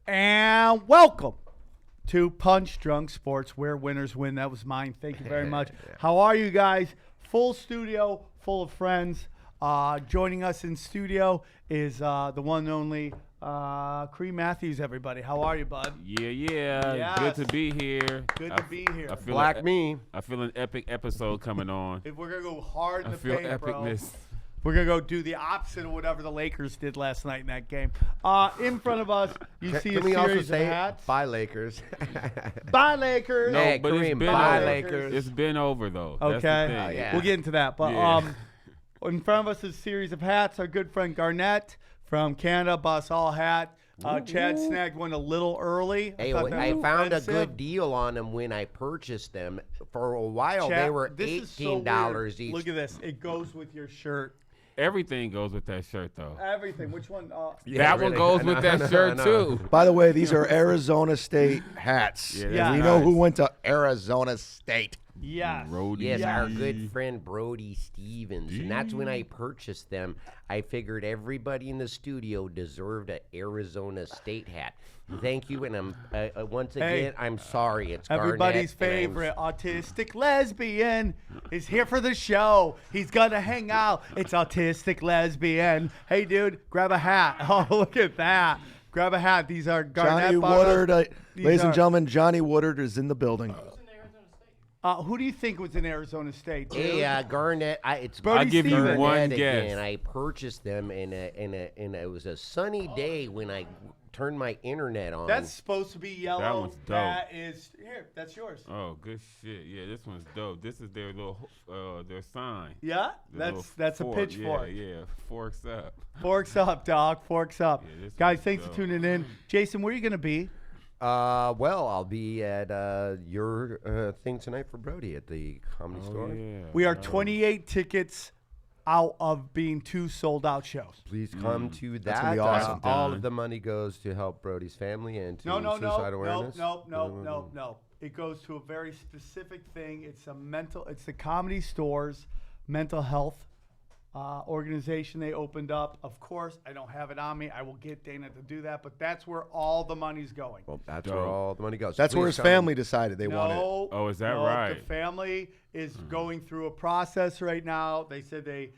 And welcome to Punch Drunk Sports, where winners win. That was mine. Thank you very much. How are you guys? Full studio, full of friends. Joining us in studio is the one and only Kareem Matthews, everybody. How are you, bud? Yeah. Yes. Good to be here. Good to be here. I feel Black me. I feel an epic episode coming on. If we're going to go hard in the feel paint, bro. epicness. We're going to go do the opposite of whatever the Lakers did last night in that game. In front of us, you see a Can we also series of say hats. bye Lakers? Bye, Lakers. No, Hey, but Kareem, it's been bye, over. Lakers. It's been over, though. That's the Okay. thing. Yeah. We'll get into that. But Yeah. in front of us is a series of hats. Our good friend Garnett from Canada, Bus All Hat. Chad snagged one a little early. Hey, thought that I was found a expensive. good deal on them when I purchased them. For a while, Chad, they were this is so $18 weird. each. Look at this. It goes with your shirt. Everything goes with that shirt, though. Everything. Which one? Yeah, that really. one goes with that shirt, too. By the way, these are Arizona State hats. Yeah, Yeah. We know who went to Arizona State. Yes. Brody. Yes, Yeah. our good friend Brody Stevens. And that's when I purchased them. I figured everybody in the studio deserved an Arizona State hat. Thank you, and I'm once again, I'm sorry. It's Everybody's Garnett, and I'm favorite autistic lesbian is here for the show. He's gonna hang out. It's autistic lesbian. Hey, dude, grab a hat. Oh, look at that. Grab a hat. These are Garnett Johnny bottles. Woodard, These ladies and are- gentlemen, Johnny Woodard is in the building. Who do you think was in Arizona State? Dude? Hey, Garnett, it's Brody I'll give you Stevens. one Garnett guess. again. I purchased them, and it was a sunny day when I turned my internet on. That's supposed to be yellow. That one's dope. That is here. That's yours. Oh, good shit. Yeah, this one's dope. This is their little their sign. Yeah, The little that's a fork. pitchfork. Yeah, forks up. Forks up, dog. Forks up. Yeah, this Guys, one's thanks dope. for tuning in. Jason, where are you gonna be? Well, I'll be at your thing tonight for Brody at the Comedy Store. Yeah. We are 28 tickets out of being 2 sold-out shows. Please come to that. gonna be awesome. All of the money goes to help Brody's family and to No, suicide awareness. No. It goes to a very specific thing. It's the Comedy Store's mental health organization they opened up. Of course, I don't have it on me. I will get Dana to do that, but that's where all the money's going. Well, that's Dope. where all the money goes. That's where Please his come. family decided they wanted. No. Oh, is that no, right? The family is going through a process right now. They said they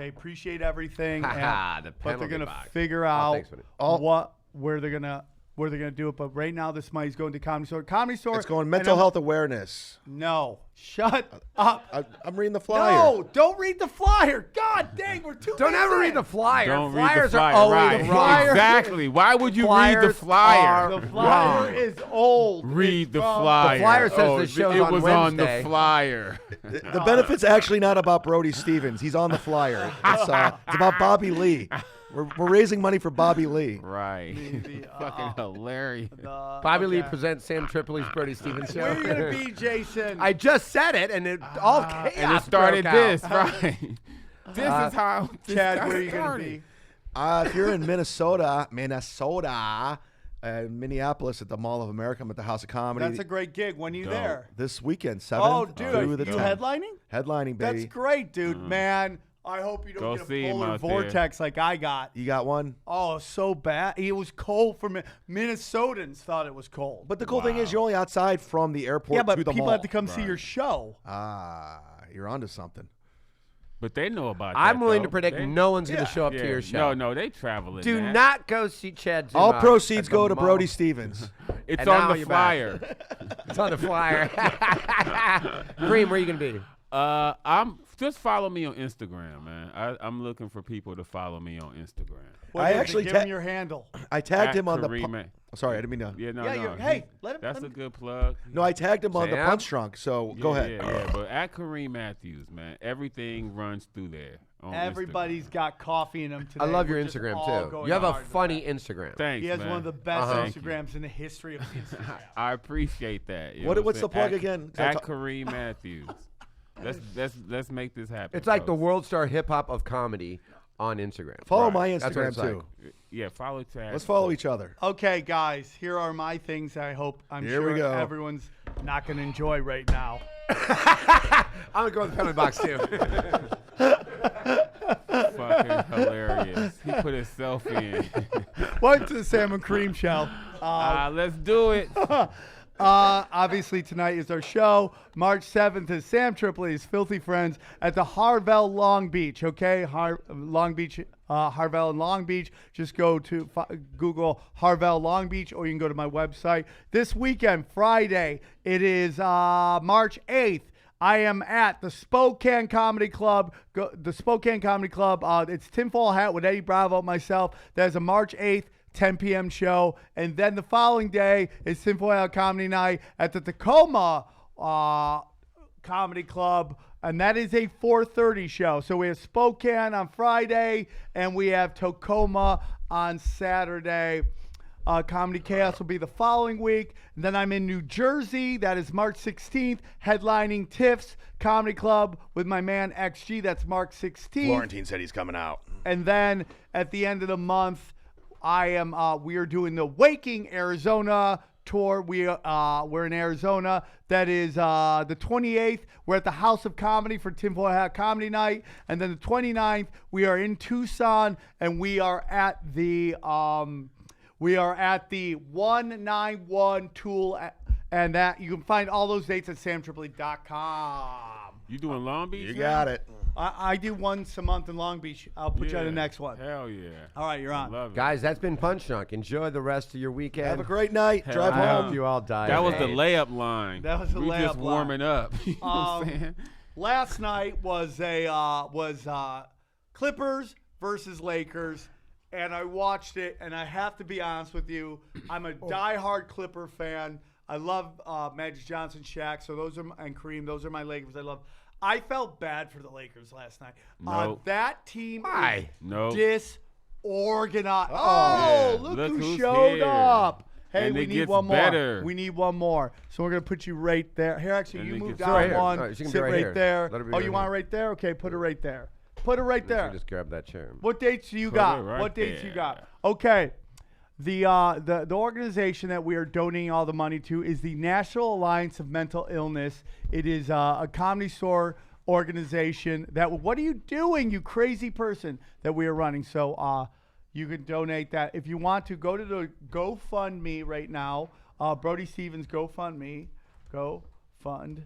appreciate everything, The but they're penalty gonna box. figure Oh, out thanks, buddy. where they're gonna do it. But right now, this money's going to Comedy Store. Comedy Store. It's going and mental I'm- health awareness. No, shut up. I'm reading the flyer. No, don't read the flyer. God dang, we're too. Don't ever read the flyer. Don't Flyers read the flyer. are always right. wrong. flyer- Exactly. Why would you read the Flyers flyer? The flyer is old. Read It's the from- flyer. The flyer says oh, the show's it on was on the Wednesday. flyer. The benefit's actually not about Brody Stevens. He's on the flyer. It's about Bobby Lee. We're raising money for Bobby Lee. Right. Fucking hilarious. Bobby Lee presents Sam Tripoli's Brody Stevens show. Where are you gonna be, Jason? I just said it, and it all chaos And it started broke this, out. right? This is how this Chad, got where are you gonna started. be? If you're in Minnesota, Minneapolis at the Mall of America, I'm at the House of Comedy. That's a great gig. When are you Dope. there? This weekend, 7th Oh, dude, through the you 10th. headlining? Headlining, baby. That's great, dude. Man, I hope you don't Go get see a him polar out there. vortex like I got. You got one? Oh, so bad. It was cold for me. Minnesotans thought it was cold. But the cool thing is you're only outside from the airport yeah, but to the people mall. have to come see your show. You're onto something. But they know about that. I'm willing to though. predict They- no one's going Yeah. to show up yeah, to your show. No, they travel in Do that. not go see Chad Zumock All proceeds at the go to mall. Brody Stevens. It's And on now the you're back. flyer. It's on the flyer. Kareem, where are you going to be? I'm just follow me on Instagram, man. I'm looking for people to follow me on Instagram. Well, I you have to actually give ta- him your handle. I tagged At him on the. Kareem Ma- Sorry, I didn't mean to. Yeah, no, Yeah, no. you're- hey, let him- That's let a him- good plug. No, I tagged him on the Sam? punch drunk. So go ahead. Yeah. But at Kareem Matthews, man, everything runs through there. On Everybody's got coffee in them today. I love your We're just Instagram, all too. going You have a hard with funny that. Instagram. Instagram. Thanks, He has man. one of the best Thank you. Instagrams in the history of Instagram. I appreciate that. You know What's I'm the saying? plug At- again? At Kareem Matthews. Let's make this happen. It's like the folks. world star hip hop of comedy on Instagram. Follow Right. my That's what Instagram it's too. like. Yeah, follow Chad. Let's follow each other. Okay, guys, here are my things I'm Here sure we go. everyone's not going to enjoy right now. I'm going to go with the penalty box, too. fucking hilarious. He put himself in. Welcome to the Sam and Kareem Show. Let's do it. Obviously, tonight is our show. March 7th is Sam Tripoli's Filthy Friends at the Harvell Long Beach, okay? Long Beach, Harvell and Long Beach. Just go to Google Harvell Long Beach, or you can go to my website. This weekend, Friday, it is March 8th. I am at the Spokane Comedy Club. It's Tinfoil Hat with Eddie Bravo, myself. That is a March 8th. 10 p.m. show, and then the following day is Tinfoil Hat Comedy Night at the Tacoma Comedy Club, and that is a 4:30 show. So we have Spokane on Friday, and we have Tacoma on Saturday. Comedy Chaos will be the following week, and then I'm in New Jersey. That is March 16th, headlining Tiff's Comedy Club with my man XG. That's March 16th. Florentine said he's coming out. And then at the end of the month, we are doing the Waking Arizona tour. We're in Arizona. That is the 28th. We're at the House of Comedy for Tinfoil Hat Comedy Night, and then the 29th we are in Tucson, and we are at the 191 Tool, and that you can find all those dates at samtripoli.com. You doing Long Beach? You now? got it. I do once a month in Long Beach. I'll put you on the next one. Hell yeah. All right, you're on. Love it. Guys, that's been Punch Drunk. Enjoy the rest of your weekend. Have a great night. Hell Drive yeah. I home. hope you all die. That was the safe. layup line. That was the we layup just line. warming up. You know what I'm saying? Last night was Clippers versus Lakers, and I watched it, and I have to be honest with you, I'm a diehard Clipper fan. I love Magic Johnson, Shaq, so and Kareem. Those are my Lakers. I felt bad for the Lakers last night. Nope. That team Why? Nope. disorganized. Yeah. Look Look who who's showed here. up. Hey, And we it need gets one more. better. We need one more. So we're going to put you right there. Here, actually, And you it move gets down right here. one. All right, she can be sit right right here. there. Let her be Oh, right you want it here. right there? Okay, put it right there. Put it right You there. can just grab that chair. What dates do you Put got? it right What dates you there. got? Okay. The organization that we are donating all the money to is the National Alliance of Mental Illness. It is a comedy store organization that, what are you doing, you crazy person, that we are running. So you can donate that. If you want to, go to the GoFundMe right now. Brody Stevens GoFundMe. GoFund.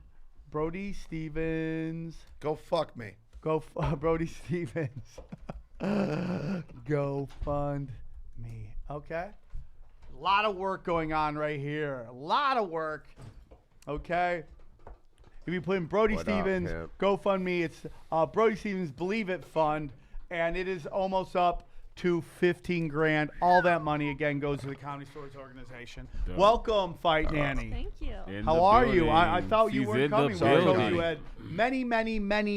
Brody Stevens. Go fuck me. Brody Stevens. GoFund me. Okay? A lot of work going on right here. A lot of work. Okay? If you put in Brody What up, Stevens, pimp? GoFundMe, it's Brody Stevens Believe It Fund, and it is almost up to 15 grand. All that money, again, goes to the Comedy Stores organization. Dope. Welcome, Fight Nanny. Thank you. In How the are you? building. I thought you She's weren't in the coming. I told building. you had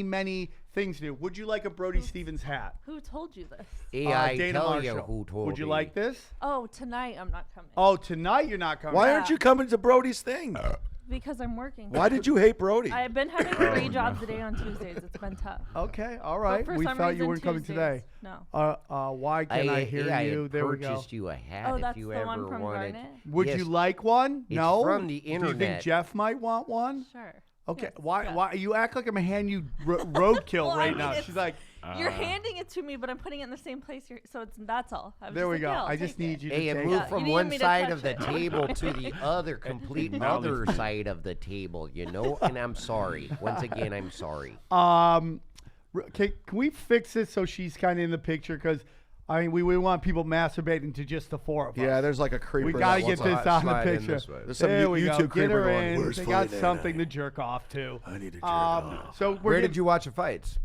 many things to do. Would you like a Brody Stevens hat? Who told you this? I Dana tell you Marshall. who told Would you me. like this? Oh, tonight I'm not coming. Oh, tonight you're not coming. Why aren't you coming to Brody's thing? Because I'm working. Why did you hate Brody? I've been having 3 jobs a day on Tuesdays. It's been tough. Okay, all right. for We some thought you reason, weren't coming Tuesdays, today. no. Why can I hear I you? had There we go. purchased you a hat Oh, if that's you the ever one from wanted. Garnet? Would Yes. you like one? It's No. from the Do you think internet. Jeff might want one? Sure. Okay. Yes, Why? yeah. Why? You act like I'm handing you roadkill Well, I right mean, now. it's- She's like, You're handing it to me, but I'm putting it in the same place. So that's all. I was there just we like, go. yeah, I'll I just take need it. you to Hey, take it it. moved Yeah, from you one need me to side touch of the it. table to the other, complete Acknowledge other me. side of the table, you know? And I'm sorry. Once again, I'm sorry. Can we fix it so she's kind of in the picture? Because I mean, we want people masturbating to just the four of us. Yeah, there's like a creeper. We that gotta wants get to this on the slide in picture. this way. There's some There we YouTube go. Get creeper her going, in. "Where's They got Fight something Nanny?" to jerk off to. I need to jerk off. So Where did you watch the fights?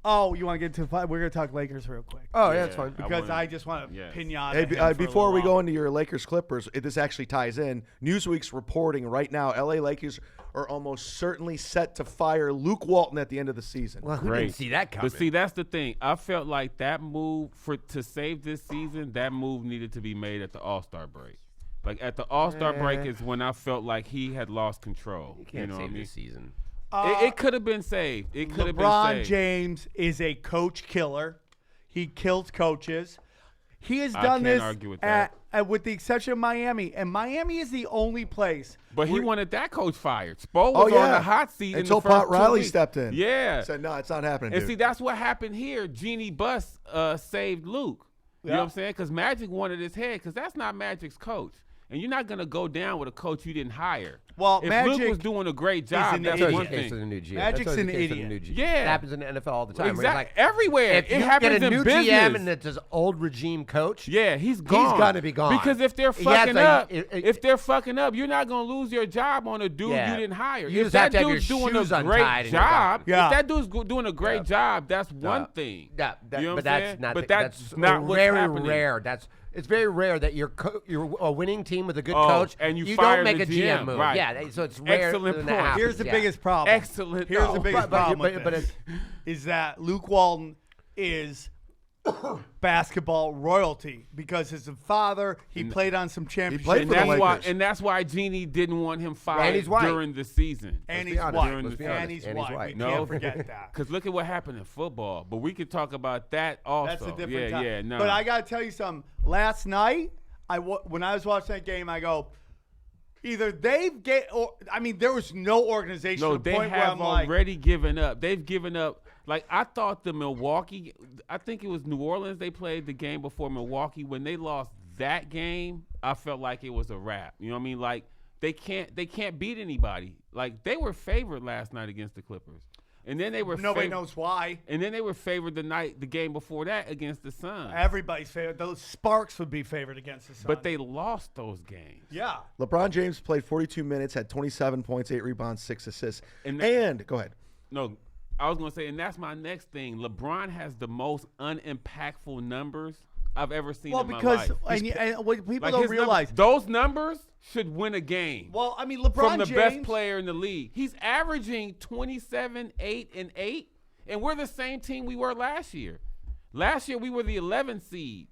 Oh, you want to get to the fight? We're gonna talk Lakers real quick Oh, yeah, that's fine. because I just want to Yes. pinata. Hey, him for a before we little go while. into your Lakers Clippers, this actually ties in. Newsweek's reporting right now, LA Lakers are almost certainly set to fire Luke Walton at the end of the season. Well, who Great. didn't see that coming? But see, that's the thing. I felt like that move to save this season, that move needed to be made at the All-Star break. Like at the All-Star break is when I felt like he had lost control. you can't know what I save mean? this season. It could have been saved. It could have been LeBron saved. James is a coach killer. He kills coaches. He has I done can't this argue with that. with the exception of Miami, and Miami is the only place. But he wanted that coach fired. Spo Oh, was yeah. on the hot seat Until in the first Pat Riley 2 weeks. stepped in. Yeah. Said, no, it's not happening, And dude. see, that's what happened here. Jeannie Buss saved Luke. You know what I'm saying? Because Magic wanted his head, because that's not Magic's coach. And you're not going to go down with a coach you didn't hire. Well, if Magic Luke was doing a great job, an that's idiot. one That's the case of thing. the new GM. Magic's That's an the case of the idiot. new GM. Yeah. It happens in the NFL all the time. where it's Exactly. like, Everywhere. if It you happens get a in new business. GM and it's his old regime coach, Yeah, he's gone. gonna be gone. Because if they're He has fucking to- up, it- if they're fucking up, you're not gonna lose your job on a dude Yeah. you didn't hire. You If just have that to have dude's your doing a shoes untied great and you're job, gone. Yeah. if that dude's doing a great job, that's one thing. Yeah, You know what but I'm that's saying? not. But that's that's not what's very happening. rare. It's very rare that you're a winning team with a good Oh, coach and you don't fire make the a GM GM, move. right. Yeah, so it's rare. Excellent when point. that happens, Here's the yeah. biggest problem. Excellent. Here's the biggest problem but with this, is that Luke Walton is basketball royalty because his father, he played on some championship played And for the that's why, Lakers. and that's why Jeannie didn't want him And fired he's white. during the season. and be he's honest. white. During Let's be the- honest. And he's And he's white. white. We No. can't forget that. Because look at what happened in football. But we could talk about that also. That's a different yeah, time. Yeah, no. But I got to tell you something. Last night, when I was watching that game, I go, either there was no organization No, to the they point where have I'm like, already given up. They've given up. Like, I thought the Milwaukee, I think it was New Orleans they played the game before Milwaukee. When they lost that game, I felt like it was a wrap. You know what I mean? Like, they can't beat anybody. Like, they were favored last night against the Clippers. And then they were nobody knows why. And then they were favored the game before that against the Suns. Everybody's favored. Those Sparks would be favored against the Suns. But they lost those games. yeah. LeBron James played 42 minutes, had 27 points, 8 rebounds, 6 assists. And Go ahead. No, I was going to say, and that's my next thing. LeBron has the most unimpactful numbers I've ever seen in my life. And what people Like, don't his realize. those numbers should win a game. Well, I mean, LeBron from the James, best player in the league. He's averaging 27, 8, and 8, and we're the same team we were last year. Last year, we were the 11 seed.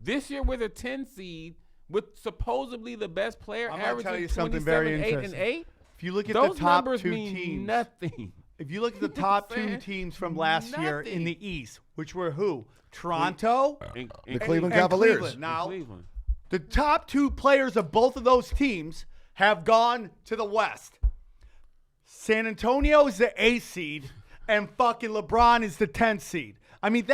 This year, we're the 10 seed with supposedly the best player I'm gonna averaging tell you something 27, very 8, and interesting. 8. If you look at Those the top numbers two mean teams, nothing. if you look at the top two saying? teams from last year in Nothing. the East, which were who? Toronto, In Cleveland and Cavaliers. Cleveland. Now, Cleveland. the top two players of both of those teams have gone to the West. San Antonio is the 8th seed, and fucking LeBron is the 10th seed. I mean,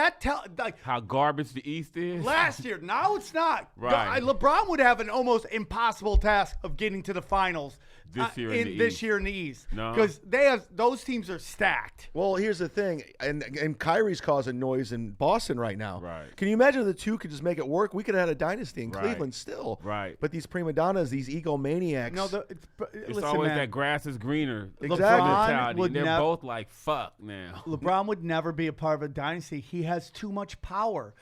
like How garbage the East is. last year. Now it's not. Right. LeBron would have an almost impossible task of getting to the finals This year in the this East. year in the East. No. Because those teams are stacked. Well, here's the thing, and Kyrie's causing noise in Boston right now. Right. Can you imagine if the two could just make it work? We could have had a dynasty in Right. Cleveland still. Right. But these prima donnas, these egomaniacs. No, It's listen, always man. that grass is greener. Exactly. mentality. would They're nev- both like, fuck now. LeBron would never be a part of a dynasty. He has too much power.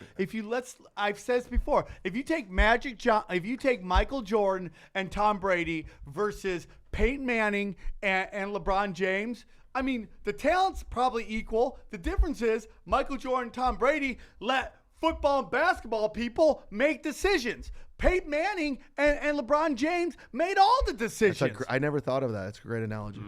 I've said this before. If you take Michael Jordan and Tom Brady versus Peyton Manning and LeBron James, I mean, the talent's probably equal. The difference is Michael Jordan and Tom Brady let football and basketball people make decisions. Peyton Manning and LeBron James made all the decisions. I never thought of that. That's a great analogy.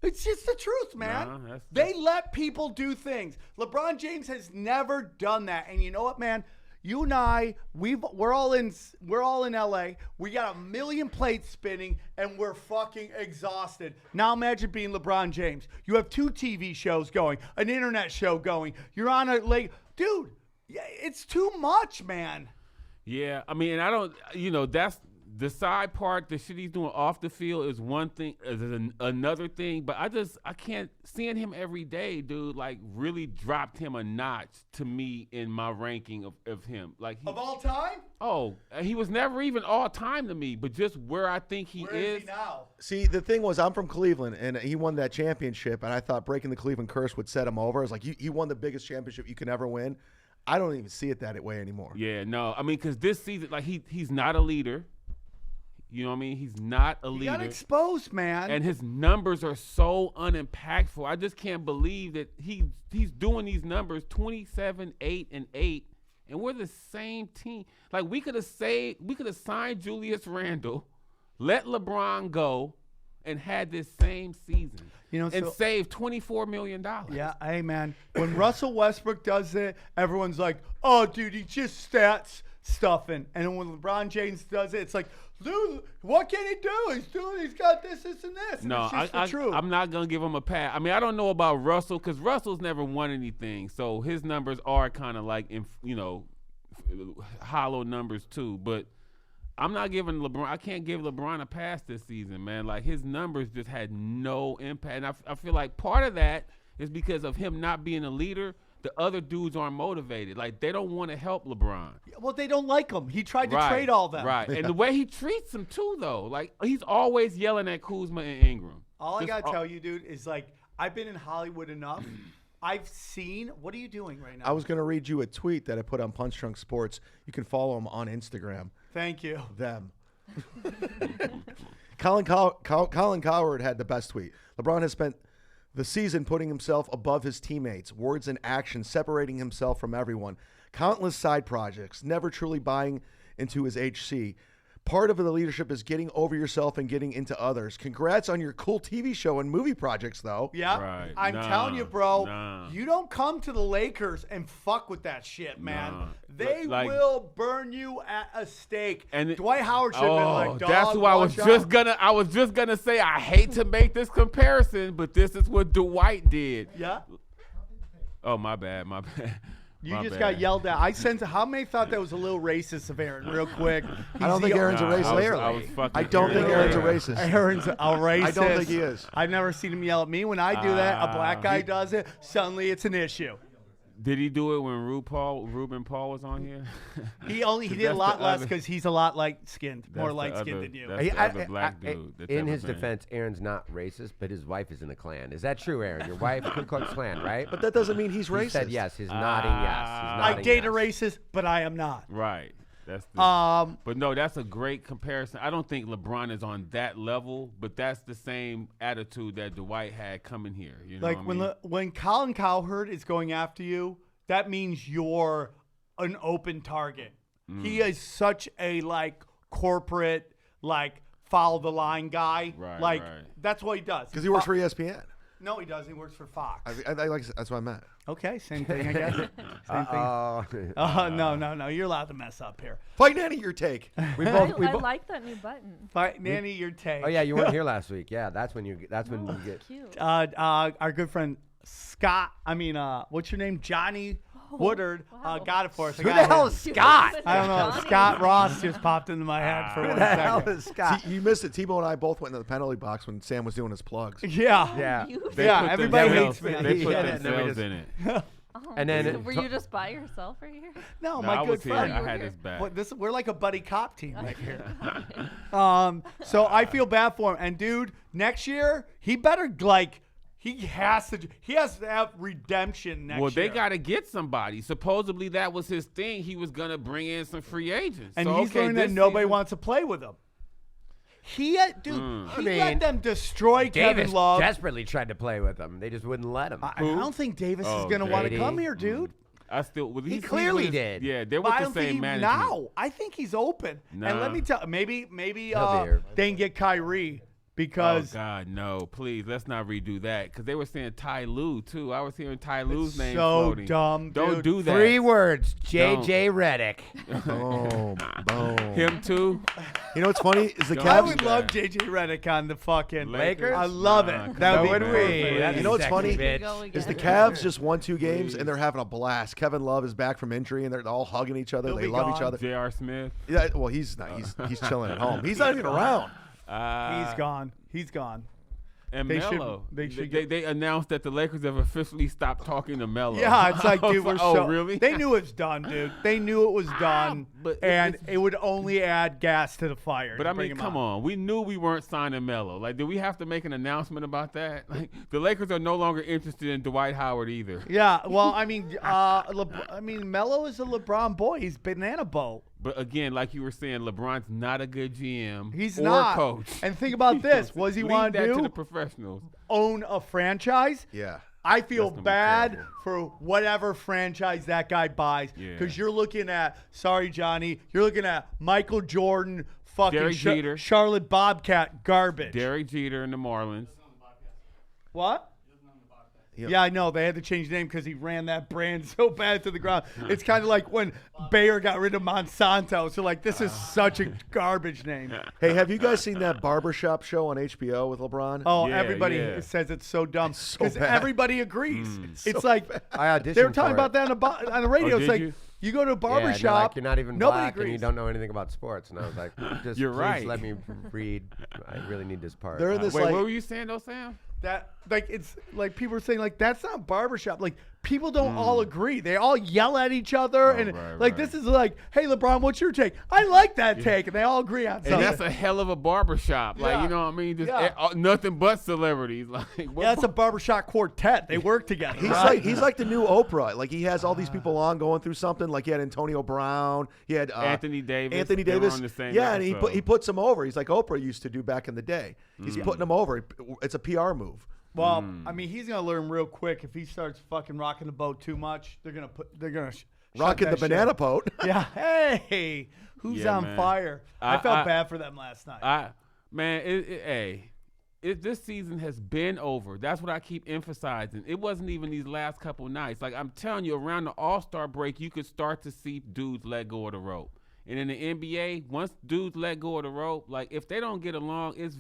It's just the truth, man. Nah, They let people do things. LeBron James has never done that. And you know what, man? You and I, we're all in LA. We got a million plates spinning, and we're fucking exhausted. Now imagine being LeBron James. You have 2 TV shows going, an internet show going. You're on a dude. It's too much, man. Yeah, I mean, and I don't, that's the side part, the shit he's doing off the field is one thing, is another thing. But I can't, seeing him every day, dude, like really dropped him a notch to me in my ranking of him. Like Of all time? Oh, he was never even all time to me, but just where I think Where is he now? See, the thing was, I'm from Cleveland, and he won that championship, and I thought breaking the Cleveland curse would set him over. I was like, he won the biggest championship you can ever win. I don't even see it that way anymore. Yeah, no. I mean, because this season, like, he's not a leader. You know what I mean? He's not a He leader. got exposed, man. And his numbers are so unimpactful. I just can't believe that he's doing these numbers 27, 8, and 8, and we're the same team. Like, we could have signed Julius Randle, let LeBron go, and had this same season. And so, saved $24 million. Yeah, hey, man. When Russell Westbrook does it, everyone's like, oh, dude, he just stats stuffing. And then when LeBron James does it, it's like, dude, what can he do? He's got this, and this. No, I'm not going to give him a pass. I mean, I don't know about Russell because Russell's never won anything. So his numbers are kind of like, hollow numbers too. But I'm not giving LeBron. I can't give LeBron a pass this season, man. Like his numbers just had no impact, and I feel like part of that is because of him not being a leader. The other dudes aren't motivated. Like they don't want to help LeBron. Well, they don't like him. He tried to trade all them. Right, and the way he treats them too, though. Like he's always yelling at Kuzma and Ingram. All I gotta tell you, dude, is like I've been in Hollywood enough. I've seen. What are you doing right now? I was going to read you a tweet that I put on Punch Drunk Sports. You can follow him on Instagram. Thank you. Them. Colin Cowherd had the best tweet. LeBron has spent the season putting himself above his teammates, words and actions, separating himself from everyone. Countless side projects, never truly buying into his HC. Part of the leadership is getting over yourself and getting into others. Congrats on your cool TV show and movie projects, though. Yeah, right. I'm telling you, bro, you don't come to the Lakers and fuck with that shit, man. They will burn you at a stake. And Dwight Howard should have been like, dog, that's who I was just gonna say. I hate to make this comparison, but this is what Dwight did. Yeah. Oh, my bad. You just got yelled at. I sense. How many thought that was a little racist of Aaron? Real quick. I don't think Aaron's a racist. I don't think Aaron's a racist. Aaron's a racist. I don't think he is. I've never seen him yell at me. When I do that, a black guy does it. Suddenly, it's an issue. Did he do it when Ruben Paul was on here? He did a lot less because he's a lot light-skinned, more light-skinned than you. That's the other black dude. In his defense, Aaron's not racist, but his wife is in the Klan. Is that true, Aaron? Your wife, Ku Klux Klan, right? But that doesn't mean he's racist. He said yes. He's nodding yes. I date a racist, but I am not. Right. But no, that's a great comparison. I don't think LeBron is on that level, but that's the same attitude that Dwight had coming here. You know like when Colin Cowherd is going after you, that means you're an open target. He is such a corporate follow the line guy. Right. That's what he does. Because he works for ESPN. No, he doesn't. He works for Fox. That's what I meant. Okay, same thing, I guess. Same thing. No. You're allowed to mess up here. Fight Nanny, your take. I like that new button. Fight Nanny, your take. Oh yeah, you weren't here last week. Yeah, that's when you get. Cute. Our good friend Scott. What's your name? Johnny Woodard got it for us. Who the hell is Scott? I don't know. Scott Ross just popped into my head for 1 second. Who the hell is Scott? You missed it. Thibault and I both went into the penalty box when Sam was doing his plugs. Yeah. Everybody hates me. They put themselves in it. And then were you just by yourself right here? No, my good friend. I had his back. We're like a buddy cop team right here. So I feel bad for him. And dude, next year he better He has to have redemption next year. Well, they got to get somebody. Supposedly that was his thing. He was going to bring in some free agents. And he's learning that nobody wants to play with him. He let them destroy Kevin Love. Desperately tried to play with him. They just wouldn't let him. I don't think Davis is going to want to come here, dude. He clearly did. Yeah, they're with the same management. Now, I think he's open. Nah. And let me tell maybe they can get Kyrie. Because God, no, please, let's not redo that. Because they were saying Ty Lue, too. I was hearing Ty Lue's name floating. Dumb, Don't do that. 3 words, J.J. Redick. Boom. Him, too? You know what's funny? Is the Cavs. I would love J.J. Redick on the fucking Lakers. I love it. That would be perfect. You know what's funny? Bitch. Is the Cavs just won 2 games and they're having a blast. Kevin Love is back from injury and they're all hugging each other. They love each other. J.R. Smith. Yeah, well, he's not. He's chilling at home. He's not even around. He's gone. And Melo. They announced that the Lakers have officially stopped talking to Melo. Yeah, it's like, dude, really? They knew it was done, dude. They knew it was done, and it would only add gas to the fire. But I mean, come on. We knew we weren't signing Melo. Like, did we have to make an announcement about that? Like, the Lakers are no longer interested in Dwight Howard either. Yeah, well, Melo is a LeBron boy. He's banana boat. But again, like you were saying, LeBron's not a good GM. He's or not. Coach. And think about this: what does he want to do? To the professionals. Own a franchise? Yeah. I feel That's gonna be bad terrible. for whatever franchise that guy buys because Yeah. you're looking at, sorry, Johnny, you're looking at Michael Jordan, fucking Derek Jeter. Charlotte Bobcat garbage. Derek Jeter and the Marlins. What? Yeah, I know. They had to change the name because he ran that brand so bad to the ground. It's kind of like when Bayer got rid of Monsanto. So, like, this is such a garbage name. Hey, have you guys seen that barbershop show on HBO with LeBron? Oh, Yeah, everybody yeah. says it's so dumb so because bad. everybody agrees. It's So like I auditioned they were talking for about that on the radio. Oh, it's did like you? go to a Yeah, and they're barbershop. like, you're not even nobody black and you agrees. don't know anything about sports. And I was like, just You're please right. let me read. I really need this part. They're in this Wait, like what were you saying though, Sam? That like it's like people are saying like that's not barbershop. Like people don't all agree. They all yell at each other and right, like right. this is like, hey LeBron, what's your take? I like that take, and they all agree on And something. that's a hell of a barbershop. Like, Yeah. you know what I mean? Just Yeah. nothing but celebrities. Like, what Yeah, that's a barbershop quartet. They work together. He's right? he's like the new Oprah. Like he has all these people on going through something. Like he had Antonio Brown. He had Anthony Davis. Anthony They were Davis. on the same Yeah, and episode. he puts them over. He's like Oprah used to do back in the day. He's putting them over. It's a PR move. Well, I mean, he's gonna learn real quick if he starts fucking rocking the boat too much. They're gonna shut Rocking the that shit. banana boat. Yeah. Hey, who's Yeah, on man. fire? I felt I- bad for them last night. This season has been over. That's what I keep emphasizing. It wasn't even these last couple nights. Like I'm telling you, around the All-Star break, you could start to see dudes let go of the rope. And in the NBA, once dudes let go of the rope, like if they don't get along, it's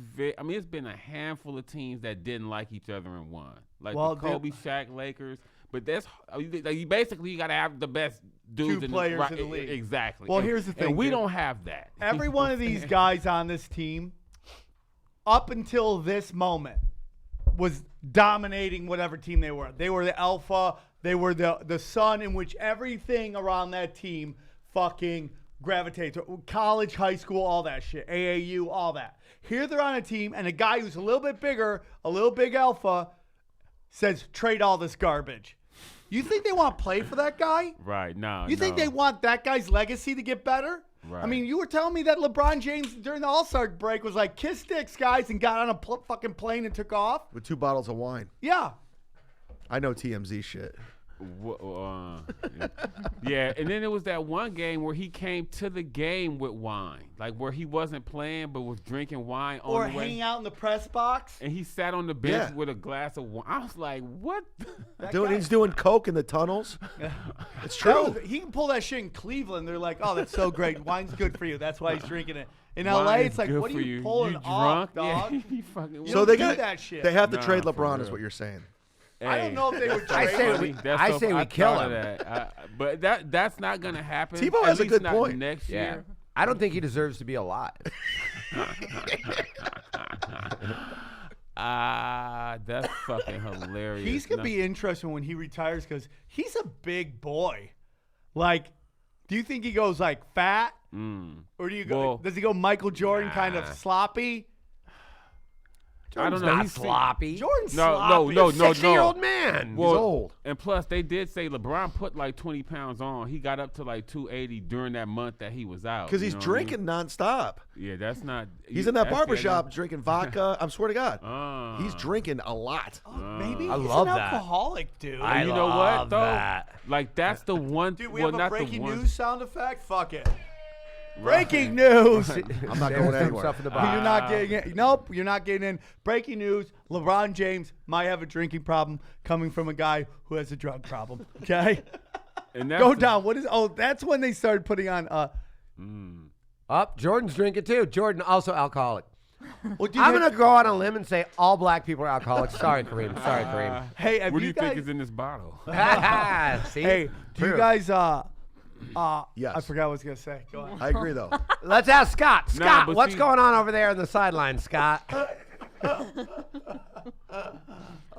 been a handful of teams that didn't like each other and won. Like Well, the Kobe, Shaq, Lakers. But that's you basically got to have the best dudes in players the, in the league. Exactly. Well, And- here's the thing, and we dude. don't have that. Every You know one what of I'm these saying? guys on this team, up until this moment, was dominating whatever team they were. They were the alpha. They were the sun in which everything around that team fucking gravitates. College, high school, all that shit. AAU, all that. Here they're on a team, and a guy who's a little bit bigger, a little big alpha, says, trade all this garbage. You think they want to play for that guy? Right, no. You think no. they want that guy's legacy to get better? I Right. mean, you were telling me that LeBron James during the All-Star break was like, kiss sticks, guys, and got on a fucking plane and took off? With 2 bottles of wine. Yeah. I know TMZ shit. Yeah, and then there was that one game where he came to the game with wine, like where he wasn't playing but was drinking wine on Or the way. hanging out in the press box. And he sat on the bench Yeah. with a glass of wine. I was like, what? That Dude, guy- he's doing coke in the tunnels. It's that true. was- he can pull that shit in Cleveland. They're like, oh, that's so great. Wine's good for you. That's why he's drinking it. In Wine LA, is it's like, good what are for you pulling You off, drunk? dog? Yeah, you fucking. You So don't they do got that shit. They have to Nah, trade for LeBron, real. is what you're saying. I don't know if they would I trade say him. we- That's I so- say we thought kill of him. that. But that's not gonna happen. Tebow At has a least good not point. Next Yeah. year. I don't think he deserves to be alive. That's fucking hilarious. He's going to No. be interesting when he retires because he's a big boy. Like, do you think he goes like fat? Or do you go? Well, does he go Michael Jordan kind of nah. sloppy? I don't know. Not He's sloppy. Jordan's No, sloppy. no, 60-year-old man. Well, He's old. And plus, they did say LeBron put like 20 pounds on. He got up to like 280 during that month that he was out. Because you he's know what I mean? drinking nonstop. Yeah, that's not. He's in that that's barbershop drinking vodka. I swear to God. Ah. He's drinking a lot. Maybe I he's love an that. alcoholic, dude. I You know what love though? that. Like that's the one. Dude, we well, have a not the breaking one. news sound effect. Fuck it. Breaking news. I'm not Sam going threw anywhere. himself in the You're box. not getting it. Nope, you're not getting in. Breaking news: LeBron James might have a drinking problem coming from a guy who has a drug problem. Okay, And that's go down. What is? Oh, that's when they started putting on. Up, Jordan's drinking too. Jordan also alcoholic. Well, dude, I'm gonna go on a limb and say all black people are alcoholics. Sorry, Kareem. Sorry, Kareem. Hey, have What do you guys, think is in this bottle? See? Hey, do you True. guys? Yes. I forgot what I was gonna say. Go on. I agree, though. Let's ask Scott. Scott, but what's see- going on over there on the sideline, Scott?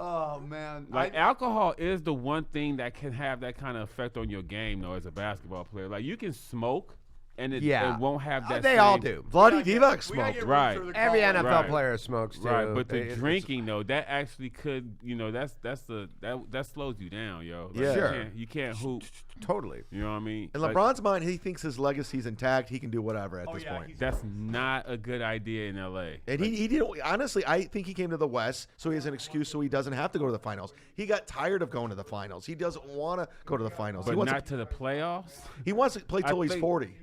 Oh man, Like alcohol is the one thing that can have that kind of effect on your game, though, as a basketball player. Like you can smoke, and it Yeah. won't have that. They all same- do. Vlade Divac We gotta smoked. get Right. Ruther to Every call in. NFL Right. player smokes too. Right, but the It's- drinking though, that actually could, that slows you down, yo. Like, Yeah. Sure. you can't hoop. Totally. You know what I mean? In Like, LeBron's mind, he thinks his legacy's intact. He can do whatever at Oh, this yeah, point. he's- that's not a good idea in LA. And he didn't. Honestly, I think he came to the West, so he has an excuse, so he doesn't have to go to the finals. He got tired of going to the finals. He doesn't want to go to the finals. But He wants not to the playoffs. to play till he's think- 40.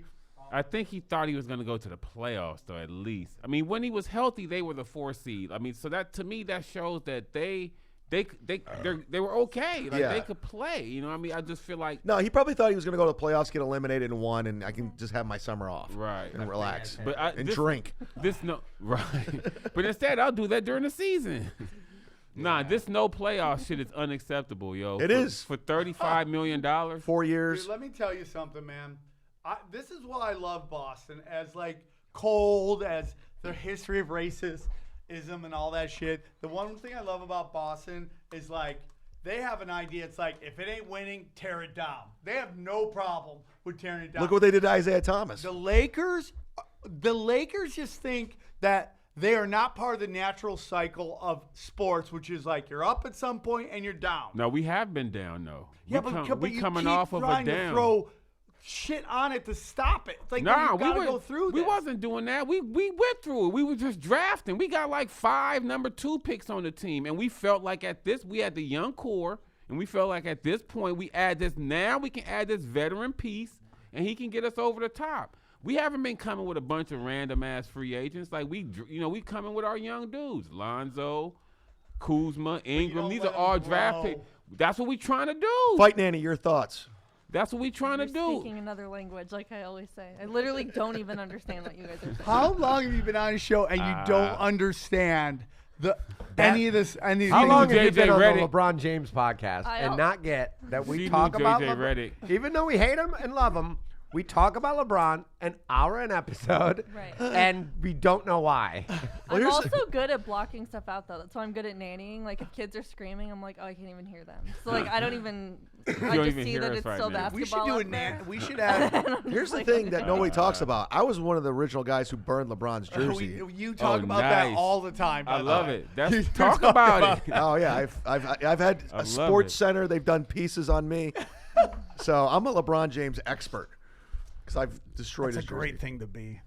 I think he thought he was going to go to the playoffs, though, at least. I mean, when he was healthy, they were the 4 seed. I mean, so that to me that shows that they were okay. Like Yeah. they could play. You know what I mean? I just feel like No, he probably thought he was going to go to the playoffs, get eliminated in one, and I can just have my summer off, Right. and relax, But and drink. This no right. But instead I'll do that during the season. Nah, this no playoff shit is unacceptable, yo. It is. For $35 million. 4 years. Dude, let me tell you something, man. This is why I love Boston, as like cold as their history of racism and all that shit. The one thing I love about Boston is like they have an idea. It's like if it ain't winning, tear it down. They have no problem with tearing it down. Look what they did to Isaiah Thomas. The Lakers just think that they are not part of the natural cycle of sports, which is like you're up at some point and you're down. No, we have been down though. Yeah, we but you coming keep off of a trying to down. throw shit on it to stop it. It's like Nah, you gotta we go through We this. wasn't doing that. We went through it. We were just drafting. We got like 5 number 2 picks on the team, and we felt like we had the young core, and we felt like at this point we add this. Now we can add this veteran piece, and he can get us over the top. We haven't been coming with a bunch of random ass free agents. Like we coming with our young dudes, Lonzo, Kuzma, Ingram. don't These let are all them draft grow. picks. That's what we trying to do. Fight Nanny, your thoughts? That's what we trying to You're do. speaking another language, like I always say. I literally don't even understand what you guys are saying. How long have you been on a show and you don't understand any of this? Any How knew long have you JJ been on the Redick. LeBron James podcast I and don't- not get that we She talk knew about JJ LeBron? Redick. Even though we hate him and love him, we talk about LeBron an hour an episode, Right. and we don't know why. I'm here's also good at blocking stuff out, though. That's why I'm good at nannying. Like, if kids are screaming, I'm like, oh, I can't even hear them. So, like, I don't even, I don't just even see hear that us it's right still now. we should basketball do up a there. We should have. Here's the Like, thing that nobody talks about. I was one of the original guys who burned LeBron's jersey. You talk about that nice. all the time. I by the love way. it. That's You talk talk about it. Oh yeah, I've had I a love Sports it. Center. They've done pieces on me, so I'm a LeBron James expert because I've destroyed That's a his great jersey. thing to be.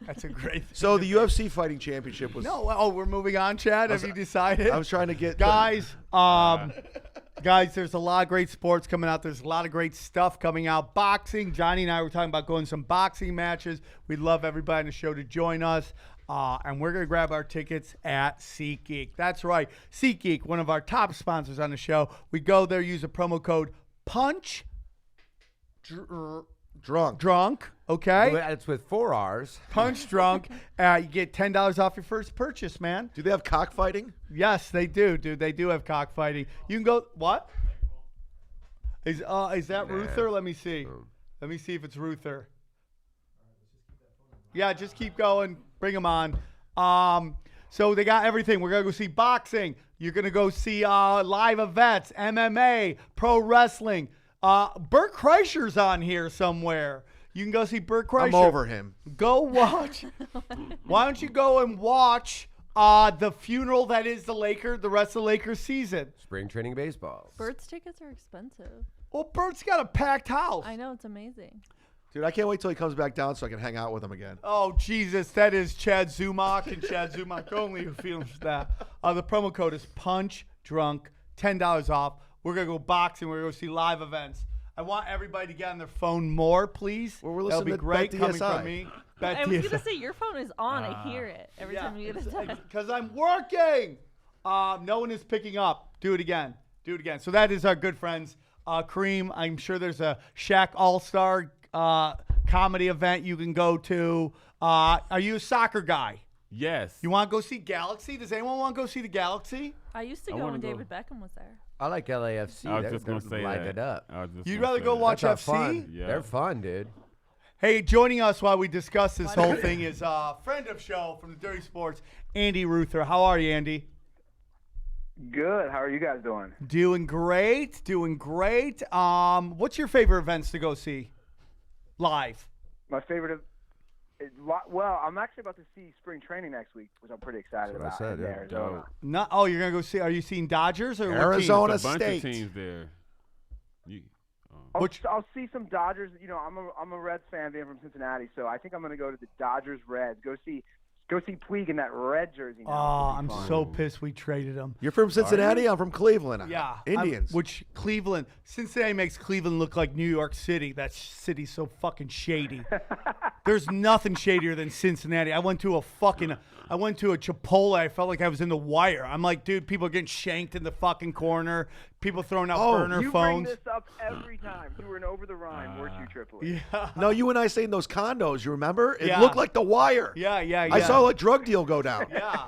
That's a great thing. So the UFC fighting championship was. No, we're moving on, Chad. Have you decided? I was trying to get guys, guys, there's a lot of great sports coming out. There's a lot of great stuff coming out. Boxing. Johnny and I were talking about going to some boxing matches. We'd love everybody on the show to join us. And we're going to grab our tickets at SeatGeek. That's right. SeatGeek, one of our top sponsors on the show. We go there, use a promo code PUNCH drunk. okay? It's with 4 R's. Punch Drunk. You get $10 off your first purchase, man. Do they have cockfighting? Yes, they do, dude. They do have cockfighting. You can go. What? Is that Ruther? Let me see. Let me see if it's Ruther. Yeah, just keep going. Bring them on. So they got everything. We're gonna go see boxing. You're gonna go see live events, MMA, pro wrestling. Bert Kreischer's on here somewhere. You can go see Bert Kreischer. I'm over him. Go watch. Why don't you go and watch the funeral that is the rest of the Lakers season? Spring training baseball. Bert's tickets are expensive. Well, Bert's got a packed house. I know, it's amazing. Dude, I can't wait till he comes back down so I can hang out with him again. Oh, Jesus. That is Chad Zumock and Chad Zumock only who feels that. The promo code is PUNCH DRUNK, $10 off. We're going to go boxing. We're going to go see live events. I want everybody to get on their phone more, please. Well, we're That'll be listening to great Bet coming DSI. from me. I was going to say, your phone is on. I hear it every time you get a text. Because I'm working. No one is picking up. Do it again. Do it again. So that is our good friends. Kareem, I'm sure there's a Shaq All-Star comedy event you can go to. Are you a soccer guy? Yes. You want to go see Galaxy? Does anyone want to go see the Galaxy? I used to I go wanna when go. David Beckham was there. I like LAFC. I was just going to say light that. it up. I was just You'd gonna rather say go that. watch That's FC? fun. Yeah. They're fun, dude. Hey, joining us while we discuss this whole thing is a friend of show from the Dirty Sports, Andy Ruther. How are you, Andy? Good. How are you guys doing? Doing great. Doing great. What's your favorite events to go see live? My favorite. Well, I'm actually about to see spring training next week, which I'm pretty excited That's about. what I said, in yeah. Arizona. No, oh, you're gonna go see. Are you seeing Dodgers or what team? Arizona A bunch State. of teams there. I'll see some Dodgers. You know, I'm a Reds fan being from Cincinnati, so I think I'm going to go to the Dodgers Reds. Go see Puig in that red jersey. Oh, Now. I'm so pissed we traded him. You're from Cincinnati? I'm from Cleveland. Yeah, Indians. which Cincinnati makes Cleveland look like New York City. That city's so fucking shady. There's nothing shadier than Cincinnati. I went to a Chipotle. I felt like I was in The Wire. I'm like, dude, people are getting shanked in the fucking corner. People throwing out burner you phones. bring this up every time. You were an over the rhyme, weren't you, Tripoli? Yeah. No, you and I stayed in those condos. You remember? It Yeah. looked like The Wire. Yeah. I saw a drug deal go down. Yeah.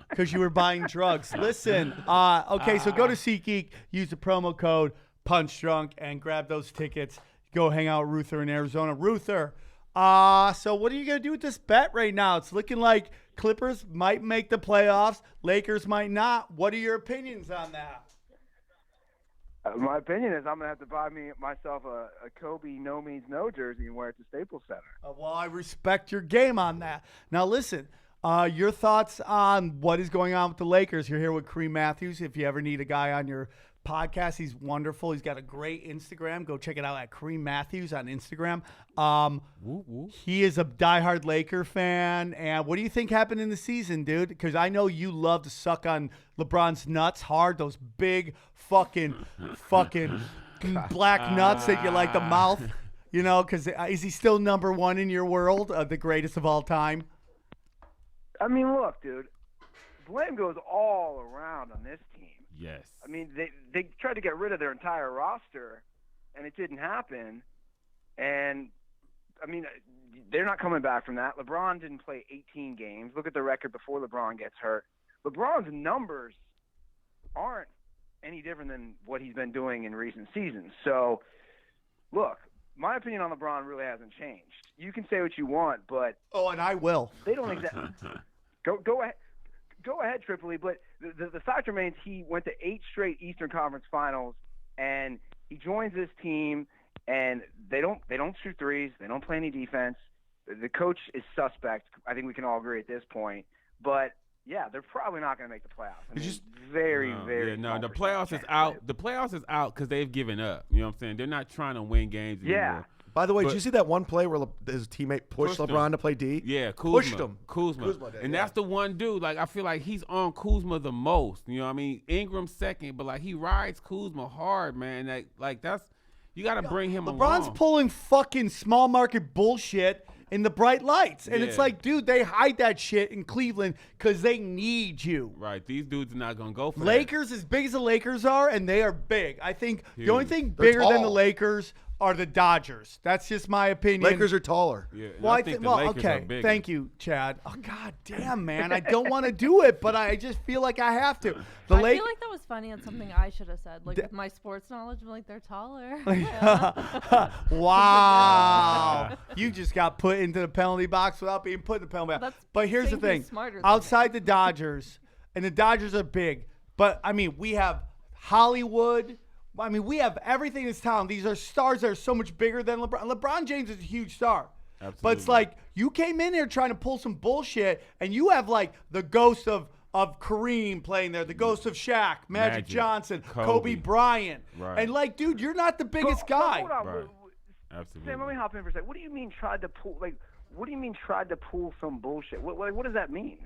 Because you were buying drugs. Listen, okay, so go to SeatGeek, use the promo code PunchDrunk, and grab those tickets. Go hang out with Ruther in Arizona. Ruther, so what are you going to do with this bet right now? It's looking like Clippers might make the playoffs. Lakers might not. What are your opinions on that? My opinion is I'm going to have to buy myself a Kobe No Means No jersey and wear it to Staples Center. Well, I respect your game on that. Now, listen, your thoughts on what is going on with the Lakers. You're here with Kareem Matthews. If you ever need a guy on your podcast, he's wonderful. He's got a great Instagram. Go check it out at Kareem Matthews on Instagram. He is a diehard Laker fan. And what do you think happened in the season, dude? Because I know you love to suck on LeBron's nuts hard, those big fucking black nuts that you like to mouth. You know, because is he still number one in your world, the greatest of all time? I mean, look, dude, blame goes all around on this team. Yes. I mean, they tried to get rid of their entire roster, and it didn't happen. And, I mean, they're not coming back from that. LeBron didn't play 18 games. Look at the record before LeBron gets hurt. LeBron's numbers aren't any different than what he's been doing in recent seasons. So, look, my opinion on LeBron really hasn't changed. You can say what you want, but Oh, and I will. they don't exactly go ahead. Go ahead, Tripoli. But the fact remains, he went to 8 straight Eastern Conference Finals, and he joins this team, and they don't shoot threes. They don't play any defense. The coach is suspect. I think we can all agree at this point. But yeah, they're probably not going to make the playoffs. I mean, very. No, the 1% playoffs is chance. out. The playoffs is out because they've given up. You know what I'm saying? They're not trying to win games anymore. Yeah. By the way, But- did you see that one play where his teammate pushed Pushed LeBron him. to play D? Yeah, Kuzma. Pushed him. Kuzma did, and yeah. that's the one dude. Like, I feel like he's on Kuzma the most. You know what I mean? Ingram's second, but like he rides Kuzma hard, man. Like that's you got to bring him LeBron's along. pulling fucking small market bullshit in the bright lights. And it's Yeah. like, dude, they hide that shit in Cleveland because they need you. Right, these dudes are not gonna go for Lakers, as big as the Lakers are, and they are big. I think the only Huge. thing They're bigger than the tall. Lakers are the Dodgers. That's just my opinion. Lakers are taller. that. Yeah, and Well, I I think think, the well, Lakers are okay. bigger. Thank you, Chad. Oh, god damn, man. I don't want to do it, but I just feel like I have to. The I Lakers. feel like that was funny and something I should have said. Like with my sports knowledge, I'm like they're taller. Wow. You just got put into the penalty box without being put in the penalty box. That's But here's the saying thing. he's smarter than Outside the Dodgers, and the Dodgers are big, but I mean, we have Hollywood. I mean, we have everything in this town. These are stars that are so much bigger than LeBron. LeBron James is a huge star. But it's Absolutely. like you came in here trying to pull some bullshit, and you have like the ghost of Kareem playing there, the ghost of Shaq, Magic Johnson, Kobe Bryant. Right. And like, dude, you're not the biggest guy. Hold on. Right. Sam, let Absolutely. me hop in for a second. What do you mean tried to pull? Like, what do you mean tried to pull some bullshit? What does that mean?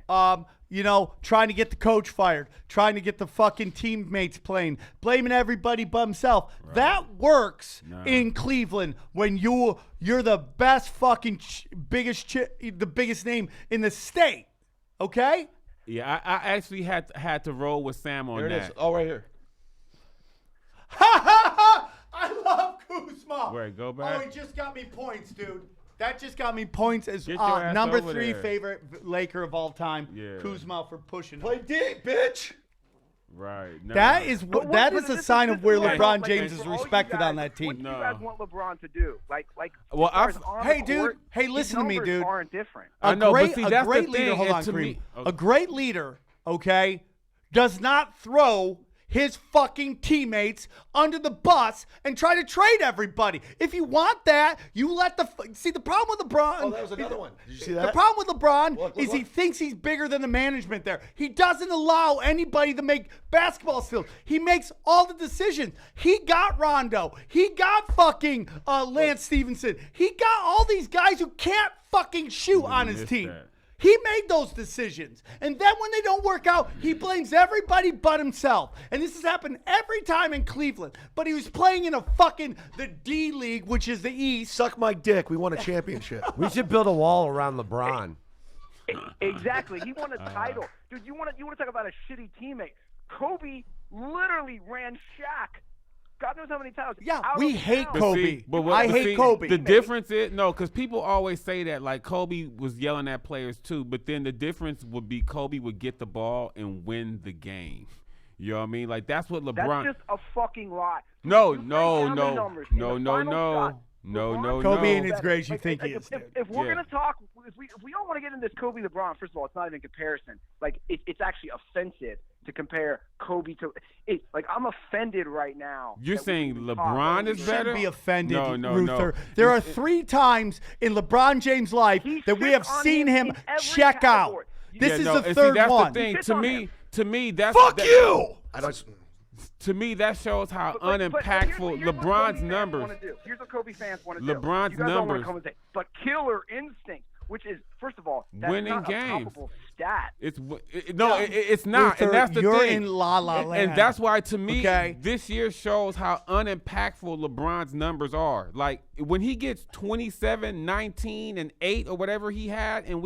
You know, trying to get the coach fired, trying to get the fucking teammates playing, blaming everybody but himself. That works in Cleveland when you're the best fucking the biggest name in the state. Okay? Yeah, I actually had to roll with Sam on Here it that. is. Oh, right here. I love Kuzma. Wait, go Oh, back. he just got me points, dude. That just got me points as Get your ass number over 3 there. favorite Laker of all time. Yeah. Kuzma for pushing. Play D, bitch. Right. No, That no. is But that but is a this sign of where what I LeBron don't James like, is for all you respected guys, on that What team. do you guys want LeBron to do? Like Well, as far as I've- on Hey, the dude. court, Hey, his listen to me, numbers dude. Aren't different. I know, but see, a that's the great leader. thing, Hold and on, to Kareem. me- A great leader, okay, does not throw his fucking teammates under the bus and try to trade everybody. If you want that, you let see the problem with LeBron. Oh, that was another one. Did you see that? The problem with LeBron Look, is he look. thinks he's bigger than the management there. He doesn't allow anybody to make basketball skills. He makes all the decisions. He got Rondo. He got fucking Lance Stevenson. He got all these guys who can't fucking shoot on his team. that. He made those decisions. And then when they don't work out, he blames everybody but himself. And this has happened every time in Cleveland. But he was playing in the D League, which is the East. Suck my dick. We won a championship. We should build a wall around LeBron. Exactly. He won a title. Dude, you want to talk about a shitty teammate. Kobe literally ran Shaq. God knows how many times. Yeah, out we of hate town. Kobe. But I hate Kobe. The difference is, because people always say that, like, Kobe was yelling at players too, but then the difference would be Kobe would get the ball and win the game. You know what I mean? Like, that's what LeBron. That's just a fucking lie. No. You break down the numbers in the final shot. LeBron Kobe no. ain't as great as you think he is. If we're Yeah. gonna talk, if we don't want to get into this Kobe LeBron, first of all, it's not even comparison. Like it's actually offensive to compare Kobe to. Like I'm offended right now. You're that we saying even LeBron talk. is better? Shouldn't be offended, No. Ruther. There are 3 times in LeBron James' life He that we shit have on seen him him in every check category. out. This is the and third that's one. The thing. Shit To on me, him. to me, that's Fuck that, you! I don't. To me, that shows how But unimpactful here's what LeBron's Kobe fans numbers. wanna do. Here's what Kobe fans want to do. LeBron's you guys don't wanna numbers. come and say, but killer instinct, which is first of all, that's Winning not games. a palpable stat. It's it's not, Luther, and that's the you're thing. in La La Land. And that's why, to me, Okay. this year shows how unimpactful LeBron's numbers are. Like when he gets 27, 19, and 8 or whatever he had, and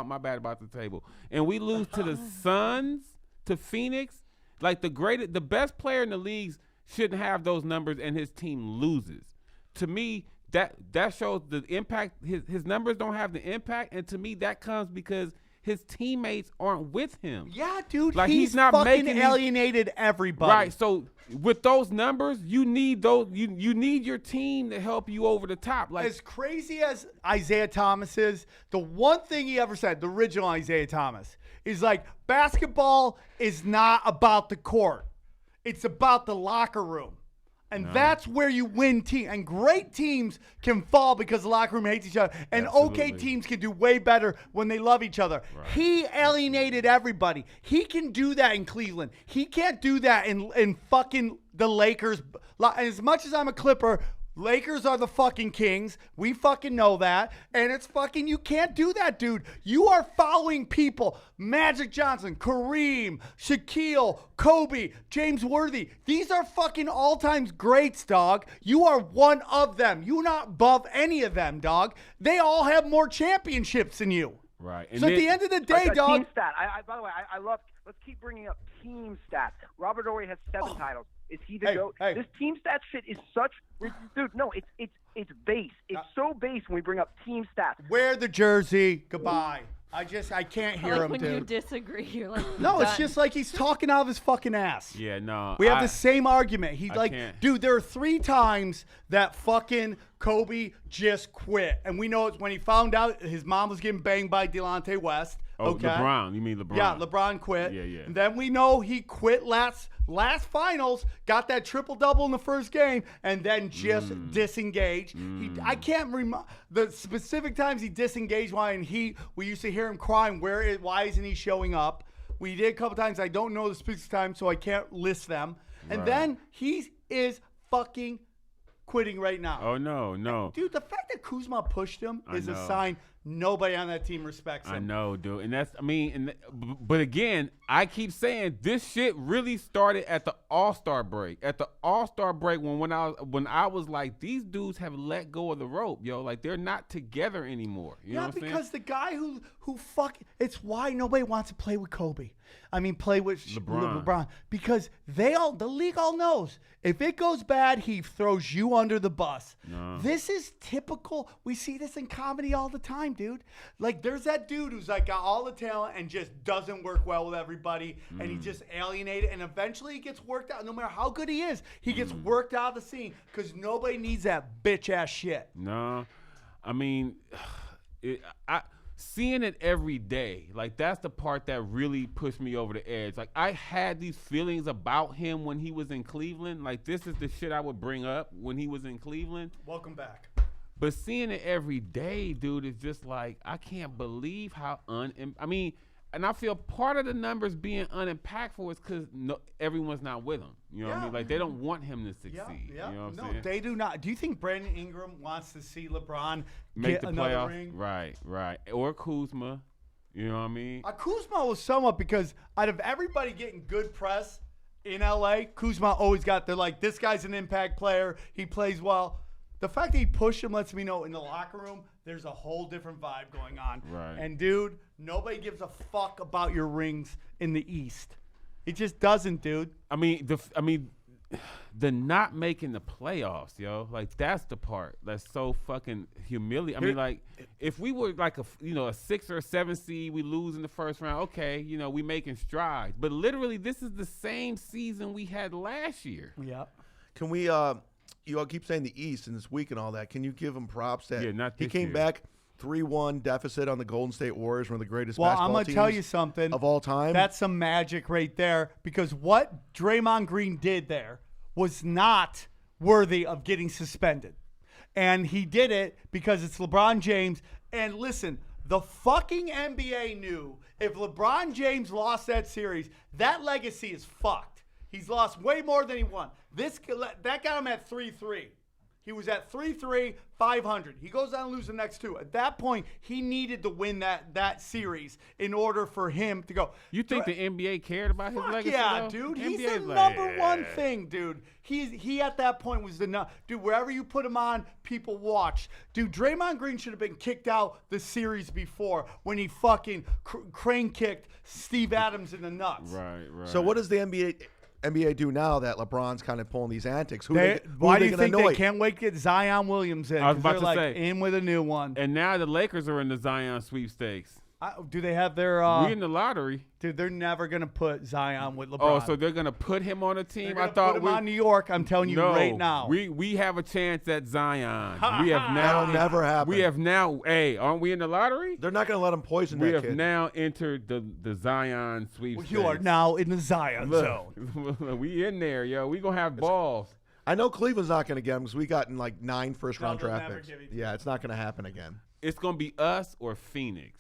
my bad about the table, and we lose to the Suns, to Phoenix, like the best player in the leagues shouldn't have those numbers, and his team loses. To me, that shows the impact. His numbers don't have the impact, and to me, that comes because his teammates aren't with him. Yeah, dude. Like, he's he's not fucking making alienated everybody. Right. So with those numbers, you need those. You need your team to help you over the top. Like, As crazy as Isaiah Thomas is, the one thing he ever said, the original Isaiah Thomas, is like, basketball is not about the court. It's about the locker room. And that's where you win team. And great teams can fall because the locker room hates each other. And okay Absolutely. teams can do way better when they love each other. Right. He alienated everybody. He can do that in Cleveland. He can't do that in fucking the Lakers. As much as I'm a Clipper, Lakers are the fucking kings. We fucking know that. And it's fucking, you can't do that, dude. You are following people. Magic Johnson, Kareem, Shaquille, Kobe, James Worthy. These are fucking all-time greats, dog. You are one of them. You're not above any of them, dog. They all have more championships than you. right. And So at then- the end of the day, A dog. team stat. By the way, I love. Let's keep bringing up team stats. Robert Horry has 7 titles. Is he the GOAT? Hey. This team stat shit is such, dude. No, it's base. It's so base when we bring up team stats. Wear the jersey. Goodbye. I can't hear Like him, when you dude. disagree, you're like, No, it's done. just like he's talking out of his fucking ass. Yeah, no. We have the same argument. He's I like, can't. dude, there are 3 times that fucking Kobe just quit. And we know it's when he found out his mom was getting banged by Delonte West. Oh, Okay. LeBron. You mean LeBron? Yeah, LeBron quit. Yeah. And then we know he quit last finals, got that triple-double in the first game, and then just disengaged. I can't remember the specific times he disengaged. We used to hear him crying, why isn't he showing up? We did a couple times. I don't know the specific times, so I can't list them. And then he is fucking quitting right now. Oh, no. Dude, the fact that Kuzma pushed him I is a know. sign nobody on that team respects him. I know, dude, and but again, I keep saying this shit really started at the All-Star break. At the All-Star break, when I was like, these dudes have let go of the rope, yo, like they're not together anymore. You know what I'm because saying? the guy who it's why nobody wants to play with Kobe. I mean, play with LeBron because the league all knows if it goes bad, he throws you under the bus. No. This is typical. We see this in comedy all the time, dude. Like there's that dude who's like got all the talent and just doesn't work well with everybody, and he just alienated, and eventually he gets worked out. No matter how good he is, he gets worked out of the scene because nobody needs that bitch ass shit. No, I mean, seeing it every day, like that's the part that really pushed me over the edge. Like I had these feelings about him when he was in Cleveland. Like this is the shit I would bring up when he was in Cleveland. Welcome back. But seeing it every day, dude, is just like I can't believe how and I feel part of the numbers being unimpactful is because everyone's not with him. You know what I mean? Like they don't want him to succeed. Yeah. You know what No, I'm saying? they do not. Do you think Brandon Ingram wants to see LeBron Make get the another playoffs. ring? Right. Or Kuzma. You know what I mean? Kuzma was somewhat because out of everybody getting good press in LA, Kuzma always got they're like, this guy's an impact player. He plays well. The fact that he pushed him lets me know in the locker room there's a whole different vibe going on. Right. And, dude, nobody gives a fuck about your rings in the East. It just doesn't, dude. The not making the playoffs, yo. Like, that's the part that's so fucking humiliating. I mean, like, if we were like a 6 or a 7 seed, we lose in the first round, okay, we making strides. But literally, this is the same season we had last year. Yeah. Can we you all keep saying the East and this week and all that. Can you give him props that not he this came year. back 3-1 deficit on the Golden State Warriors, one of the greatest Well, basketball I'm going teams to tell you something. of all time? That's some magic right there because what Draymond Green did there was not worthy of getting suspended. And he did it because it's LeBron James. And listen, the fucking NBA knew if LeBron James lost that series, that legacy is fucked. He's lost way more than he won. That got him at 3-3. He was at 3-3, 500. He goes down and loses the next two. At that point, he needed to win that series in order for him to go. You think the NBA cared about his legacy? Yeah, though? dude. The He's NBA 's the like, number one thing, dude. He at that point was dude, wherever you put him on, people watch. Dude, Draymond Green should have been kicked out the series before when he fucking crane kicked Steve Adams in the nuts. Right. So what does the NBA do now that LeBron's kind of pulling these antics? Why do you think annoy? they can't wait to get Zion Williams in? I was 'Cause about they're to like say. in with a new one. And now the Lakers are in the Zion sweepstakes. Do they have their? We in the lottery. Dude, they're never gonna put Zion with LeBron. Oh, so they're gonna put him on a team? they're gonna I thought put him on New York. I'm telling you right now. We have a chance at Zion. We have now. That'll never happen. We have now. Hey, aren't we in the lottery? They're not going to let him poison We that have kid. now entered the Zion sweepstakes. You are now in the Zion zone. Look, we in there, yo. We gonna have balls. I know Cleveland's not going to get him because we got in like 9 first-round they'll draft never picks. give it to Yeah, it's not going to happen again. It's gonna be us or Phoenix.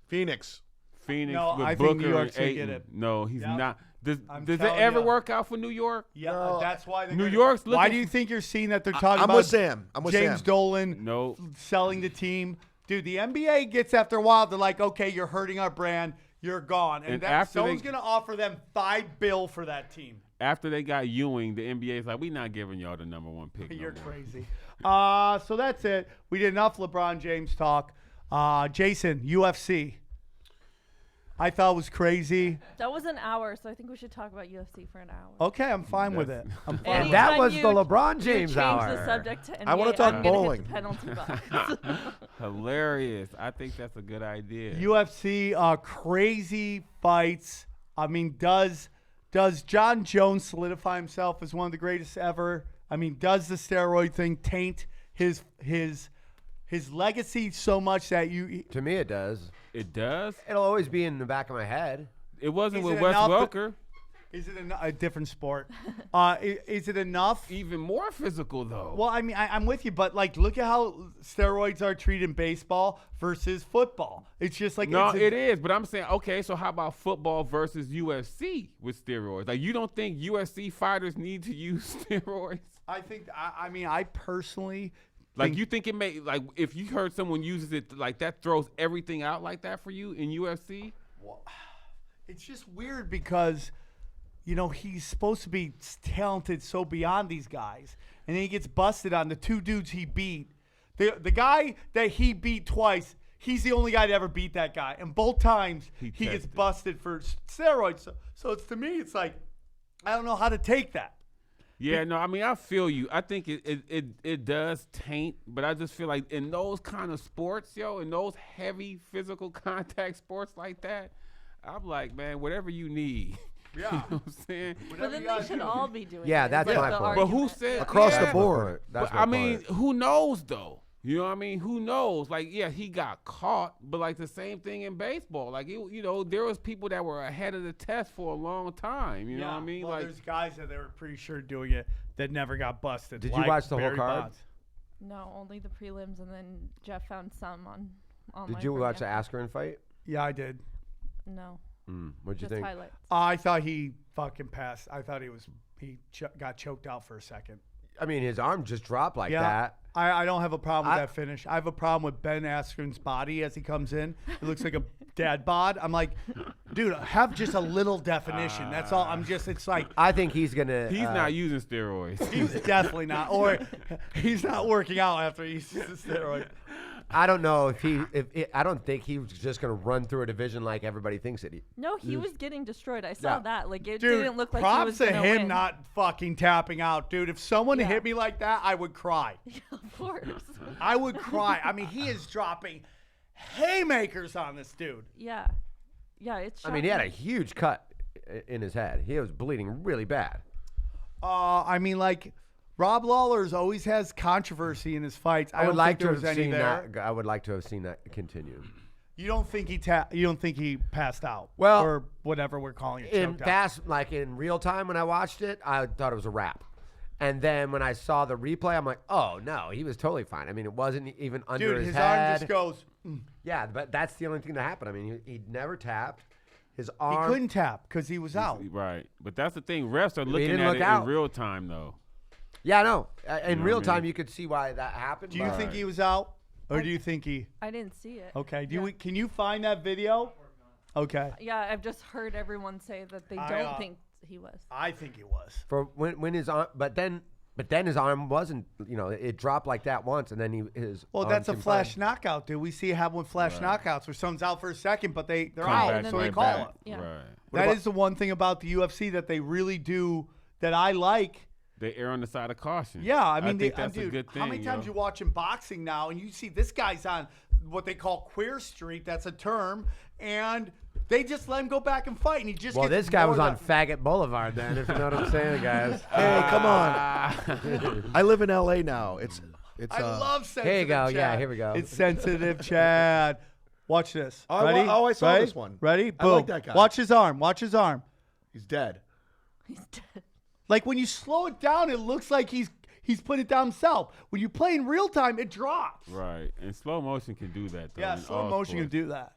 Phoenix. No, with I Booker think New York and should get Ayton. it. No, he's Yep. not. Does I'm it telling ever ya. work out for New York? Yeah, No, that's why New York's looking. Why do you think you're seeing that they're talking I'm about with Sam. I'm with James Sam. Dolan No. selling the team? Dude, the NBA gets after a while. They're like, okay, you're hurting our brand. You're gone. And someone's going to offer them $5 billion for that team. After they got Ewing, the NBA's like, we're not giving y'all the number 1 pick. You're no more. crazy. So that's it. We did enough LeBron James talk. Jason, UFC. I thought it was crazy. That was an hour, so I think we should talk about UFC for an hour. Okay, I'm fine with it. I'm fine. Anytime And that was you- the LeBron you James change hour. the subject to NBA, I wanna talk I'm gonna bowling. hit the penalty box. Hilarious. I think that's a good idea. UFC, crazy fights. I mean, does John Jones solidify himself as one of the greatest ever? I mean, does the steroid thing taint his legacy so much that you? To me, it does. It does? It'll always be in the back of my head. It wasn't Is with it Wes enough that- Welker. Is it a different sport? Is it enough? Even more physical, though. Well, I mean, I'm with you, but like, look at how steroids are treated in baseball versus football. It's just like No, it's it is. But I'm saying, okay, so how about football versus UFC with steroids? Like, you don't think UFC fighters need to use steroids? I think. I mean, I personally. Like, you think it may, like, if you heard someone uses it, like, that throws everything out like that for you in UFC? It's just weird because, he's supposed to be talented so beyond these guys. And then he gets busted on the 2 dudes he beat. The guy that he beat twice, he's the only guy to ever beat that guy. And both times he gets tested. busted for steroids. So it's, to me, it's like, I don't know how to take that. Yeah, no, I mean, I feel you. I think it does taint, but I just feel like in those kind of sports, in those heavy physical contact sports like that, I'm like, man, whatever you need. Yeah. You know what I'm saying? But then they should all be doing Yeah, it. that's is my the point. But who argument. said Across the yeah. board. That's But, my I mean, point. who knows though? You know what I mean? Who knows? Like, yeah, he got caught, but like the same thing in baseball. Like, there was people that were ahead of the test for a long time. You know what I mean? Well, like, there's guys that they were pretty sure doing it that never got busted. Did you like watch the whole Barry card? Bonds. No, only the prelims, and then Jeff found some on online. Did you for me watch the after. Askren fight? Yeah, I did. No, What'd you just think? highlights. I thought he fucking passed. I thought he got choked out for a second. I mean, his arm just dropped like Yeah, that. I don't have a problem with that finish. I have a problem with Ben Askren's body as he comes in. It looks like a dad bod. I'm like, dude, have just a little definition. That's all. It's like I think he's gonna. he's not using steroids. he's definitely not, or he's not working out after he uses the steroid. I don't know I don't think he was just gonna run through a division like everybody thinks it. No, he was getting destroyed. I saw Yeah. that. Like it Dude, didn't look like he props was to gonna him win. not fucking tapping out, dude. If someone Yeah. hit me like that, I would cry. Of course. I would cry. I mean, he is dropping haymakers on this dude. Yeah. Yeah, it's. I mean, he had a huge cut in his head. He was bleeding really bad. I mean, like Rob Lawler's always has controversy in his fights. I would don't like think to there have was any seen there. that. I would like to have seen that continue. You don't think you don't think he passed out? Well, or whatever we're calling it. In choked out. fast, like in real time when I watched it, I thought it was a wrap. And then when I saw the replay, I'm like, oh no, he was totally fine. I mean, it wasn't even under Dude, his his head. arm just goes. Yeah, but that's the only thing that happened. I mean, he never tapped. His He arm. couldn't tap because he was out. Right. But that's the thing. Refs are looking didn't at look it out. in real time, though. Yeah, no. In know real what I mean? time, you could see why that happened. Do you but- think he was out, or do you think he? I didn't see it. Okay. Yeah. Can you find that video? Okay. Yeah, I've just heard everyone say that they I, don't think he was. I think he was. for when his arm, but then his arm wasn't. It dropped like that once, and then his. Well, arm that's a seemed flash fine. knockout, dude. We see it happen with flash knockouts where someone's out for a second, but they're Come out, back and so then they right call back. it. Yeah. Right. That about- is the one thing about the UFC that they really do that I like. They err on the side of caution. Yeah, I mean, think that's dude, a good thing. how many times yo? you watch in boxing now, and you see this guy's on what they call queer street. That's a term, and they just let him go back and fight, and he just. Well, gets this guy was more on Faggot Boulevard then, if you know what I'm saying, guys. Hey, come on. I live in L.A. now. It's. I love sensitive. Here you go. Chad. Yeah, here we go. It's sensitive, Chad. Watch this. Oh, Ready? I saw Ready? this one. Ready? I Boom. like that guy. Watch his arm. Watch his arm. He's dead. He's dead. Like when you slow it down, it looks like he's put it down himself. When you play in real time, it drops. Right. And slow motion can do that, though. Yeah, in slow all motion can sports. do that.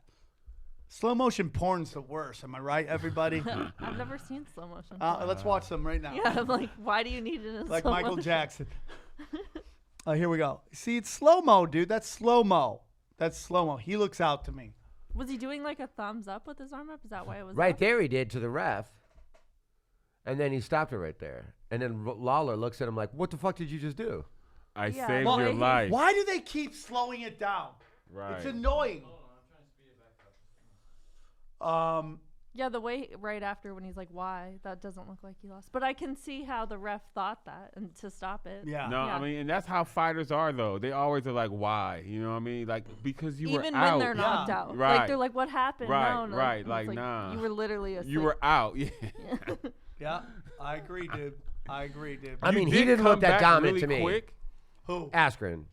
Slow motion porn's the worst. Am I right, everybody? I've never seen slow motion. Let's watch some right now. Yeah, I'm like, why do you need it in Like slow Michael motion? Jackson. Here we go. See, it's slow mo, dude. That's slow mo. That's slow mo. He looks out to me. Was he doing like a thumbs up with his arm up? Is that why it was Right up? there, he did to the ref, and then he stopped it right there. And then Lawler looks at him like, "What the fuck did you just do?" I Yeah, saved well, your he- life. Why do they keep slowing it down? Right. It's annoying. Yeah, the way right after when he's like, why? That doesn't look like he lost. But I can see how the ref thought that and to stop it. Yeah. No, Yeah. I mean, and that's how fighters are, though. They always are like, why? You know what I mean? Like, because you Even were when out. they're knocked Yeah. out. Like, Right. they're like, what happened? Right, No. right, It's like, nah. You were literally asleep. You were out. Yeah. Yeah, I agree, dude. I agree, dude. I mean, You he didn't come look that back dominant really to me. Quick. Who? Askren,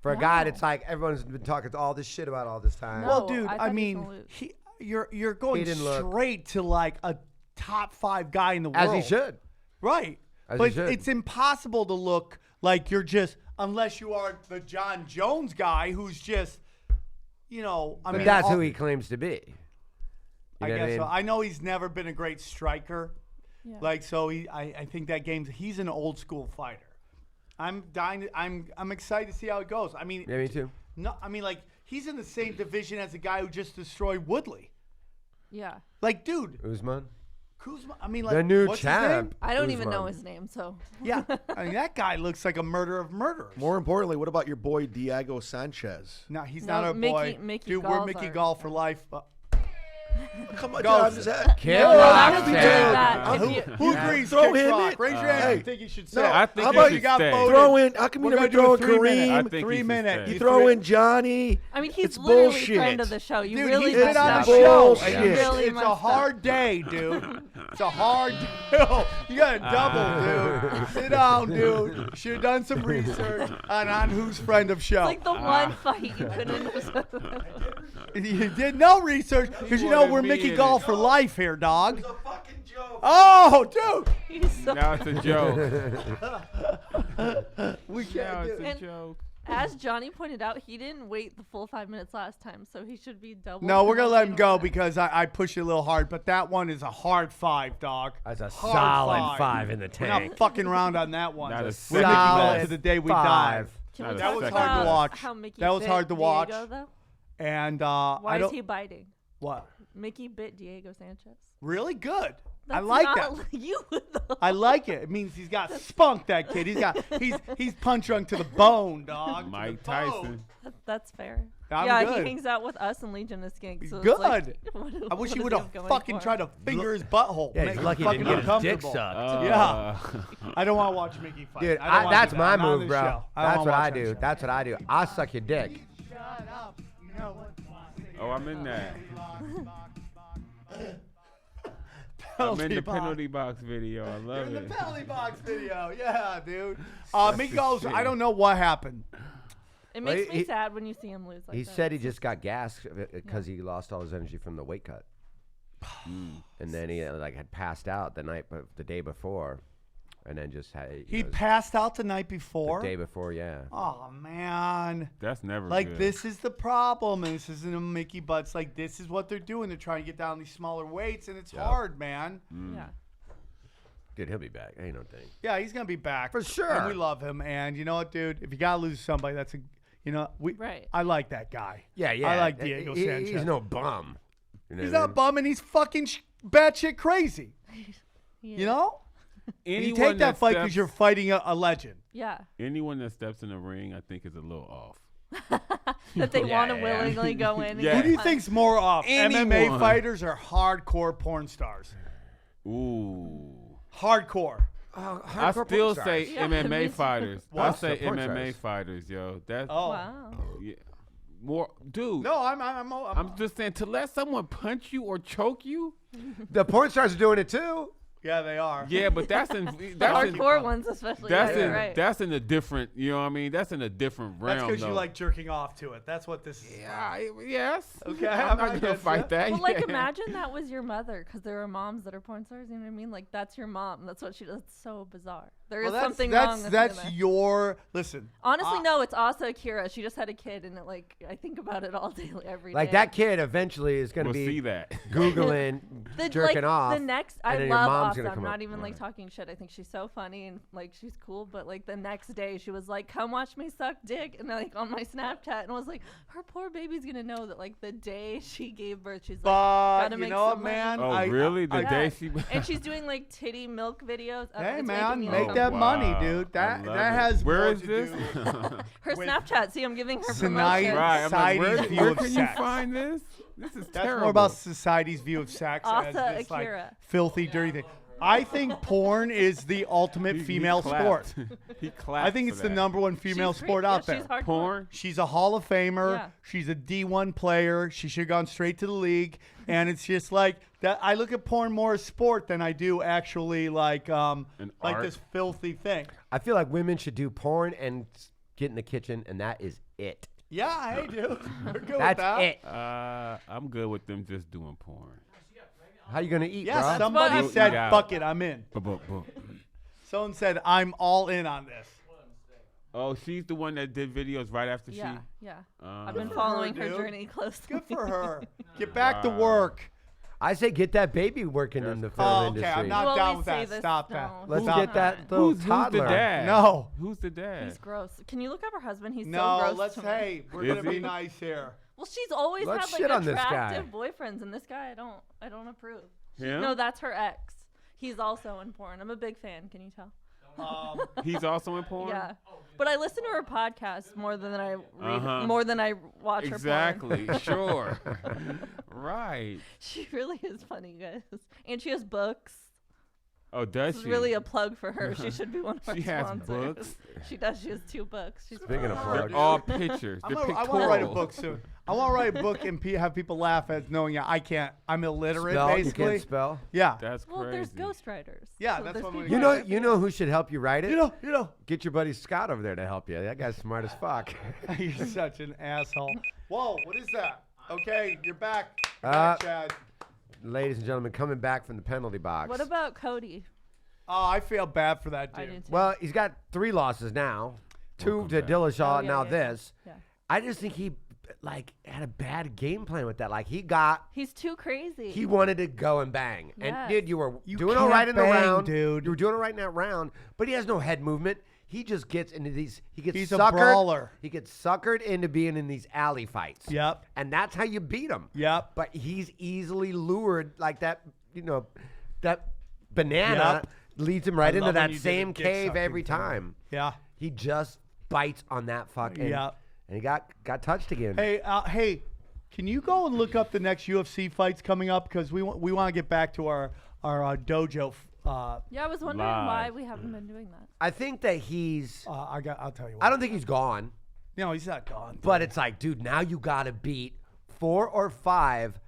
for a guy No. that's like everyone's been talking all this shit about all this time. No. Well, dude, I I, thought he was mean, gonna lose. you're going didn't look- straight to like a top 5 guy in the as world. he should. Right. As he But should. it's impossible to look like you're just, unless you are the John Jones guy who's just, I But mean, that's all- who he claims to be. You I know what guess so. mean? I know he's never been a great striker. Yeah. Like, so I think that he's an old school fighter. I'm excited to see how it goes. I mean, Yeah, me too. no, I mean, like, he's in the same division as a guy who just destroyed Woodley. Yeah. Like, dude, Usman, Kuzma, I mean, like, the new what's his name? champ. I don't even know Usman. his name, so. Yeah, I mean, that guy looks like a murderer of murderers. More importantly, what about your boy Diego Sanchez? No, he's No, not our Mickey- boy. Mickey Dude, we're Gall's Mickey our Gall for guy. life. Come on, Go. John. Just have, Kid No, Rock, I would be Chad. doing that. Who, If you- who agrees? Throw Kid him Rock? in. Raise your hand. Hey. If you think you should No, say. I think how you about should you got stay. voted? throw in. How come you We're never gonna do throw a in 3 minute. I Kareem? think 3 he should minute. stay. You throw in Johnny. I mean, he's It's literally bullshit. friend of the show. You Dude, really he's been messed on the up. show. Bullshit. You really It's messed a up. hard day, dude. It's a hard deal. You got a double, dude. Sit down, dude. Should have done some research on who's friend of show. It's like the one fight you couldn't. You did no research because you know wanted we're me Mickey in Golf it. for life here, dog. It's a fucking joke. Oh, dude. He's so Now it's a joke. We Now can't do it's it. a And- joke. As Johnny pointed out, he didn't wait the full 5 minutes last time, so he should be double. No, we're going to let him go penalty. because I pushed it a little hard, but that one is a hard 5, dog. That's a Hard solid 5 in the We're not tank. fucking around on that one. Not a We're second Mickey Golf solid to the day we 5. die. Can Not we a talk was second. hard to about watch. how Mickey That was bit hard to watch. Diego, though? And I Why don't. is he biting? What? Mickey bit Diego Sanchez. Really good. I That's like not that. You though. I like it. It means he's got spunk. That kid. He's punch drunk to the bone, dog. To Mike the bone. Tyson. That's fair. I'm yeah, good. he hangs out with us and Legion of Skanks. So Good. It's like, I wish he what would is have going fucking for? tried to finger his butthole. Yeah, Make he's him lucky he fucking didn't get his dick uncomfortable. sucked. Yeah. I don't want to watch Mickey fight. Dude, I don't wanna that's do that. my I'm on move, this bro. show. I don't That's wanna what I watch that do. show. That's what I do. I suck your dick. Shut up. You know what? Oh, I'm in that. I'm in the Penalty box. penalty box video. I You're love in the it. penalty box video. Yeah, dude. Mickey goes, I don't know what happened. It makes Well, me he- sad when you see him lose like He that. said he just got gassed because he lost all his energy from the weight cut, and then he like had passed out the day before, and then just had He passed out the night the before. day before, yeah. Oh man. That's never Like good. this is the problem, and this isn't a Mickey Butts. Like this is what they're doing. They're trying to get down these smaller weights, and it's hard, man. Yeah. Dude, he'll be back. Ain't no thing. Yeah, he's gonna be back For sure. and we love him. And you know what, dude? If you gotta lose somebody, that's we. Right. I like that guy. Yeah, yeah. I like Diego Sanchez. He's no bum. You know He's what I not mean? bumming. He's fucking batshit crazy. You know? And you Anyone take that fight because steps- you're fighting a legend. Yeah. Anyone that steps in the ring, I think, is a little off. That they want to yeah. willingly go in. And Yeah. Who get do you punched. think's more off? MMA Anyone. fighters or hardcore porn stars? Ooh. Hardcore. I still say Yeah, me MMA too. fighters. I What? say Porn MMA stars. fighters, yo. That's Oh. Wow. yeah. More, dude. No, I'm I'm just saying to let someone punch you or choke you. The porn stars are doing it too. yeah, they are. Yeah, but that's in The that's in, hardcore ones, especially. that's yeah, in you're right. that's in a different. You know what I mean? That's in a different realm. That's because you though. like jerking off to it. That's what this is. Yes. Okay, I'm I'm not not gonna against fight it. that. Well, like, yeah. imagine that was your mother, because there are moms that are porn stars. You know what I mean? Like, that's your mom. That's what she does. It's so bizarre. There is Well, something wrong with that's women. your listen. Honestly, no, it's Asa Akira. She just had a kid, and I think about it all day, every day. Like that kid eventually is going to We'll see be that. Googling jerking off. The next, and I then your love mom's Asa. gonna I'm come not up. even like talking shit. I think she's so funny and like she's cool. But like the next day, she was like, "Come watch me suck dick," and like on my Snapchat, and I was like, "Her poor baby's gonna know that like the day she gave birth, she's like, But gotta you make know what, some money." man? Oh, really? The Yeah. day she. And she's doing like titty milk videos. Hey, It's man, making me make Oh, that uncomfortable. money, wow. dude. I That love that it. has Where more is to this? do Her with Snapchat. See, I'm giving her Society- promotion. Right. I'm like, Society's view where of can you sex. find this? This is That's terrible. more about society's view of sex as Asa this like Akira. filthy, dirty thing. I think porn is the ultimate He female sport. clapped. He clapped. I think for it's the that. number one female sport out there. She's hardcore. Porn. She's a Hall of Famer. Yeah. She's a D1 player. She should have gone straight to the league. And it's just like that. I look at porn more as sport than I do actually like art. this filthy thing. I feel like women should do porn and get in the kitchen, and that is it. Yeah, hey, dude. We're good with That's that. it. I'm good with them just doing porn. How you gonna eat, Yeah, bro? somebody I'm- said, Yeah. fuck it, I'm in. Bu- Someone said, I'm all in on this. Oh, she's the one that did videos right after Yeah, she. yeah. Uh, I've been Good for her, following her dude. journey closely. Good for her. Get back to Wow. work. I say get that baby working in the film Oh, okay. industry. I'm not You down always with say that. this. Stop No, that. Let's stop get that it. little Who's the toddler. dad? No. Who's the dad? He's gross. Can you look up her husband? He's so No, gross. let's, to me. hey, we're Is going to be he? nice here. Well, she's always Let's had shit like on this guy. attractive boyfriends, and this guy, I don't approve. Him? No, that's her ex. He's also in porn. I'm a big fan. Can you tell? He's also in porn. Yeah. But I listen to her podcast more than I read, Uh-huh. more than I watch her Exactly. porn. Sure. Right. She really is funny, guys. And she has books. Oh, does This she? is really a plug for her. She should be one of our She has sponsors. books? She does. She has 2 books. She's Speaking of They're plugs. all pictures. They're I want to write a pictorial. book soon. I want to write a book and have people laugh at knowing I can't. I'm illiterate, Spell, you basically. can't spell. Yeah. That's well, crazy. there's ghostwriters. Yeah, So that's there's what I'm people gonna out You there. know who should help you write it? You know. Get your buddy Scott over there to help you. That guy's smart as fuck. You're such an asshole. Whoa, what is that? Okay, you're back. You're Uh, back, Chad. Ladies and gentlemen, coming back from the penalty box. What about Cody? Oh, I feel bad for that I dude. did too. Well, he's got 3 losses now. 2 Welcome to back. Dillashaw, Oh, and yeah, now yeah, this. Yeah. I just think he had a bad game plan with that. Like he He's too crazy. he wanted to go and bang. And Yes. dude, you were You doing all can't right in the bang, round, dude. You were doing all right in that round, but he has no head movement. He just gets into these. He's a suckered. brawler. He gets suckered into being in these alley fights. Yep. And that's how you beat him. Yep. But he's easily lured like that. That banana Yep. leads him right I into love when that you did same a dick cave sucking every thing. time. Yeah. He just bites on that fucking. Yep. And he got touched again. Hey, can you go and look up the next UFC fights coming up? Because we want to get back to our dojo. Yeah, I was wondering Live. why we haven't been doing that. I think that he's. I'll tell you. What. I don't think he's gone. No, he's not gone. But it's like, dude, now you got to beat 4 or 5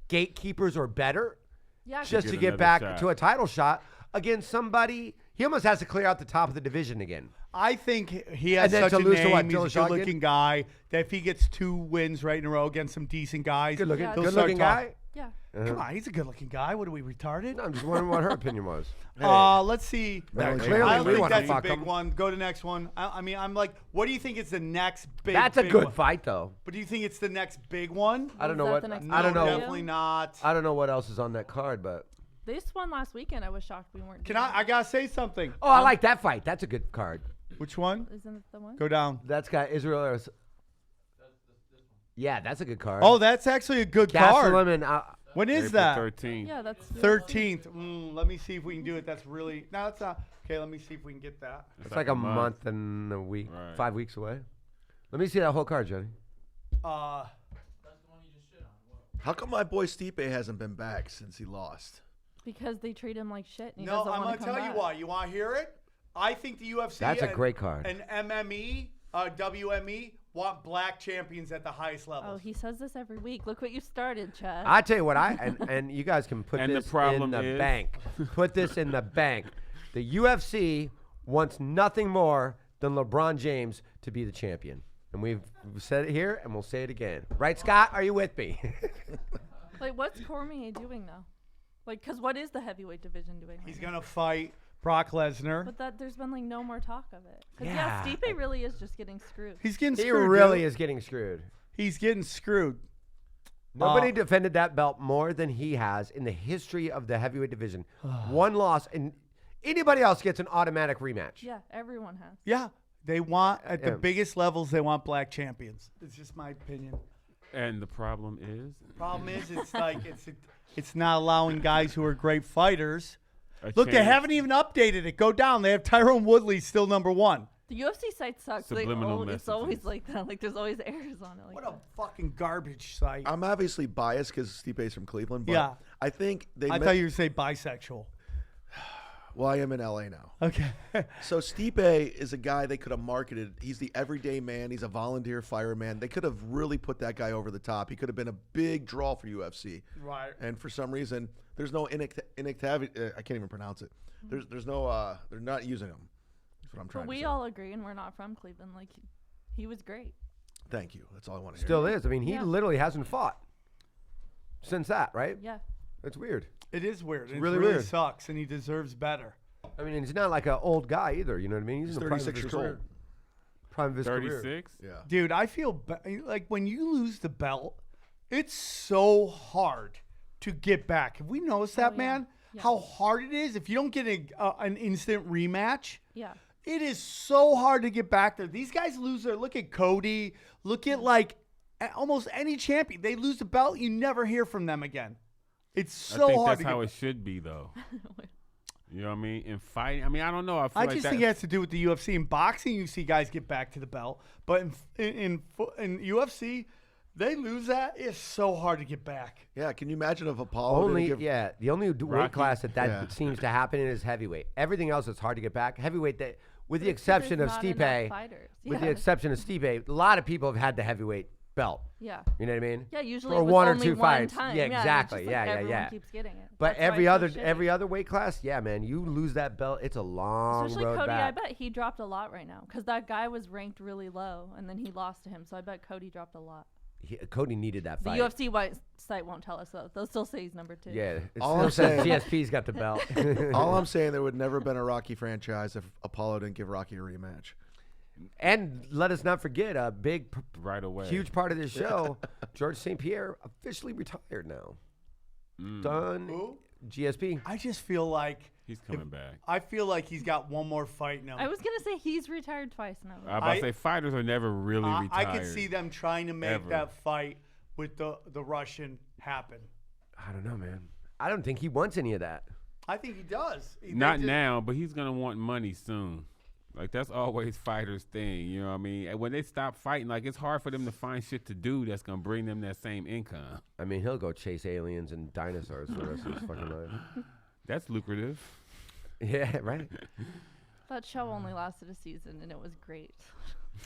gatekeepers or better Yeah, just to get get another back shot. to a title shot against somebody. He almost has to clear out the top of the division again. I think he has And then such to a lose to name. what, He's a Dillashaw again? good-looking guy. That if he gets 2 wins right in a row against some decent guys, Good looking, Yeah. he'll good start looking talking. guy. yeah. Come on, he's a good-looking guy. What are we retarded? No, I'm just wondering what her opinion was. Let's see. Well, clearly I don't we think wanna that's a fuck big him. one. Go to the next one. I mean, I'm like, what do you think is the next big? That's a big good one? fight, though. But do you think it's the next big one? I don't know Is that what. the next I don't one? know. Yeah. Definitely not. I don't know what else is on that card, but. This one last weekend, I was shocked we weren't. Can doing I gotta say something. Oh, I like that fight. That's a good card. Which one? it. Isn't it the one? Go down. That's got Israel. Yeah, that's a good card. Oh, that's actually a good Gastelum card. and When is April that? 13th. Yeah, that's 13th. Let me see if we can do it. That's really no, it's not. Okay, let me see if we can get that. it's like a month and a week, Right. 5 weeks away. Let me see that whole card, Johnny. Uh, How come my boy Stipe hasn't been back since he lost? because they treat him like shit. And he no, doesn't I'm wanna gonna come tell you back. why. You want to hear it? I think the UFC. That's a and- great card. And MME, WME want black champions at the highest Oh, levels. he says this every week. Look what you started, Chad. I tell you what, and you guys can put And the this in problem the is- bank. Put this in the bank. The UFC wants nothing more than LeBron James to be the champion. And we've said it here, and we'll say it again. Right, Scott? Are you with me? Like, what's Cormier doing now? Like, because what is the heavyweight division doing? Right He's now? gonna fight Brock Lesnar. But that there's been like no more talk of it. Because Yeah. Stipe really is just getting screwed. He's getting He screwed. really dude. is getting screwed. He's getting screwed. Nobody defended that belt more than he has in the history of the heavyweight division. One loss, and anybody else gets an automatic rematch. Yeah, everyone has. Yeah, they want at the Yeah. biggest levels. They want black champions. It's just my opinion. And the problem is Problem is, it's like it's not allowing guys who are great fighters. a Look, they chance. haven't even updated it. Go down. They have Tyrone Woodley still number 1. The UFC site sucks. Like, Subliminal it's always messages. like that. Like, there's always errors on it. Like What a that. fucking garbage site. I'm obviously biased because Stipe's from Cleveland, but Yeah. I think they. I thought you were say bisexual. Well, I am in LA now. Okay. So Stipe is a guy they could have marketed. He's the everyday man. He's a volunteer fireman. They could have really put that guy over the top. He could have been a big draw for UFC. Right. And for some reason, there's no inactivity. I can't even pronounce it. There's no. They're not using him. That's what I'm trying But to we say. all agree, and we're not from Cleveland. Like, he was great. Thank you. That's all I want to hear. Still is. I mean, he Yeah. literally hasn't fought since that, right? Yeah. That's weird. It is weird. It really really weird. sucks, and he deserves better. I mean, he's not like an old guy either. You know what I mean? He's He's in the prime of 36 his years career. old. Prime of his career. 36. Yeah. Dude, I feel like when you lose the belt, it's so hard to get back. Have we noticed that, yeah. man? Yeah. How hard it is if you don't get an instant rematch. Yeah. It is so hard to get back there. These guys lose their. Look at Cody. Look at like almost any champion. They lose the belt. You never hear from them again. It's I so think hard that's to how get. it should be, though. You know what I mean? In fighting, I mean, I don't know. I feel I like just that, think it has to do with the UFC. In boxing, you see guys get back to the belt, but in UFC, they lose that. It's so hard to get back. Yeah, can you imagine if Apollo Only didn't give the only weight class that Yeah. seems to happen in is heavyweight. Everything else is hard to get back. Heavyweight, with the It's 'cause exception of there's not Stipe, enough fighters. with the Yeah. exception of Stipe, a lot of people have had the heavyweight belt. Yeah. You know what I mean? Yeah, usually for it was one or only two one fights. time. Yeah, it's just exactly. like Yeah, everyone keeps getting it. But That's why every it's so every shitty. other weight class, yeah, man, you lose that belt, it's a long Especially road Cody, I back. bet he dropped a lot right now because that guy was ranked really low, and then he lost to him. So I bet Cody dropped a lot. Cody needed that The fight. UFC site won't tell us though. They'll still say he's number 2. Yeah, it All still I'm says saying- GSP's got the belt. All I'm saying, there would never been a Rocky franchise if Apollo didn't give Rocky a rematch. And let us not forget a big, right away. huge part of this show, George St. Pierre officially retired now. Done. Who? GSP. I just feel like He's coming back. I feel like he's got one more fight in him. I was gonna say he's retired twice now. I was about to say fighters are never really I retired. could see them trying to make Ever. that fight with the Russian happen. I don't know, man. I don't think he wants any of that. I think he does. Not now, but he's gonna want money soon. Like that's always fighters' thing, you know what I mean? And when they stop fighting, like it's hard for them to find shit to do that's gonna bring them that same income. I mean, he'll go chase aliens and dinosaurs for the rest of his fucking life. That's lucrative. Yeah, right. That show only lasted a season, and it was great.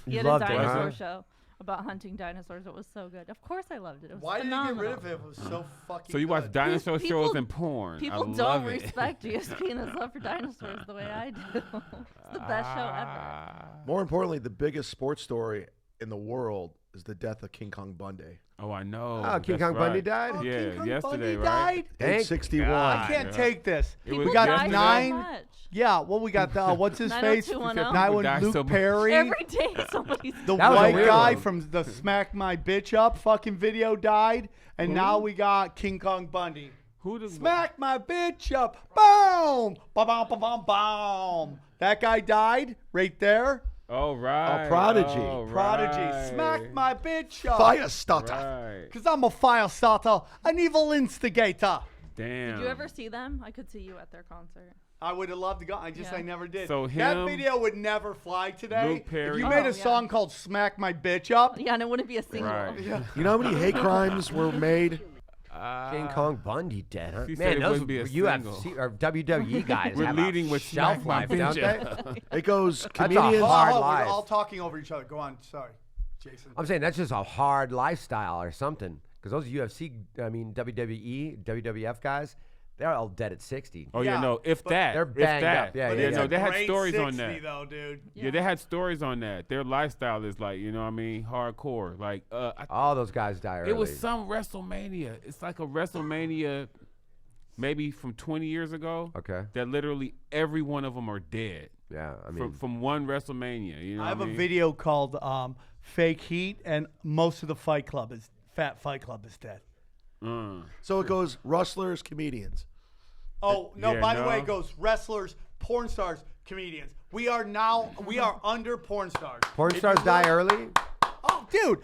You He had a loved it, dinosaur huh? show about hunting dinosaurs. It was so good. Of course, I loved it. It was Why phenomenal. did you get rid of it? It was so fucking. So you watch good. dinosaur People- shows and porn. People I don't love it. respect GSP and his love for dinosaurs the way I do. It's the best show ever. More importantly, the biggest sports story in the world is the death of King Kong Bundy. Oh, I know. Oh, King That's Kong Bundy right. died? Oh, Yeah, King Kong yesterday, Bundy right? died? Thank 861. God. I can't Yeah. take this. It We was got yesterday. 9. So much. Yeah, well, we got the what's his face? 90210. Guy People with die Luke so much. Perry. Every day somebody's The That was a white weird guy one. from the Smack My Bitch Up fucking video died, and now we got King Kong Bundy. Who the Smack my bitch up, boom, ba bum ba bum boom. That guy died right there. Oh, right. Prodigy. Oh, Prodigy, right. smack my bitch up. Fire starter. Right. Cause I'm a fire starter, an evil instigator. Damn. Did you ever see them? I could see you at their concert. I would have loved to go. I Yeah. never did. So that him, video would never fly today. Luke Perry. If you made Oh, a song called "Smack My Bitch Up," Yeah, and it wouldn't be a single. Right. You know how many hate crimes were made? King Kong Bundy dead, huh? He said Man, it those wouldn't be a UFC or WWE guys We're have leading a with shelf Smack My life, don't Bitch they? It goes a comedians. hard we're life. all talking over each other. Go on. Sorry, Jason. I'm saying that's just a hard lifestyle or something. Because those UFC, WWE, WWF guys, they're all dead at 60. Oh, yeah, Yeah, no. If but that. they're if banged that. up. Yeah, But yeah, it's yeah. a They had great stories on 60, that. though, dude. Yeah, they had stories on that. Their lifestyle is like, you know what I mean, hardcore. Like, All those guys die early. it was some WrestleMania. It's like a WrestleMania maybe from 20 years ago. Okay. That literally every one of them are dead. Yeah, I mean, From one WrestleMania. You know I have what a mean? video called "Fake Heat," and most of the Fight Club is dead. So it goes wrestlers, comedians. Oh no! Yeah, By the way, no. it goes wrestlers, porn stars, comedians. We are under porn stars. porn If stars you die look- early? Oh, dude,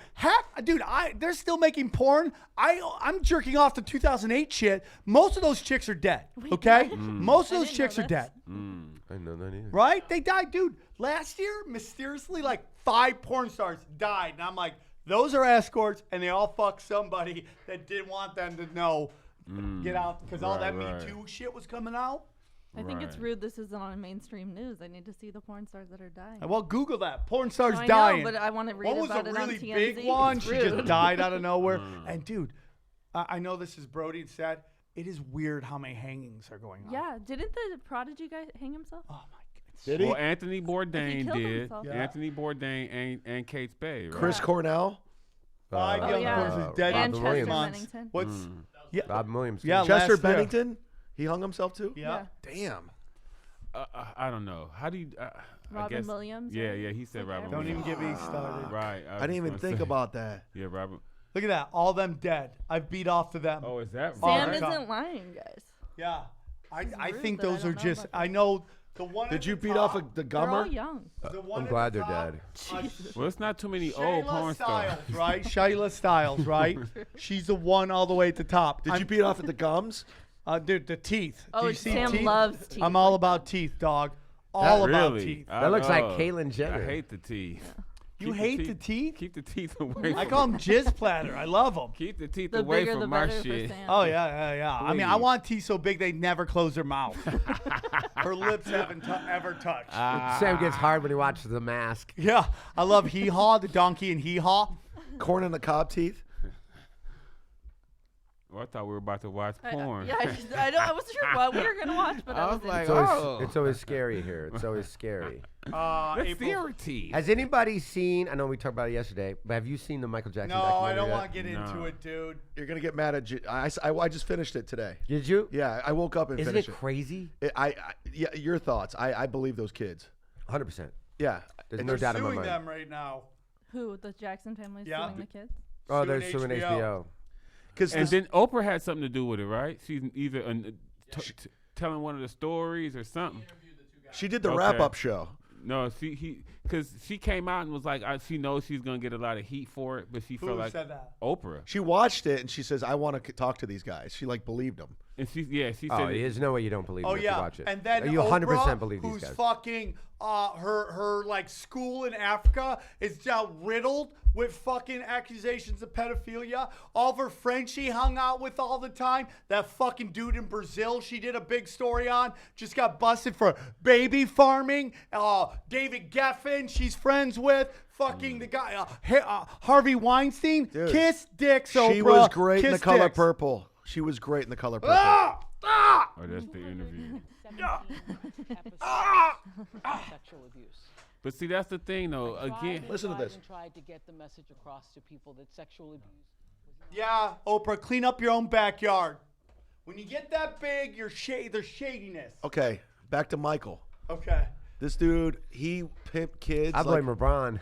they're still making porn. I'm jerking off to 2008 shit. Most of those chicks are dead. Okay, most of I those didn't know chicks are this. dead. I didn't know that either. Right? They died, dude. Last year, mysteriously, like 5 porn stars died, and I'm like, those are escorts, and they all fucked somebody that didn't want them to know. Get out, because all that right. Me Too shit was coming out. I think it's Right. rude this isn't on mainstream news. I need to see the porn stars that are dying. Well, Google that. Porn stars I dying. know, but I want to read What was about a it really on TMZ. big one? It's She just rude. died out of nowhere. And dude, I know this is Brody and sad. It is weird how many hangings are going on. Yeah, didn't the Prodigy guy hang himself? Oh my god. Did he? Well, Anthony Bourdain killed did. himself. Yeah. Anthony Bourdain and Kate Spade. Right? Chris Cornell. 5 Oh, young yeah. boys is dead And in Chester 3 months. Bennington. What's yeah? Bob Williams. Yeah, Chester last year. Bennington. He hung himself too. Yeah. Damn. I don't know. How do you? I Robin guess, Williams, Yeah, right? yeah. He said Like Robin. Don't even Williams. get me started. Right. I didn't even think about that. Yeah, Robin. Look at that. All them dead. I've beat off to them. Oh, is that Sam right? right. isn't lying, guys. Yeah. I rude think that I those don't are know just. about that. I know the one. Did at you the beat top, off the They're all gummer? young. the one I'm at glad the they're top, dead. Well, it's not too many old porn Shayla stars. Styles, right? Shayla Styles, right? She's the one all the way at the top. Did you beat off at the gums? Dude, the teeth. Do Oh, you see Sam teeth? loves teeth. I'm all about teeth, dog. All about Really? teeth. That looks like Caitlyn I Jenner. hate the teeth. You hate the teeth? Keep the teeth away. I call them jizz platter. I love them. Keep the teeth The away bigger the from my better for shit. Sam. Oh, yeah. I mean, I Please. want teeth so big they never close their mouth. Her lips haven't ever touched. Sam gets hard when he watches The Mask. Yeah, I love Hee Haw, the donkey and Hee Haw. Corn on the cob teeth. Well, I thought we were about to watch porn. Yeah, I wasn't sure what we were gonna watch, but I I was was like, It's always, oh. it's always scary here. It's always scary. Let's see her teeth. Has anybody seen? I know we talked about it yesterday, but have you seen the Michael Jackson No, I documentary don't yet? want to get into No. it, dude. You're gonna get mad at. I just finished it today. Did you? Yeah, I woke up and Isn't finished it crazy? Yeah, your thoughts. I believe those kids. 100%. Yeah. There's And no they're doubt in my suing mind. them right now. Who? The Jackson family Yeah. suing the kids? Oh, Suing they're suing HBO. HBO. Because And then Oprah had something to do with it, right? She's either telling one of the stories or something. she did the Okay. wrap-up show. No, because she came out and was like, she knows she's gonna get a lot of heat for it, but she Who felt like said that? Oprah, She watched it and she says, "I want to talk to these guys." She believed them. and she said, Oh, there's no way you don't believe it Oh if yeah, you watch it. and then you 100% Oprah, believe these who's guys. fucking her like school in Africa is now riddled with fucking accusations of pedophilia. All of her friends she hung out with all the time, that fucking dude in Brazil she did a big story on, just got busted for baby farming. David Geffen she's friends with. Fucking the guy, Harvey Weinstein. Dude, Kiss dicks, Oprah. She was great in Kiss The Color dicks. Purple. She was great in The Color Purple. Ah! Ah! Oh, that's the interview. 17 episodes sexual abuse. But see, that's the thing, though. Again, Listen to this. And tried to get the message across to people that sexual abuse was not Yeah, Oprah, clean up your own backyard. When you get that big, there's shadiness. Okay, back to Michael. Okay. This dude, he pimped kids. I blame LeBron.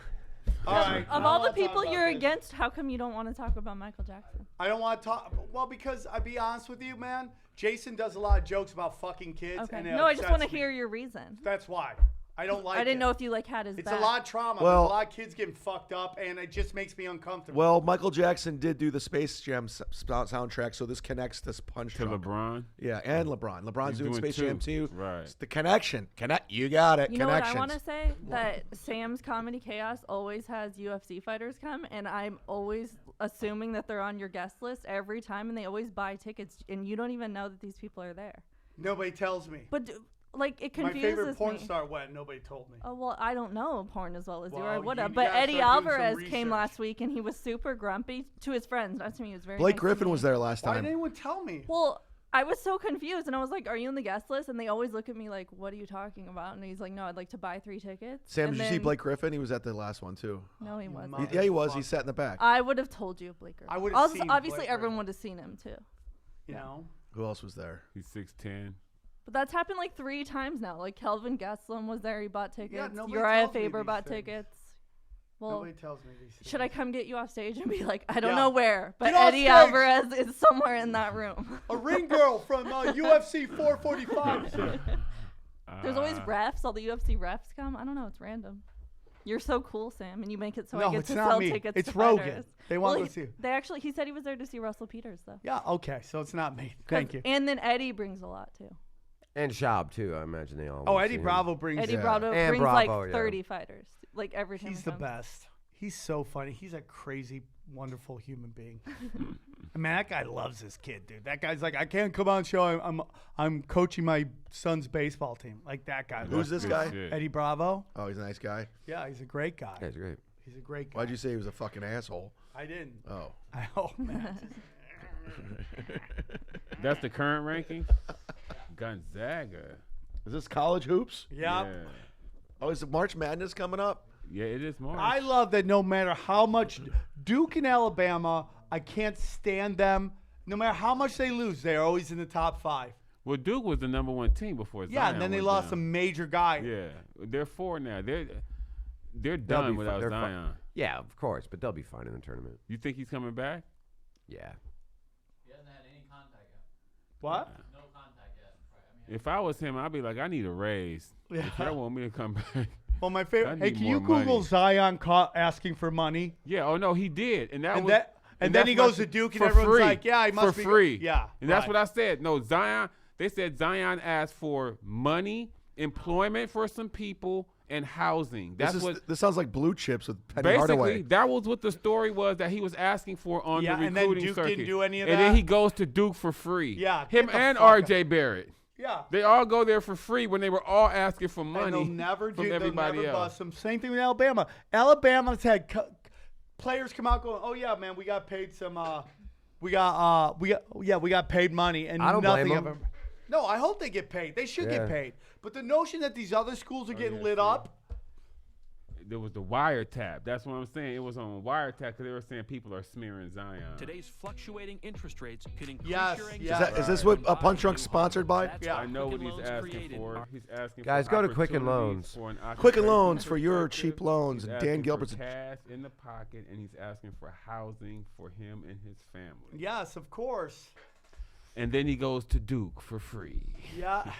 All right. Of all the people you're against, how come you don't want to talk about Michael Jackson? I don't want to talk. Well, because I'll be honest with you, man. Jason does a lot of jokes about fucking kids. Okay. And it No, I just want to upsets me. hear your reason. That's why. I don't like I didn't it. know if you had his It's back. a lot of trauma. Well- There's a lot of kids getting fucked up, and it just makes me uncomfortable. Well, Michael Jackson did do the Space Jam soundtrack, so this connects this punch to drunk. LeBron. Yeah, and LeBron. LeBron's He's doing doing Space Jam two. too. Right. It's the connection. You got it. You know what I Connections. want to say? That Sam's Comedy Chaos always has UFC fighters come, and I'm always assuming that they're on your guest list every time, and they always buy tickets, and you don't even know that these people are there. Nobody tells me. But like, it My confuses favorite porn me. star went. Nobody told me. Oh well, I don't know porn as well as you. Or I Well, would you have. But gotta Eddie start doing some Alvarez came research. last week, and he was super grumpy to his friends. Not to me, he was very. Blake nice to Griffin me. was there last Why time. didn't anyone tell me? Well, I was so confused, and I was like, "Are you on the guest list?" And they always look at me like, "What are you talking about?" And he's like, "No, I'd like to buy 3 tickets." Sam, And did you see then- Blake Griffin? He was at the last one too. No, he wasn't. mother- Yeah, he was. He Fuck. sat in the back. I would have told you, Blake Griffin. I would've Also, seen obviously, Blake everyone Griffin. would have seen him too. You know. Who else was there? He's 6'10". But that's happened like 3 times now. Like Kelvin Gastelum was there; he bought tickets. nobody Uriah tells me Faber these bought things. tickets. Well, Nobody tells me these things. should I come get you off stage and be like, I don't Yeah. know where, but Get off Eddie stage. Alvarez is somewhere in that room. A ring girl from UFC 445. Sir. There's always refs. All the UFC refs come. I don't know. It's random. You're so cool, Sam, and you make it so No, I get it's to not sell me. tickets It's to Rogan. fighters. They want Well, to see you. They actually, he said he was there to see Russell Peters, though. Yeah, okay, so it's not me. Thank you. And then Eddie brings a lot too. And Schaub, too. I imagine they all. Oh, wanna Eddie see him. Bravo brings Eddie it. Bravo And brings Bravo, like yeah. 30 fighters, like every time. He's he the comes. best. He's so funny. He's a crazy, wonderful human being. I mean, that guy loves his kid, dude. That guy's like, I can't come on show. I'm coaching my son's baseball team. Like that guy. Who's this guy? Shit. Eddie Bravo. Oh, he's a nice guy. Yeah, he's a great guy. Yeah, he's great. He's a great guy. Why'd you say he was a fucking asshole? I didn't. Oh. Oh man. That's the current ranking. Gonzaga. Is this college hoops? Yeah. Oh, is it March Madness coming up? Yeah, it is March. I love that no matter how much Duke and Alabama, I can't stand them. No matter how much they lose, they're always in the top 5. Well, Duke was the #1 team before Zion. Yeah, and then they went lost down. a major guy. Yeah, they're 4 now. They're They'll done be without they're Zion. Yeah, of course, but they'll be fine in the tournament. You think he's coming back? Yeah. He hasn't had any contact yet. What? No contact yet. I mean, If I was him, I'd be like, I need a raise. Yeah. If y'all want me to come back. Well, my I favorite. Hey, need can you more Google money. Zion asking for money? Yeah. Oh no, he did, and that And was that And then that's he what I goes to said, Duke, and for everyone's free, like, yeah, he must for be free. Yeah, And that's right. what I said. No, Zion. They said Zion asked for money, employment for some people, and housing. That's what. This sounds like Blue Chips with Penny Basically, Hardaway. that was what the story was that he was asking for on Yeah, the and then recruiting Duke circuit. didn't do any of and that? then he goes to Duke for free. Yeah, him get the and fuck out. R.J. Barrett. Yeah. They all go there for free when they were all asking for And money they'll never from do. everybody they'll never else. bust them. Same thing with Alabama. Alabama's had players come out going, "Oh yeah, man, we got paid some. We got paid money, and I don't blame nothing of them. them." No, I hope they get paid. They should Yeah. get paid. But the notion that these other schools are getting lit up. There was the wiretap. That's what I'm saying. It was on wiretap because they were saying people are smearing Zion. Today's fluctuating interest rates could increase Yes, your yes. anxiety. Is this what Punch Drunk's sponsored by? That's Yeah. why I know what Quicken he's Loans asking created for. He's asking Guys, for go to Quicken opportunities Loans. for an Quicken occupational Loans for your perspective. cheap loans. He's Dan asking for Gilbert's. cash in the pocket, and he's asking for housing for him and his family. Yes, of course. And then he goes to Duke for free. Yeah.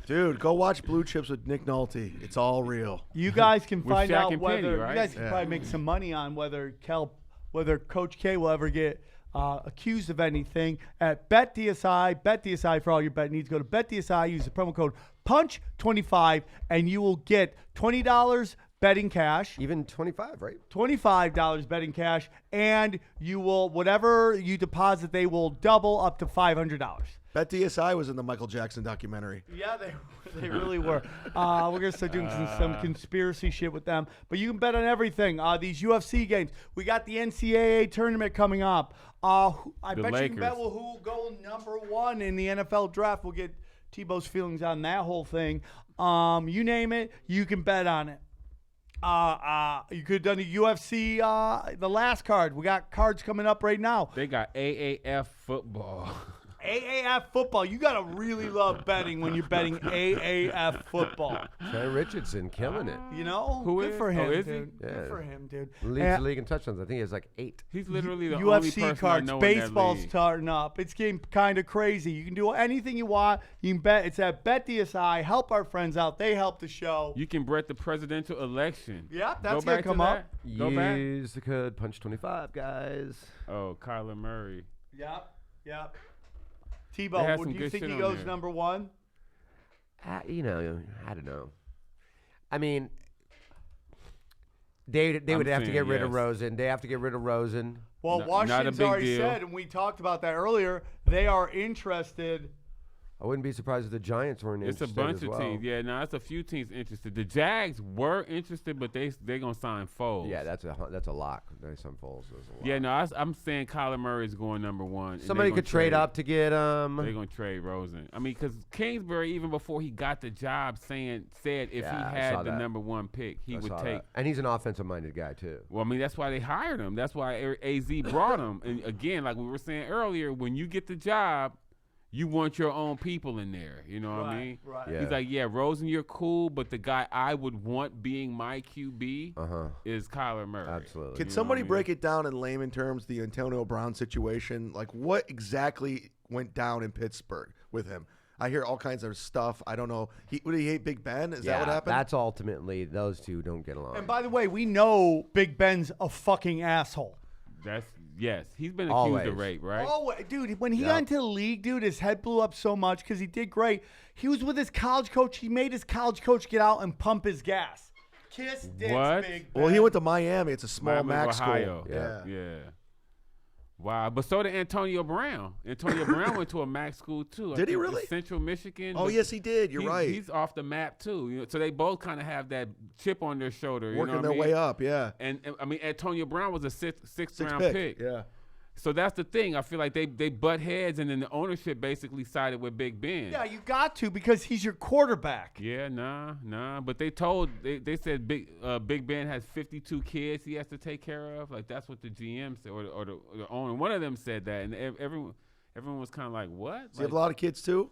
Dude, go watch Blue Chips with Nick Nolte. It's all real. You guys can With find Shaq out and whether Penny, right? you guys can Yeah. probably make some money on whether Coach K will ever get accused of anything at BetDSI. BetDSI for all your bet needs. Go to BetDSI. Use the promo code PUNCH25, and you will get $20 betting cash. Even 25, right? $25 betting cash, and you will whatever you deposit, they will double up to $500. BetDSI was in the Michael Jackson documentary. Yeah, they really were. We're gonna start doing some conspiracy shit with them, but you can bet on everything. These UFC games. We got the NCAA tournament coming up. I The bet you can bet Lakers. who will go number 1 in the NFL draft. We'll get Tebow's feelings on that whole thing. You name it, you can bet on it. You could have done the UFC, the last card. We got cards coming up right now. They got AAF football. AAF football. You gotta really love betting when you're betting AAF football. Trey Richardson killing it. You know, Who good is? for Oh, him, is he? dude. Good Yeah. for him, dude. Leads And the league in touchdowns. I think he has like 8. He's literally the only UFC person I cards, know baseball's in that league. starting up. It's getting kind of crazy. You can do anything you want. You can bet. It's at BetDSI. Help our friends out. They help the show. You can bet the presidential election. Yeah, Go that's gonna back to come up. that. Go back. Use the code PUNCH25, guys. Oh, Kyler Murray. Yep. They had Tebow, some would you good think shit he on goes there. number 1? You know, I don't know. I mean, they would I'm have to saying get rid of yes. Rosen. They have to get rid of Rosen. Well, Not a Washington's big already deal. said, and we talked about that earlier. They are interested. I wouldn't be surprised if the Giants weren't It's interested a bunch as of well. teams. Yeah, no, it's a few teams interested. The Jags were interested, but they're gonna sign Foles. Yeah, that's a lock. There's some Foles. There's a lock. Yeah, no, I'm saying Kyler Murray is going number 1. and Somebody they gonna could trade up to get They're gonna trade Rosen. I mean, because Kingsbury, even before he got the job, said if Yeah, I he saw had the that. number 1 pick, he I would saw take. that. And he's an offensive-minded guy too. Well, I mean, that's why they hired him. That's why AZ brought him. And again, like we were saying earlier, when you get the job, you want your own people in there. You know what I mean? Right. Yeah. He's like, yeah, Rosen, you're cool, but the guy I would want being my QB is Kyler Murray. Absolutely. Can somebody break it down in layman terms, the Antonio Brown situation? Like, what exactly went down in Pittsburgh with him? I hear all kinds of stuff. I don't know. Would he hate Big Ben? Is that what happened? That's ultimately those two don't get along. And by the way, we know Big Ben's a fucking asshole. Yes, he's been accused Always. of rape, right? Oh, dude, when he got into the league, dude, his head blew up so much because he did great. He was with his college coach. He made his college coach get out and pump his gas. Kiss dicks, What? Big Ben. Well, he went to Miami. It's a small Miami of MAC Ohio. school. Yeah. Wow, but so did Antonio Brown. Antonio Brown went to a MAC school too. I Did he think really? Central Michigan. Oh, but yes, he did. You're right. He's off the map too. You know, so they both kind of have that chip on their shoulder. Working you know their what I way mean? up, yeah. And I mean, Antonio Brown was a sixth round pick. pick. Yeah. So that's the thing. I feel like they butt heads, and then the ownership basically sided with Big Ben. Yeah, you got to because he's your quarterback. Yeah, nah. But they said Big Ben has 52 kids he has to take care of. Like that's what the GM said, or the owner. One of them said that, and everyone was kind of like, what? Does he have a lot of kids too?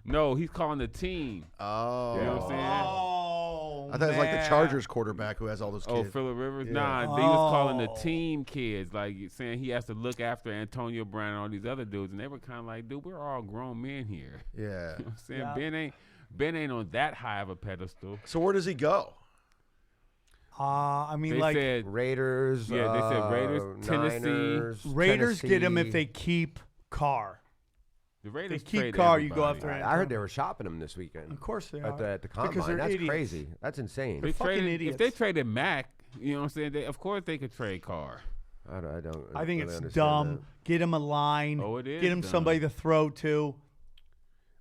No, he's calling the team. Oh. You know what I'm saying? Oh, I thought it was like the man. Chargers quarterback who has all those Oh, kids. Phillip Rivers? Yeah. Nah, he was calling the Oh. team kids, like saying he has to look after Antonio Brown and all these other dudes, and they were kind of like, dude, we're all grown men here. Yeah. You know what I'm saying? Yeah. Ben ain't on that high of a pedestal. So where does he go? I mean, They like said Raiders. Yeah, they said Raiders, Tennessee. Raiders get him if Tennessee. they keep Carr. The They Raiders keep trade Carr, you go everybody. after I heard they were shopping him this weekend. Of course they at are. the Because combine. they're That's idiots. crazy. That's insane. They fucking traded, idiots. if they traded Mac, you know what I'm saying? Of course they could trade Carr. I don't. I think really it's understand dumb. that. Get him a line. Oh, it is Get him dumb. somebody to throw to.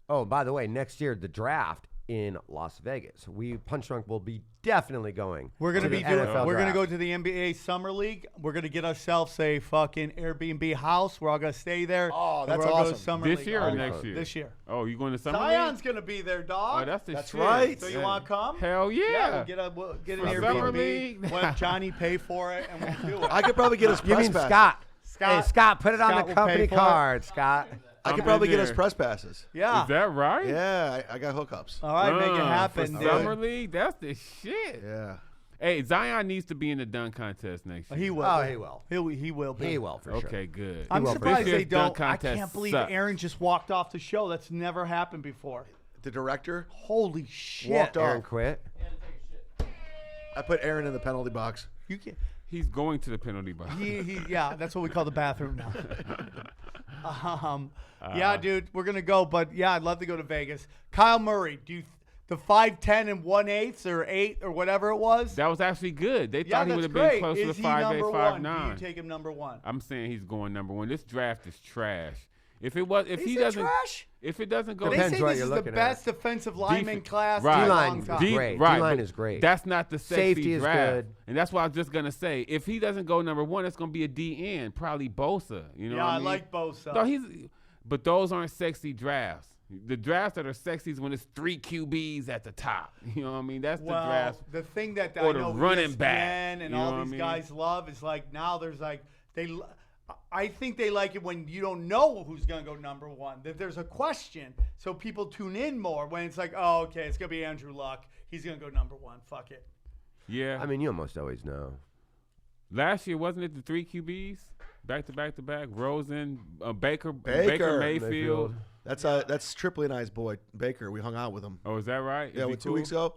Oh, by the way, next year the draft in Las Vegas. Punch Drunk will be definitely going. We're gonna to be the doing. NFL We're gonna draft. go to the NBA Summer League. We're gonna get ourselves a fucking Airbnb house. We're all gonna stay there. Oh, and that's we're all going to awesome. Summer This League. year or Oh, next year? This year. Oh, you going to Summer Zion's League? gonna be there, dog. Oh, that's the That's shit. right. So you want to come? Hell yeah. We'll get an For Airbnb. Summer League? We'll have Johnny pay for it, and we'll do it. I could probably get us You press mean passes. Scott? Scott- Hey, Scott, put it on Scott the will pay company for it. card, Scott. I could I'm probably in get us there. press passes. Yeah. Is that right? Yeah, I got hookups. All right, make it happen, For dude. Summer League? That's the shit. Yeah. Hey, Zion needs to be in the dunk contest next year. He will. Oh, be. he will. He will. Be. He will for sure. Okay, good. I'm will for surprised This they year's dunk don't. I contest can't believe sucks. Aaron just walked off the show. That's never happened before. The director Holy shit! walked Aaron off. quit. I put Aaron in the penalty box. You can. He's going to the penalty box. Yeah, that's what we call the bathroom now. Yeah, dude, we're gonna go, but yeah, I'd love to go to Vegas. Kyle Murray, the 5'10" and 1/8 or 8 or whatever it was? That was actually good. They Yeah, thought he would that's have been great. closer Is to he 5'8", number one? Do 5'9". you take him number one? I'm saying he's going number one. This draft is trash. If it was, if Is he it doesn't, trash? if it doesn't go, They Depends say what this you're is the looking at. best defensive lineman class right. in a D-line long time. deep. great. Right, D-line but is great. That's not the sexy Safety is draft. good. And that's what I was just gonna say. If he doesn't go number one, it's gonna be a DN, probably Bosa. You know Yeah, what I mean? like Bosa. No, but those aren't sexy drafts. The drafts that are sexy is when it's 3 QBs at the top. You know what I mean? That's the Well, draft. the thing that Or I the know running ESPN back, and you know all what I these mean? guys love is like now there's like I think they like it when you don't know who's gonna go number one. That there's a question, so people tune in more when it's like, oh, okay, it's gonna be Andrew Luck. He's gonna go number one. Fuck it. Yeah. I mean, you almost always know. Last year, wasn't it the 3 QBs? Back to back to back. Rosen, Baker Mayfield. That's Tripoli and I's boy, Baker. We hung out with him. Oh, is that right? Yeah, Is he 2 weeks ago.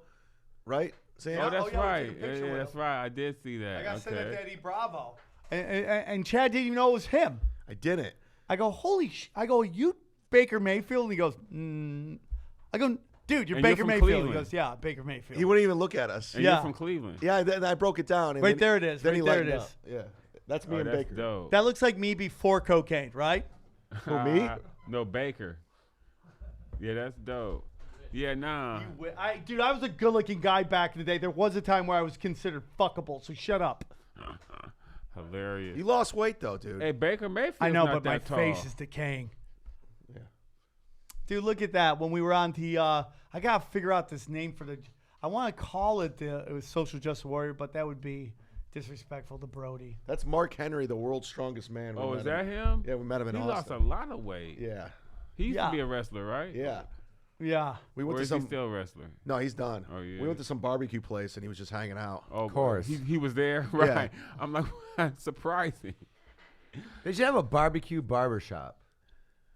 Right? Sam? Oh, that's yeah, we took a right. picture Yeah, with that's him. right. I did see that. I gotta send that Okay. to Eddie Bravo, and Chad didn't even know it was him. I didn't. I go, holy I go, you Baker Mayfield? And he goes, I go, dude, you're And you're Baker from Mayfield. Cleveland. He goes, yeah, Baker Mayfield. He wouldn't even look at us. And Yeah. you're from Cleveland. Yeah, then I broke it down. And Right then- there it is. Then he Right there lightened it up. is. Yeah, that's me Oh, and that's Baker. dope. That looks like me before cocaine, right? Who, me? No, Baker. Yeah, that's dope. Yeah, nah. Dude, I was a good-looking guy back in the day. There was a time where I was considered fuckable, so shut up. Hilarious. You lost weight though, dude. Hey, Baker Mayfield. I know, not but my that tall. face is decaying. Dude, look at that. When we were on the, I gotta figure out this name for the. I want to call it it was Social Justice Warrior, but that would be disrespectful to Brody. That's Mark Henry, the world's strongest man. We Oh, met is that him? Yeah, we met him in He lost a Austin. lot of weight. Yeah, He used Yeah. to be a wrestler, right? yeah. Yeah. We Or went to is some. he still a wrestler? No, he's done. Oh, yeah. We went to some barbecue place and he was just hanging out. Oh, Of course. He was there, right? I'm like, surprising. They should have a barbecue barbershop.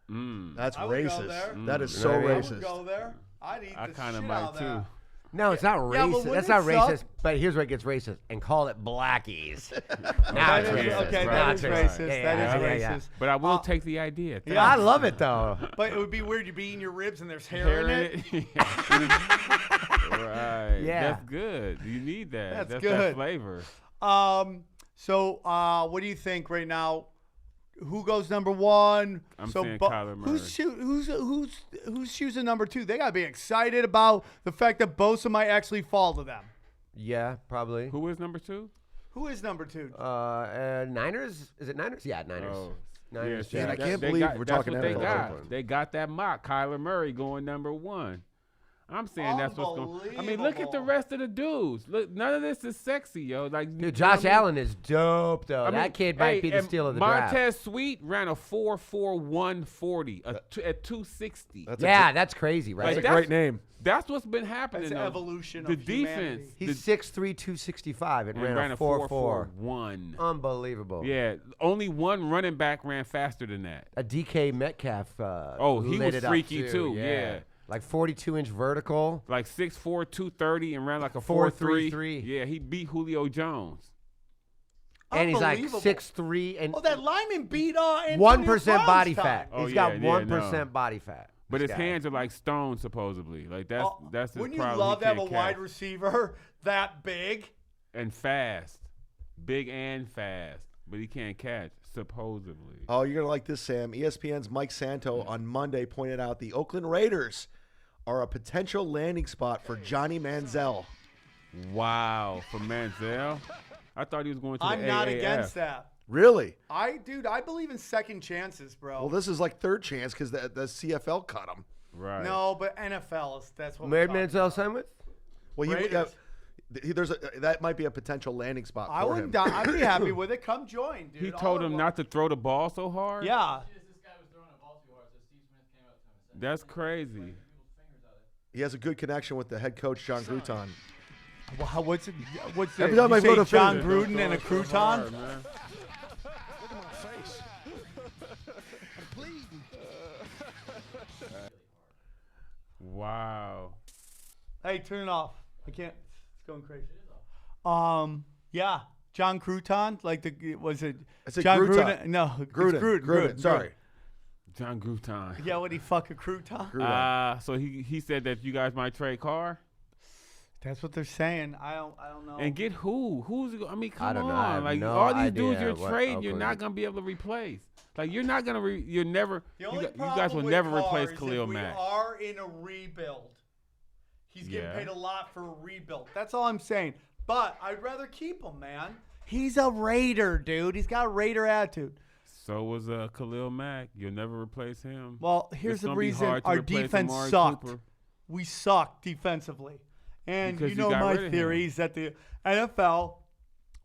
That's I would go racist. there. That is Mm. so I would I would racist. go there. I'd eat I the kind of shit might out of too. that. No, it's not Yeah, but racist. wouldn't That's it not suck? racist. But here's where it gets racist, and call it blackies. now That it's is, racist. okay, Now that it's is racist. racist. Yeah, That is yeah, yeah. racist. But I will take the idea. Yeah. I love it though. But it would be weird. You'd be eating your ribs and there's hair, Hair in it. Right. Yeah. That's good. You need that. That's That good. flavor. So what do you think right now? Who goes number one? I'm so saying Kyler Murray. Who's choosing number two? They gotta be excited about the fact that Bosa might actually fall to them. Yeah, probably. Who is number 2? Who is number two? Niners? Is it Niners? Yeah, Niners. Oh. Niners. Yeah, Man, I that- can't they believe got- we're that's talking what they NFL. got. They got that mock. Kyler Murray going number 1. I'm saying that's what's going. I mean, look at the Unbelievable. rest of the dudes. Look, none of this is sexy, yo. Like, you Dude, know what Josh I mean? Allen is dope though. I mean, that kid might hey, be the and steal of the Montez draft. Sweet ran a 4.4140 at 260. That's Yeah, that's crazy, right? Like, a great name. That's what's been happening. That's the though. evolution The of humanity. defense. He's the, 6'3", 265 and and ran a 4.4. 4.41. Unbelievable. Yeah, only one running back ran faster than that. A DK Metcalf. Oh, he lit was it up freaky too. Yeah. Like 42-inch vertical. Like 6'4", 230, and ran like a 4.33. 4.33. Yeah, he beat Julio Jones. And he's like Unbelievable. 6'3", and Oh, that lineman beat 1% Brown's body time. fat. Oh, He's yeah, got yeah, 1% no. body fat. But This his guy. hands are like stone, supposedly. Like that's his Wouldn't you problem. love He to have a can't wide catch. receiver that big? And fast, big and fast, but he can't catch supposedly. Oh, you're gonna like this, Sam. ESPN's Mike Santo on Monday pointed out the Oakland Raiders are a potential landing spot for Johnny Manziel. Wow, for Manziel, I thought he was going to the I'm not AAF. against that. Really? I believe in second chances, bro. Well, this is like third chance because the CFL cut him. Right. No, but NFL is that's what. Where we're talking Manziel about. signed with? Well, Raiders. that might be a potential landing spot I for wouldn't. him. I'd be happy with it. Come join, dude. He told him not to throw the ball so hard. Yeah. This guy was throwing a ball too hard, so Steve Smith came up to him and said, That's crazy. people's fingers out there. He has a good connection with the head coach John Gruton. Wow, what's it? What's Every it? time You I say go to John Philly- Gruden and a crouton? Hard, man. Wow. Hey, turn it off. I can't. It's going crazy. Yeah, John Crouton. Like was it? I said John Gruton. Gruden? No, it's Gruden. Gruden. Sorry. John Gruton. Yeah, what he fuck a crouton? So he said that you guys might trade Carr That's what they're saying. I don't know. and get who? I mean, come I don't know. I on. have like no all these dudes idea you're what trading, you're Oakland- not gonna be able to replace. Like you're not gonna. You're never. The You, only you guys problem will with never Carr replace is Khalil if Mack. We are in a rebuild. He's getting Yeah. paid a lot for a rebuild. That's all I'm saying. But I'd rather keep him, man. He's a Raider, dude. He's got a Raider attitude. So was Khalil Mack. You'll never replace him. Well, here's It's the gonna be reason hard to our replace defense Amari sucked. Cooper. We sucked defensively. And Because you you know got my rid of theory him. is that the NFL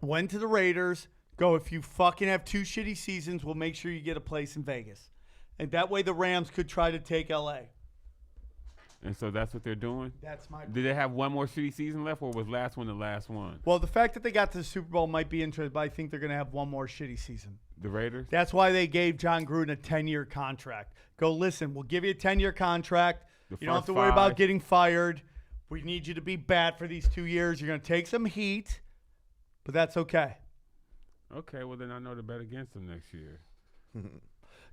went to the Raiders, go, if you fucking have 2 shitty seasons, we'll make sure you get a place in Vegas. And that way the Rams could try to take L.A. And so that's what they're doing. That's my Did they have one more shitty season left, or was last one the last one? Well, the fact that they got to the Super Bowl might be interesting, but I think they're going to have one more shitty season. The Raiders. That's why they gave John Gruden a 10-year contract. Go, listen, we'll give you a 10-year contract. The You don't have first to worry about 5. getting fired. We need you to be bad for these 2 years. You're going to take some heat, but that's okay. Okay, well then I know to bet against them next year.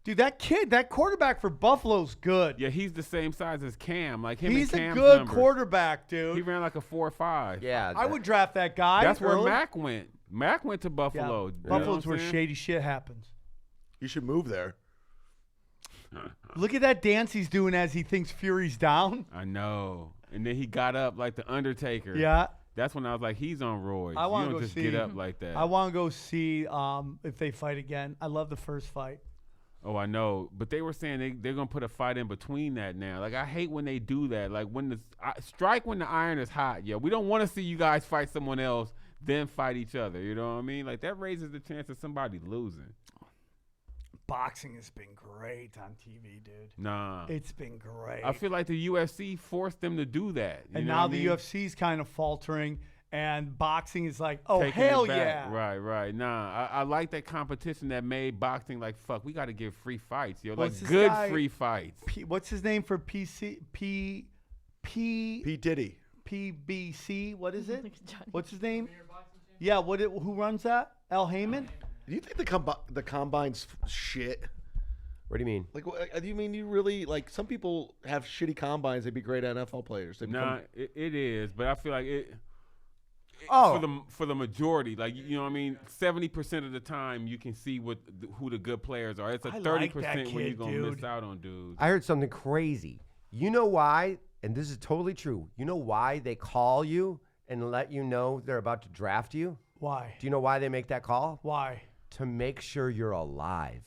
Dude, that quarterback for Buffalo's good. Yeah, he's the same size as Cam. Like him He's and a Cam's good numbers. quarterback, dude. He ran like a 4.5. Yeah. I would draft that guy. That's where early. Mac went. Mac went to Yeah, Buffalo. You know Buffalo's what where I'm saying? shady shit happens. You should move there. Look at that dance he's doing as he thinks Fury's down. I know. And then he got up like the Undertaker. Yeah. That's when I was like, he's on roids. I wanna You go don't just see- get up like that. I want to go see if they fight again. I love the first fight. Oh, I know. But they were saying they're going to put a fight in between that now. Like, I hate when they do that. Like, when strike when the iron is hot. Yeah, we don't want to see you guys fight someone else, then fight each other. You know what I mean? Like, that raises the chance of somebody losing. Boxing has been great on TV, dude. Nah. It's been great. I feel like the UFC forced them to do that. You and know now what I the mean? UFC's kind of faltering, and boxing is like, oh, Taking it hell back. yeah. Right. Nah, I like that competition that made boxing like, fuck, we got to give free fights, yo. What's Like, this good guy- free fights. What's his name for P. Diddy. PBC? What is it? Johnny. What's his name? Yeah, who runs that? Al Heyman? Do you think the combine's shit? What do you mean? Like, do you mean you really like? Some people have shitty combines. They'd be great NFL players. They Nah, it is, but I feel like it. Oh. For the majority, like you know what I mean, 70% of the time you can see who the good players are. It's a I 30% like that when you're kid, gonna dude. miss out on dudes. I heard something crazy. You know why? And this is totally true. You know why they call you and let you know they're about to draft you? Why? Do you know why they make that call? Why? To make sure you're alive.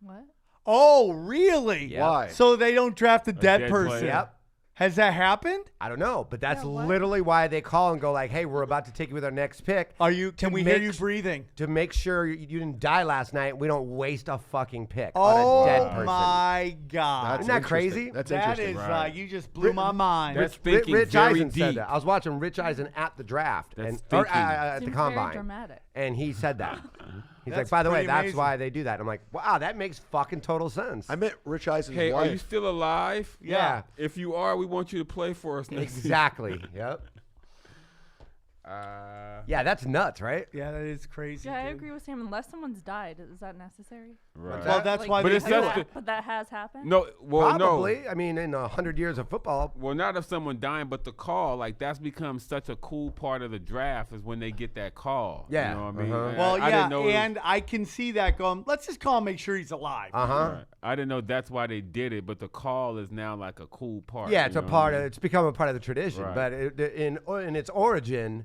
What? Oh, really? Yep. Why? So they don't draft a dead dead person. player. Yep. Has that happened? I don't know, but that's Yeah, what? literally why they call and go like, "Hey, we're about to take you with our next pick." Can To we hear make you s- breathing? To make sure you didn't die last night, we don't waste a fucking pick Oh on a dead person. my God. Isn't that interesting. crazy? That's That interesting. is Right. you just blew my mind. That's thinking Rich very Eisen deep. said that. I was watching Rich Eisen at the draft That's or thinking. at the Seems very combine, dramatic. and he said that. He's That's like, by the way, pretty that's amazing. why they do that. I'm like, wow, that makes fucking total sense. I met Rich Eis's Hey, wife. are you still alive? Yeah. If you are, we want you to play for us next season. Exactly. Yep. Yeah, that's nuts, right? Yeah, that is crazy. Yeah, I dude. agree with Sam. Unless someone's died, is that necessary? Right. Well, that's Like, why But they it's do just it. the- But that has happened. No, well, Probably. I mean, in 100 years of football. Well, not if someone dying, but the call, like that's become such a cool part of the draft is when they get that call. Yeah, You know what I mean? uh-huh. And Well, I yeah, didn't know it was- and I can see that going. Let's just call him, make sure he's alive. Uh-huh. Right. I didn't know that's why they did it, but the call is now like a cool part. Yeah, it's you a know part what I of. mean? It's become a part of the tradition. Right. But in its origin,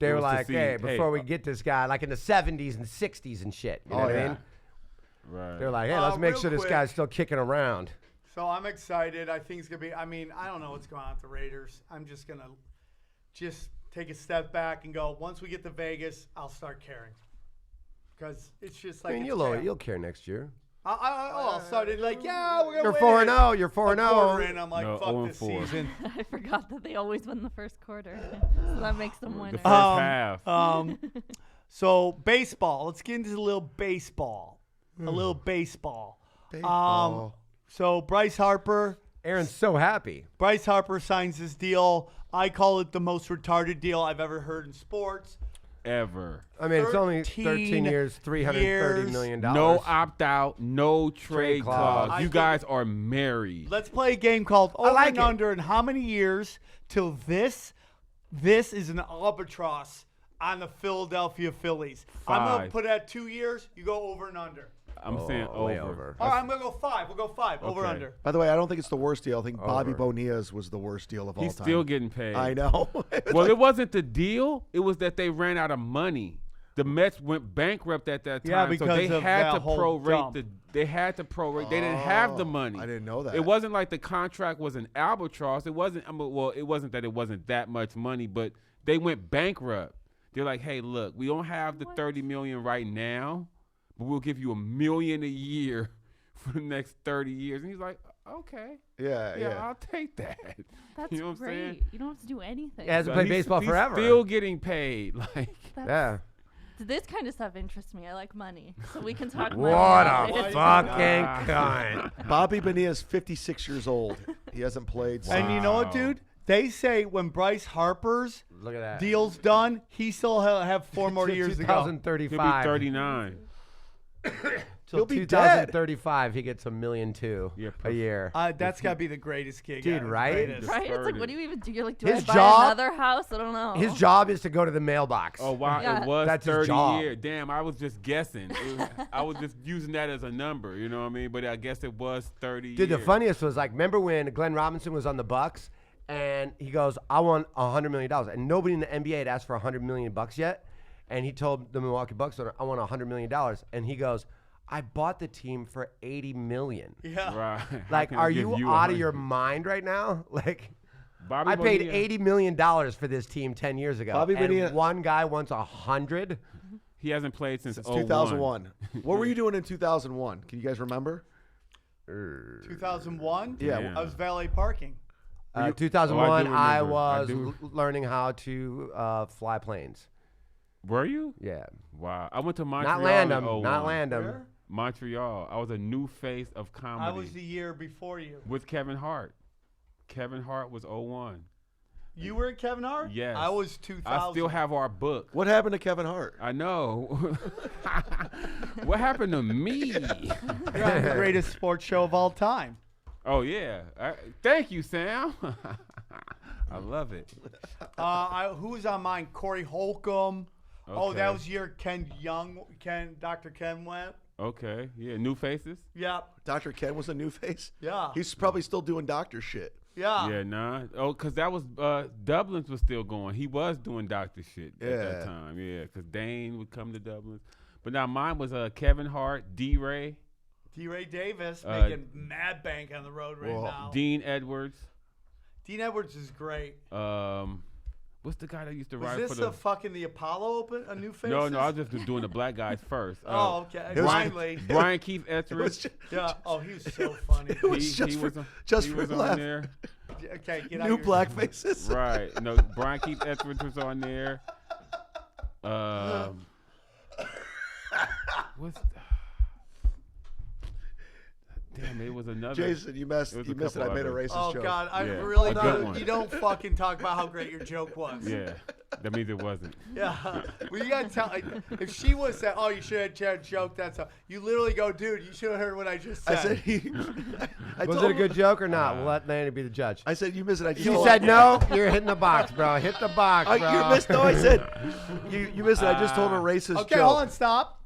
they It were was to like, see, hey, hey, before we get this guy, like in the 70s and 60s and shit. You know what I mean? Right. They're like, hey, let's make real sure this quick. guy's still kicking around. So I'm excited. I think it's gonna be. I mean, I don't know what's going on with the Raiders. I'm just gonna take a step back and go. Once we get to Vegas, I'll start caring. Because it's just like I mean, it's you'll camp. care next year. I'll start it like, yeah, we're gonna You're win 4-0. it. You're A 4-0. quarter in, I'm like, No, fuck this 0-4. season. I forgot that they always win the first quarter, so that makes them The winners. first half. So baseball. Let's get into a little baseball. A little baseball. Baseball. So Bryce Harper. Aaron's so happy. Bryce Harper signs this deal. I call it the most retarded deal I've ever heard in sports. Ever. I mean, it's only 13 years, $330 million. No opt out, no trade clause. clause. You guys are married. Let's play a game called Over like and it. Under and how many years till this is an albatross on the Philadelphia Phillies. I'm going to 5. put it at 2 years. You go over and under. I'm saying way over. over. All right, I'm going to go 5. We'll go 5. Over Okay. under. By the way, I don't think it's the worst deal. I think Bobby Over. Bonilla's was the worst deal of all He's time. still getting paid. I know. Well, it wasn't the deal. It was that they ran out of money. The Mets went bankrupt at that time, Yeah, so because they of had that to whole prorate dump. They had to prorate. They didn't have the money. I didn't know that. It wasn't like the contract was an albatross. It wasn't. Well, it wasn't that it wasn't that much money, but they went bankrupt. They're like, hey, look, we don't have the $30 million right now, but we'll give you $1 million a year for the next 30 years. And he's like, okay, Yeah. I'll take that. That's you know what I'm great. saying? You don't have to do anything. He hasn't played baseball he's forever. Still getting paid. Like, Yeah. This kind of stuff interests me. I like money, so we can talk. What money a about it. fucking cunt. Bobby Bonilla's 56 years old. He hasn't played since. And you know what, dude? They say when Bryce Harper's Look at that. deal's done, he still have 4 more years to go. 2035. he'll be 39. Till He'll be dead. 2035, he gets $1.2 million Yeah, a year. That's got to be the greatest gig. Dude, ever. right? Greatest. Right? It's like, Disparity. what do you even do? You're like, do His I buy job- another house? I don't know. His job is to go to the mailbox. Oh, wow. Yeah. It was That's his 30 job. years. Damn, I was just guessing. I was just using that as a number, you know what I mean? But I guess it was 30 Dude, years. the funniest was like, remember when Glenn Robinson was on the Bucks and he goes, I want $100 million. And nobody in the NBA had asked for $100 million yet. And he told the Milwaukee Bucks owner, I want $100 million. And he goes, I bought the team for $80 million. Yeah. Right. How Like, can I are give you out 100? of your mind right now? Like, Bobby I paid Bonilla, $80 million for this team 10 years ago. Bobby and Bonilla- one guy wants 100. He hasn't played since, Since 01. 2001. What were you doing in 2001? Can you guys remember? 2001? Yeah. Damn. I was valet parking. 2001, do I remember. I was do. learning how to fly planes. Were you? Yeah. Wow. I went to Montreal Not land in them. 01. Not land them. Where? Montreal. I was a new face of comedy. I was the year before you. with Kevin Hart. Kevin Hart was 01. You were at Kevin Hart? Yes. I was 2000. I still have our book. What happened to Kevin Hart? I know. What happened to me? You're on the greatest sports show of all time. Oh, yeah. Thank you, Sam. I love it. Who was on mine? Corey Holcomb. Oh, that Okay. was year Dr. Ken went. Okay. Yeah. New faces? Yeah. Dr. Ken was a new face? Yeah. He's probably still doing doctor shit. Yeah. Yeah, nah. Oh, because that was Dublin's was still going. He was doing doctor shit at Yeah. that time. Yeah, because Dane would come to Dublin. But now mine was Kevin Hart, D-Ray, D-Ray Davis making mad bank on the road right Whoa. now. Dean Edwards. Dean Edwards is great. What's the guy that used to Was ride this for the? fucking the Apollo Open? A new face? No, I was just doing the black guys first. Oh, okay. It was- Finally. Brian Keith It was Etheridge. ju- Yeah. Oh, he was so funny. It was just for, just he for was on laugh. there. Okay, get out New of your- black faces. Right. No, Brian Keith Etheridge was on there. What's damn, it was another. Jason, you missed it. I made a racist Oh joke. God, I Yeah, really a good don't. one. You don't fucking talk about how great your joke was. Yeah, that means it wasn't. Yeah. Well, you gotta tell. If she was said, "Oh, you should have shared a joke," that's how. You literally go, "Dude, you should have heard what I just said." I said Was it a good joke or not? We'll let Nanny be the judge. I said you missed it. I just You told said no. You're hitting the box, bro. Hit the box, bro. You missed. No, I said you missed it. I just told a racist Okay, joke. hold on, stop.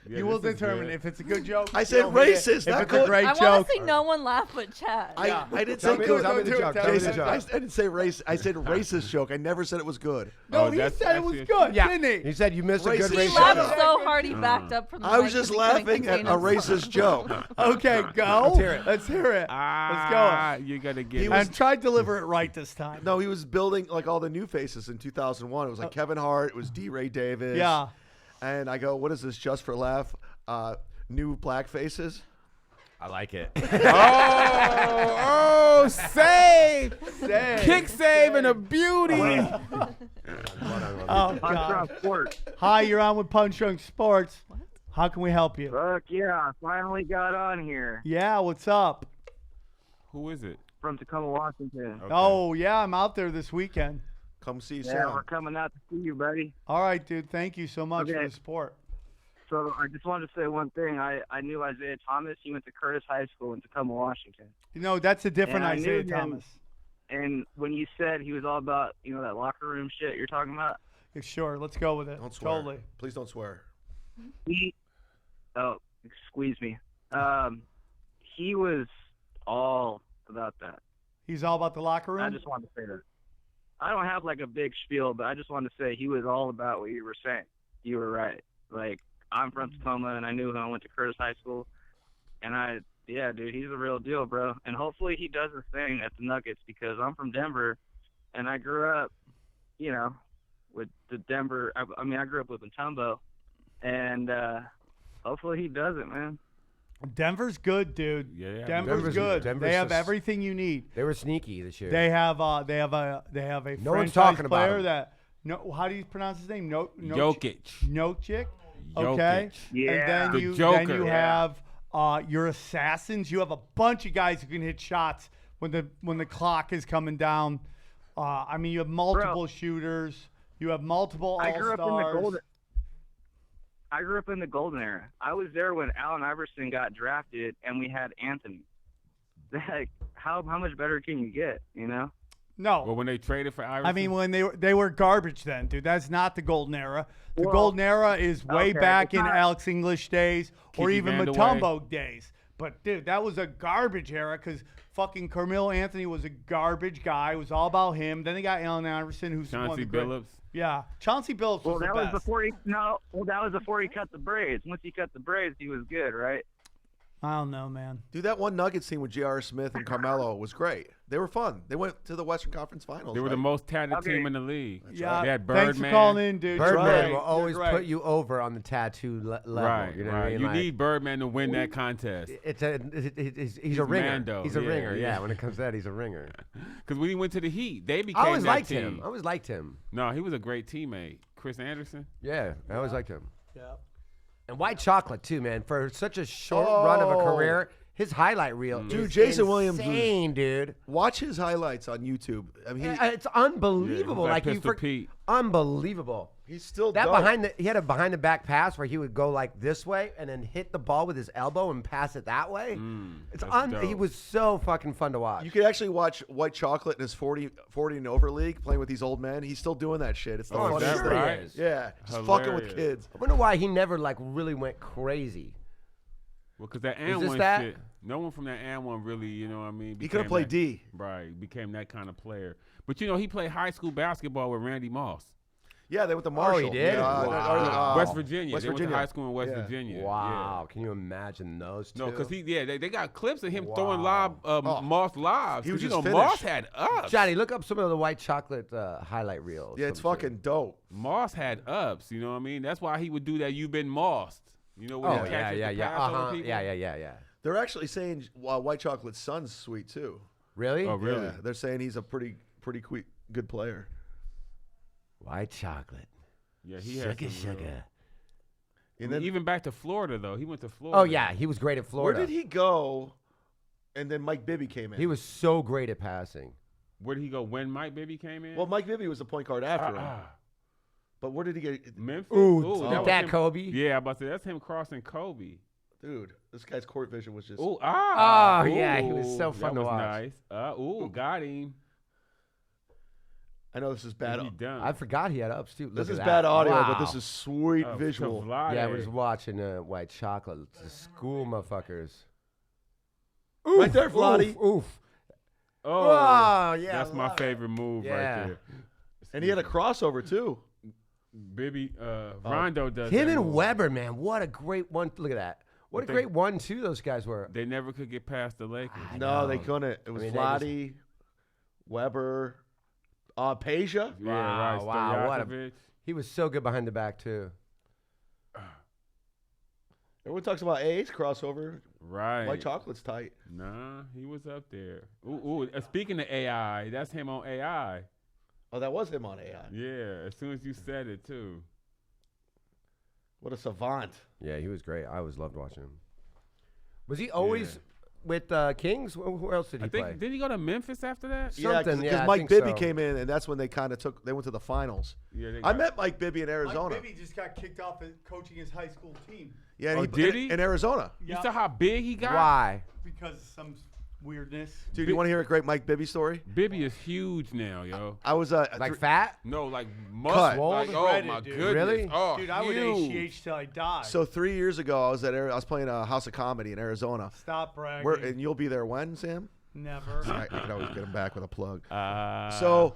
Yeah, you will this is determine good. if it's a good joke. I you said don't hit it. racist, If not it's good. a great I joke. want to see no one laugh but Chad. I didn't Tell say me- good. tell me the joke. Tell me the Jason, joke. I didn't say race. I said racist joke. I never said it was good. No, Oh, he that's said it was actually a- good, Yeah. didn't he? He said you missed a Racist good shit. race He Shut laughed up. so hard he backed up from the I was mic just 'cause he couldn't laughing at a contain himself. racist joke. Okay, go. Let's hear it. Let's hear it. Ah, Let's you gotta go. get. And try to deliver it right this time. No, he was building like all the new faces in 2001. It was like Kevin Hart. It was D. Ray Davis. Yeah. And I go, what is this? Just for laugh? New black faces. I like it. oh, save! Kick save and a beauty. Oh, God. Hi, you're on with Punch Drunk Sports. How can we help you? Fuck yeah, I finally got on here Yeah, what's up? Who is it? from Tacoma, Washington. Okay. Oh, yeah, I'm out there this weekend. Come see Yeah, Sam. we're coming out to see you, buddy. All right, dude. Thank you so much for Okay. the support. So I just wanted to say one thing. I knew Isaiah Thomas. He went to Curtis High School in Tacoma, Washington. You know, that's a different And I knew Isaiah him. Thomas. And when you said he was all about, that locker room shit you're talking about, Yeah, sure, let's go with it. Don't swear. Totally. Please don't swear. squeeze me. He was all about that. He's all about the locker room? I just wanted to say that. I don't have like a big spiel, but I just wanted to say he was all about what you were saying. You were right. Like, I'm from Tacoma, and I knew him. I went to Curtis High School, and yeah, dude, he's a real deal, bro. And hopefully he does his thing at the Nuggets because I'm from Denver, and I grew up, with the Denver. I grew up with Matumbo, and hopefully he does it, man. Denver's good, dude. Yeah, Denver's good. Denver's they have just- everything you need. They were sneaky this year. They have a No one's franchise talking about player him. that how do you pronounce his name? Jokic. Jokic. Okay. Yeah. And then The you Joker. have your assassins. You have a bunch of guys who can hit shots when the clock is coming down. You have multiple shooters. You have multiple I grew up in the all-stars. golden. I grew up in the golden era. I was there when Allen Iverson got drafted, and we had Anthony. Like, how much better can you get? No. Well, when they traded for Iverson. When they were garbage then, dude. That's not the golden era. The Well, golden era is way okay, back it's in not- Alex English days or Kiki even Vandeweghe. Mutombo days. But, dude, that was a garbage era because fucking Carmelo Anthony was a garbage guy. It was all about him. Then they got Allen Iverson, who's one of Chauncey the great- Billups. Yeah, Chauncey Billups Well, was that the was best. before he. No, well, that was before he cut the braids. Once he cut the braids, he was good, right? I don't know, man. Dude, that one Nuggets team with J.R. Smith and Carmelo was great. They were fun. They went to the Western Conference Finals. They were the right? most talented Okay. team in the league. Yeah, They had thanks for Birdman. calling in, dude. You're Birdman great. will always You're great. put you over on the tattoo level. Right, You know right. what I mean? You Like, need Birdman to win that contest. He's a ringer. Mando. He's a Yeah, ringer. yeah. Yeah, when it comes to that, he's a ringer. Because when he went to the Heat, they became I always that liked team. him. I always liked him. No, he was a great teammate. Chris Anderson. Yeah, I always liked him. Yeah. And White Chocolate too, man. For such a short run of a career, his highlight reel, Dude, is Jason Williams was- insane, dude. Watch his highlights on YouTube. I mean, It's unbelievable. Yeah, like you, Pistol Pete. unbelievable. he's still That dope. he had a behind the back pass where he would go like this way and then hit the ball with his elbow and pass it that way. He dope. was so fucking fun to watch. You could actually watch White Chocolate in his 40 and over league playing with these old men. He's still doing that shit. It's the Oh, is funniest that thing. right? Yeah, just fucking with Hilarious. kids. I wonder why he never like really went crazy. Well, because that this and one that? shit. No one from that and one really, you know what I mean? He could have became played that- D. Right, became that kind of player. But he played high school basketball with Randy Moss. Yeah, they went to Marshall. he did? Wow. West Virginia. West They went Virginia. to high school in West Yeah. Virginia. Wow, can you imagine those two? No, because they got clips of him throwing Wow. Moss lobs. He was 'Cause, just Moss finished. had ups. Johnny, look up some of the White Chocolate highlight reels. Yeah, it's some shit. fucking dope. Moss had ups. You know what I mean? That's why he would do that. You've been mossed. You know when Oh he yeah, catches yeah, the yeah. pass over Uh-huh. people? Yeah. They're actually saying White Chocolate's son's sweet too. Really? Oh, really? Yeah, they're saying he's a pretty good player. White Chocolate. Yeah, he had some real- And then, Even back to Florida, though. He went to Florida. Oh, yeah. He was great at where Florida. did he go? And then Mike Bibby came in. He was so great at passing. Where did he go when Mike Bibby came in? Well, Mike Bibby was the point guard after him. But where did he get? Memphis? Ooh, was that him- Kobe. Yeah, I'm about to say, that's him crossing Kobe. Dude, this guy's court vision was just. Oh, yeah, he was so fun that to was watch. Nice. Got him. I know this is bad. He done. I forgot he had ups, too. This Look is at bad that. audio, Wow. but this is sweet visual. Yeah, we're just watching White Chocolate. The school motherfuckers. Right there, Vlade. Oof. Oh, yeah. that's my love it. favorite move Yeah. right there. And he had a crossover, too. Bibby, Rondo does Him that and move. Weber, man. What a great one. Look at that. What a But great 1-2 those guys were. They never could get past the Lakers. No, they couldn't. It was mean, they Vlade, Weber, Peja. Yeah, right. Wow, what a- Stojakovic. He was so good behind the back, too. Everyone talks about A's crossover. Right. White Chocolate's tight. Nah, he was up there. Ooh, speaking of AI, that's him on AI. Oh, that was him on AI. Yeah, as soon as you said it, too. What a savant. Yeah, he was great. I always loved watching him. Was he always with Kings? Where else did he I think, play? did he go to Memphis after that? Something, because I Mike think Bibby so. came in, and that's when they kind of they went to the finals. Yeah, they I got- met Mike Bibby in Arizona. Mike Bibby just got kicked off at coaching his high school team. Yeah, and Oh, did he? in Arizona? You saw how big he got? Why? Because of some weirdness. Dude, you want to hear a great Mike Bibby story? Bibby is huge now, yo. I was Like fat? No, like Cut. muscle. Like, oh, Shredded, my dude. goodness. Really? Oh, Dude, I would huge. HGH till I die. So 3 years ago, I was playing a House of Comedy in Arizona. Stop bragging. And you'll be there when, Sam? Never. I can always get him back with a plug. Uh, So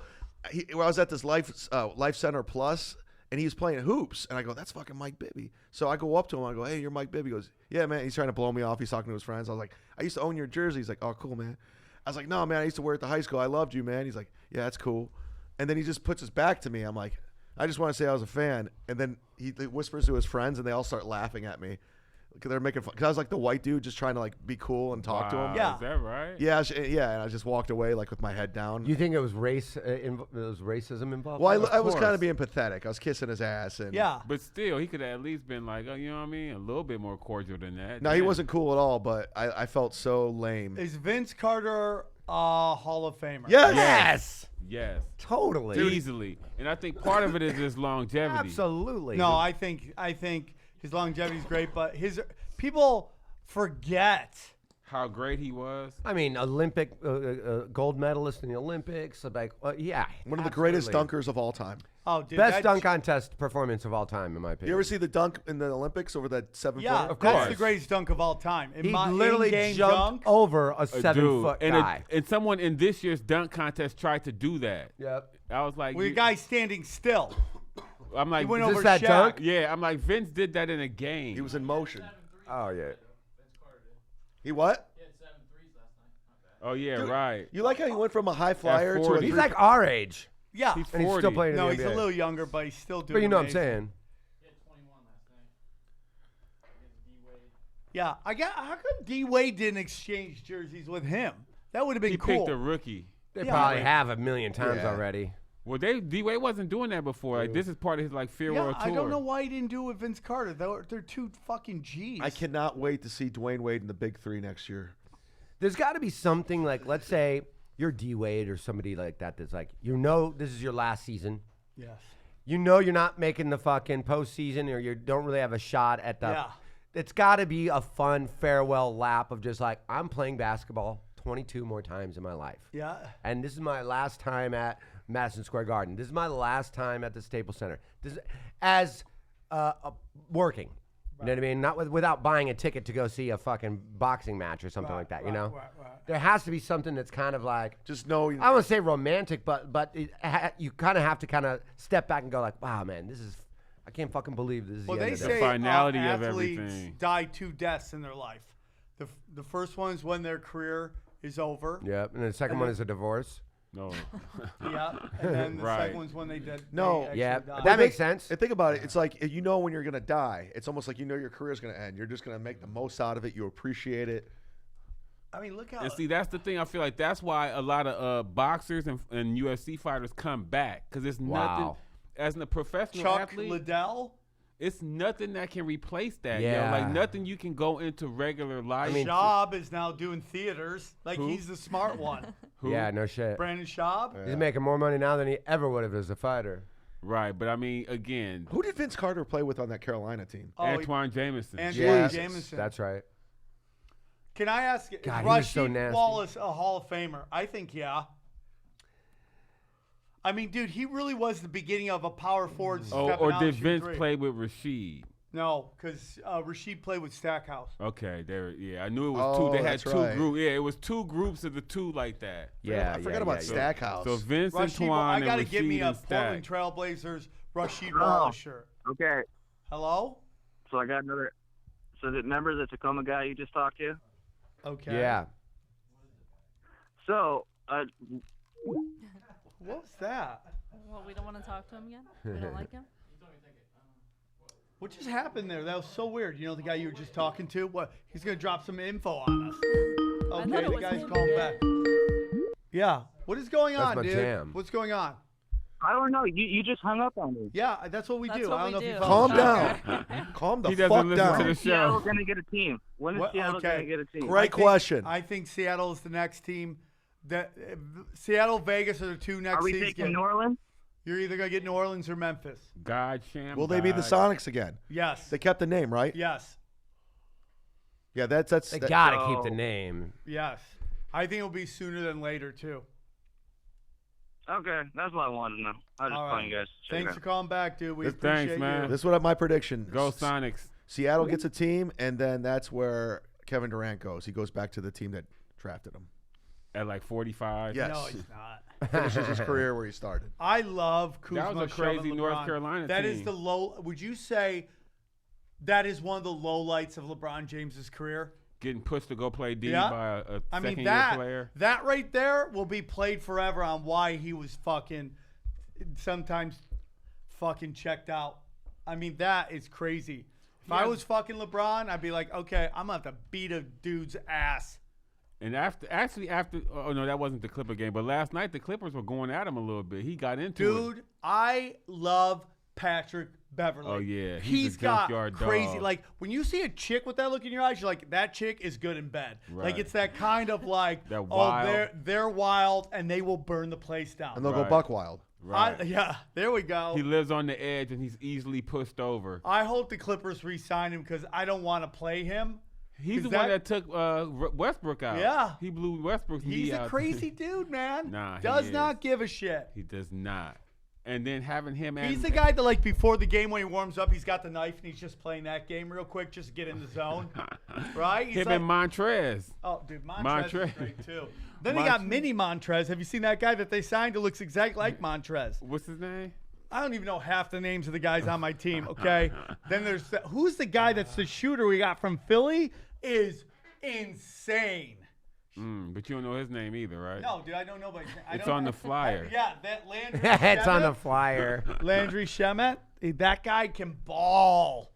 I was at this Life Center Plus, and he was playing hoops, and I go, that's fucking Mike Bibby. So I go up to him, I go, hey, you're Mike Bibby. He goes, yeah, man. He's trying to blow me off. He's talking to his friends. I was like, I used to own your jersey. He's like, oh, cool, man. I was like, no, man, I used to wear it at the high school. I loved you, man. He's like, yeah, that's cool. And then he just puts his back to me. I'm like, I just want to say I was a fan. And then he whispers to his friends, and they all start laughing at me. Because they're making fun. Because I was like the white dude just trying to like be cool and talk to him. Yeah. Is that right? Yeah, yeah. And I just walked away like with my head down. You think it was racism involved? Well, I was kind course. of being pathetic. I was kissing his ass. And Yeah. But still, he could have at least been like, oh, you know what I mean? A little bit more cordial than that. No, he Damn. wasn't cool at all, but I felt so lame. Is Vince Carter a Hall of Famer? Yes. Yes. Yes. Totally. Easily. And I think part of it is his longevity. Absolutely. No, I think his longevity is great, but his people forget. How great he was. I mean, Olympic gold medalist in the Olympics. Like, yeah. One of the greatest absolutely. dunkers of all time. Oh, dude, Best that- dunk contest performance of all time, in my opinion. You ever see the dunk in the Olympics over that 7 Yeah, footer? that's course. the greatest dunk of all time. In He my literally in-game jumped dunk, over a 7-foot and guy. and someone in this year's dunk contest tried to do that. Yep. I was like, with a you- guy standing still. I'm like, He went Is over this that Shaq. dunk? yeah, I'm like, Vince did that in a game. He was in motion. Oh, yeah. He what? He had 7 threes last night. Not bad. Oh yeah, Dude, right. You like how he went from a high flyer to a 40. He's three- like our age. Yeah. He's 40. And he's still playing in No, the he's NBA. a little younger, but he's still doing But you know what I'm amazing. saying. He had 21 last night. Against D-Wade. Yeah. How come D Wade didn't exchange jerseys with him? That would have been He cool. picked a rookie. They Yeah. probably have a million times Yeah. already. Well, D-Wade wasn't doing that before. Like, this is part of his like farewell Yeah, tour. I don't know why he didn't do it with Vince Carter. They're two fucking G's. I cannot wait to see Dwayne Wade in the Big Three next year. There's got to be something like, let's say you're D Wade or somebody like that that's like, you know, this is your last season. Yes. You know you're not making the fucking postseason or you don't really have a shot at the. Yeah. It's got to be a fun farewell lap of just like, I'm playing basketball 22 more times in my life. Yeah. And this is my last time at Madison Square Garden. This is my last time at the Staples Center. This is, as working. You know what I mean? Not without buying a ticket to go see a fucking boxing match or something like that, you know? Right. There has to be something that's kind of like, Just know. I don't want to say romantic, but you kind of have to kind of step back and go like, wow, man, I can't fucking believe this is Well, the they end of say this. finality of athletes everything. die 2 deaths in their life. The first one is when their career is over. Yep, and the second one is a divorce. No. Yeah. And then the Right. second one's when they did. No. they actually Yeah, die. that makes sense. And think about it. It's like you know when you're gonna die. It's almost like you know your career's gonna end. You're just gonna make the most out of it. You appreciate it. I mean, look how. And see, that's the thing. I feel like that's why a lot of boxers and UFC fighters come back because it's nothing. Wow. As a professional Chuck athlete, Liddell. It's nothing that can replace that. Yeah. Yo. Like nothing you can go into regular life. Schaub is now doing theaters. Like Who? he's the smart one. Who? Yeah, no shit. Brandon Schaub. He's making more money now than he ever would have as a fighter. Right, but I mean, again, Who did Vince Carter play with on that Carolina team? Oh, Antoine Jameson. Antoine Jameson. That's right. Can I ask? God, is he was Rasheed so nasty. Wallace a Hall of Famer? I think yeah. I mean, dude, he really was the beginning of a power forward. Oh, stepping or out did and shooting Vince three. play with Rasheed? No, because Rasheed played with Stackhouse. Okay, there. Yeah, I knew it was Oh, two. They had that's two right. groups. Yeah, it was two groups of the two like that. Yeah, I forgot about Stackhouse. So Vince, Rasheed, Antoine, I and gotta Rasheed give me a and Portland Stack. Trailblazers Rasheed Wallace shirt. Okay. Hello? So I got another. So remember the Tacoma guy you just talked to? Okay. Yeah. So What was that? Well, we don't want to talk to him again. We don't like him. What just happened there? That was so weird. You know the guy you were just talking to? What? He's gonna drop some info on us. thought Okay, it the was guy's him. calling back. Yeah. What is going That's on, my dude? jam. What's going on? I don't know. You just hung up on me. Yeah, that's what we That's do. what I don't we know if you do. follow Calm us. down. Calm the He fuck doesn't listen down. to the Seattle show. gonna get a team. When is What- Seattle okay. gonna get a team? Great question. I think Seattle is the next team. That Seattle, Vegas are the two next Are we seeds. taking New Orleans? You're either gonna get New Orleans or Memphis. God, Sham. Will they be the God. Sonics again? Yes. They kept the name, right? Yes. Yeah, that's They that- gotta So- keep the name. Yes. I think it'll be sooner than later too. Okay, that's what I wanted to know. I was just All calling right. you guys. to check it Thanks out. for calling back, dude. We Thanks, appreciate man. you. This is what my prediction. Go Sonics. Seattle gets a team, and then that's where Kevin Durant goes. He goes back to the team that drafted him. At like 45. Yes. No, he's not. Finishes his career where he started. I love Kuzma. That was a shoving crazy North LeBron. Carolina That is team. the low. Would you say that is one of the low lights of LeBron James's career? Getting pushed to go play D Yeah. by a I mean, second-year player. that right there will be played forever on why he was fucking sometimes fucking checked out. I mean, that is crazy. If I was fucking LeBron, I'd be like, okay, I'm gonna have to beat a dude's ass. And after, oh no, that wasn't the Clipper game, but last night the Clippers were going at him a little bit. He got into it. Dude, I love Patrick Beverly. Oh, yeah. He's He's a got junkyard crazy. dog. Like, when you see a chick with that look in your eyes, you're like, that chick is good in bed. Right. Like, it's that kind of like, That oh, wild. they're wild and they will burn the place down. And they'll go Right. buck wild. Right. Yeah, there we go. He lives on the edge and he's easily pushed over. I hope the Clippers re-sign him because I don't want to play him. He's the 'Cause one that took Westbrook out. Yeah. He blew Westbrook's knee He's out. a crazy dude, man. Nah, he Does is. not give a shit. He does not. And then having him and He's the guy that, like, before the game when he warms up, he's got the knife and he's just playing that game real quick just to get in the zone. Right? He's him like, and Montrez. oh, dude, Montrez Montrez. is great, too. Then they got Mini Montrez. Have you seen that guy that they signed who looks exactly like Montrez? What's his name? I don't even know half the names of the guys on my team, okay? Then there's who's the guy that's the shooter we got from Philly is insane. But you don't know his name either, right? No, dude, I don't know. But It's on the flyer. Yeah, that Landry It's on the Shamet. flyer. Landry Shamet. That guy can ball.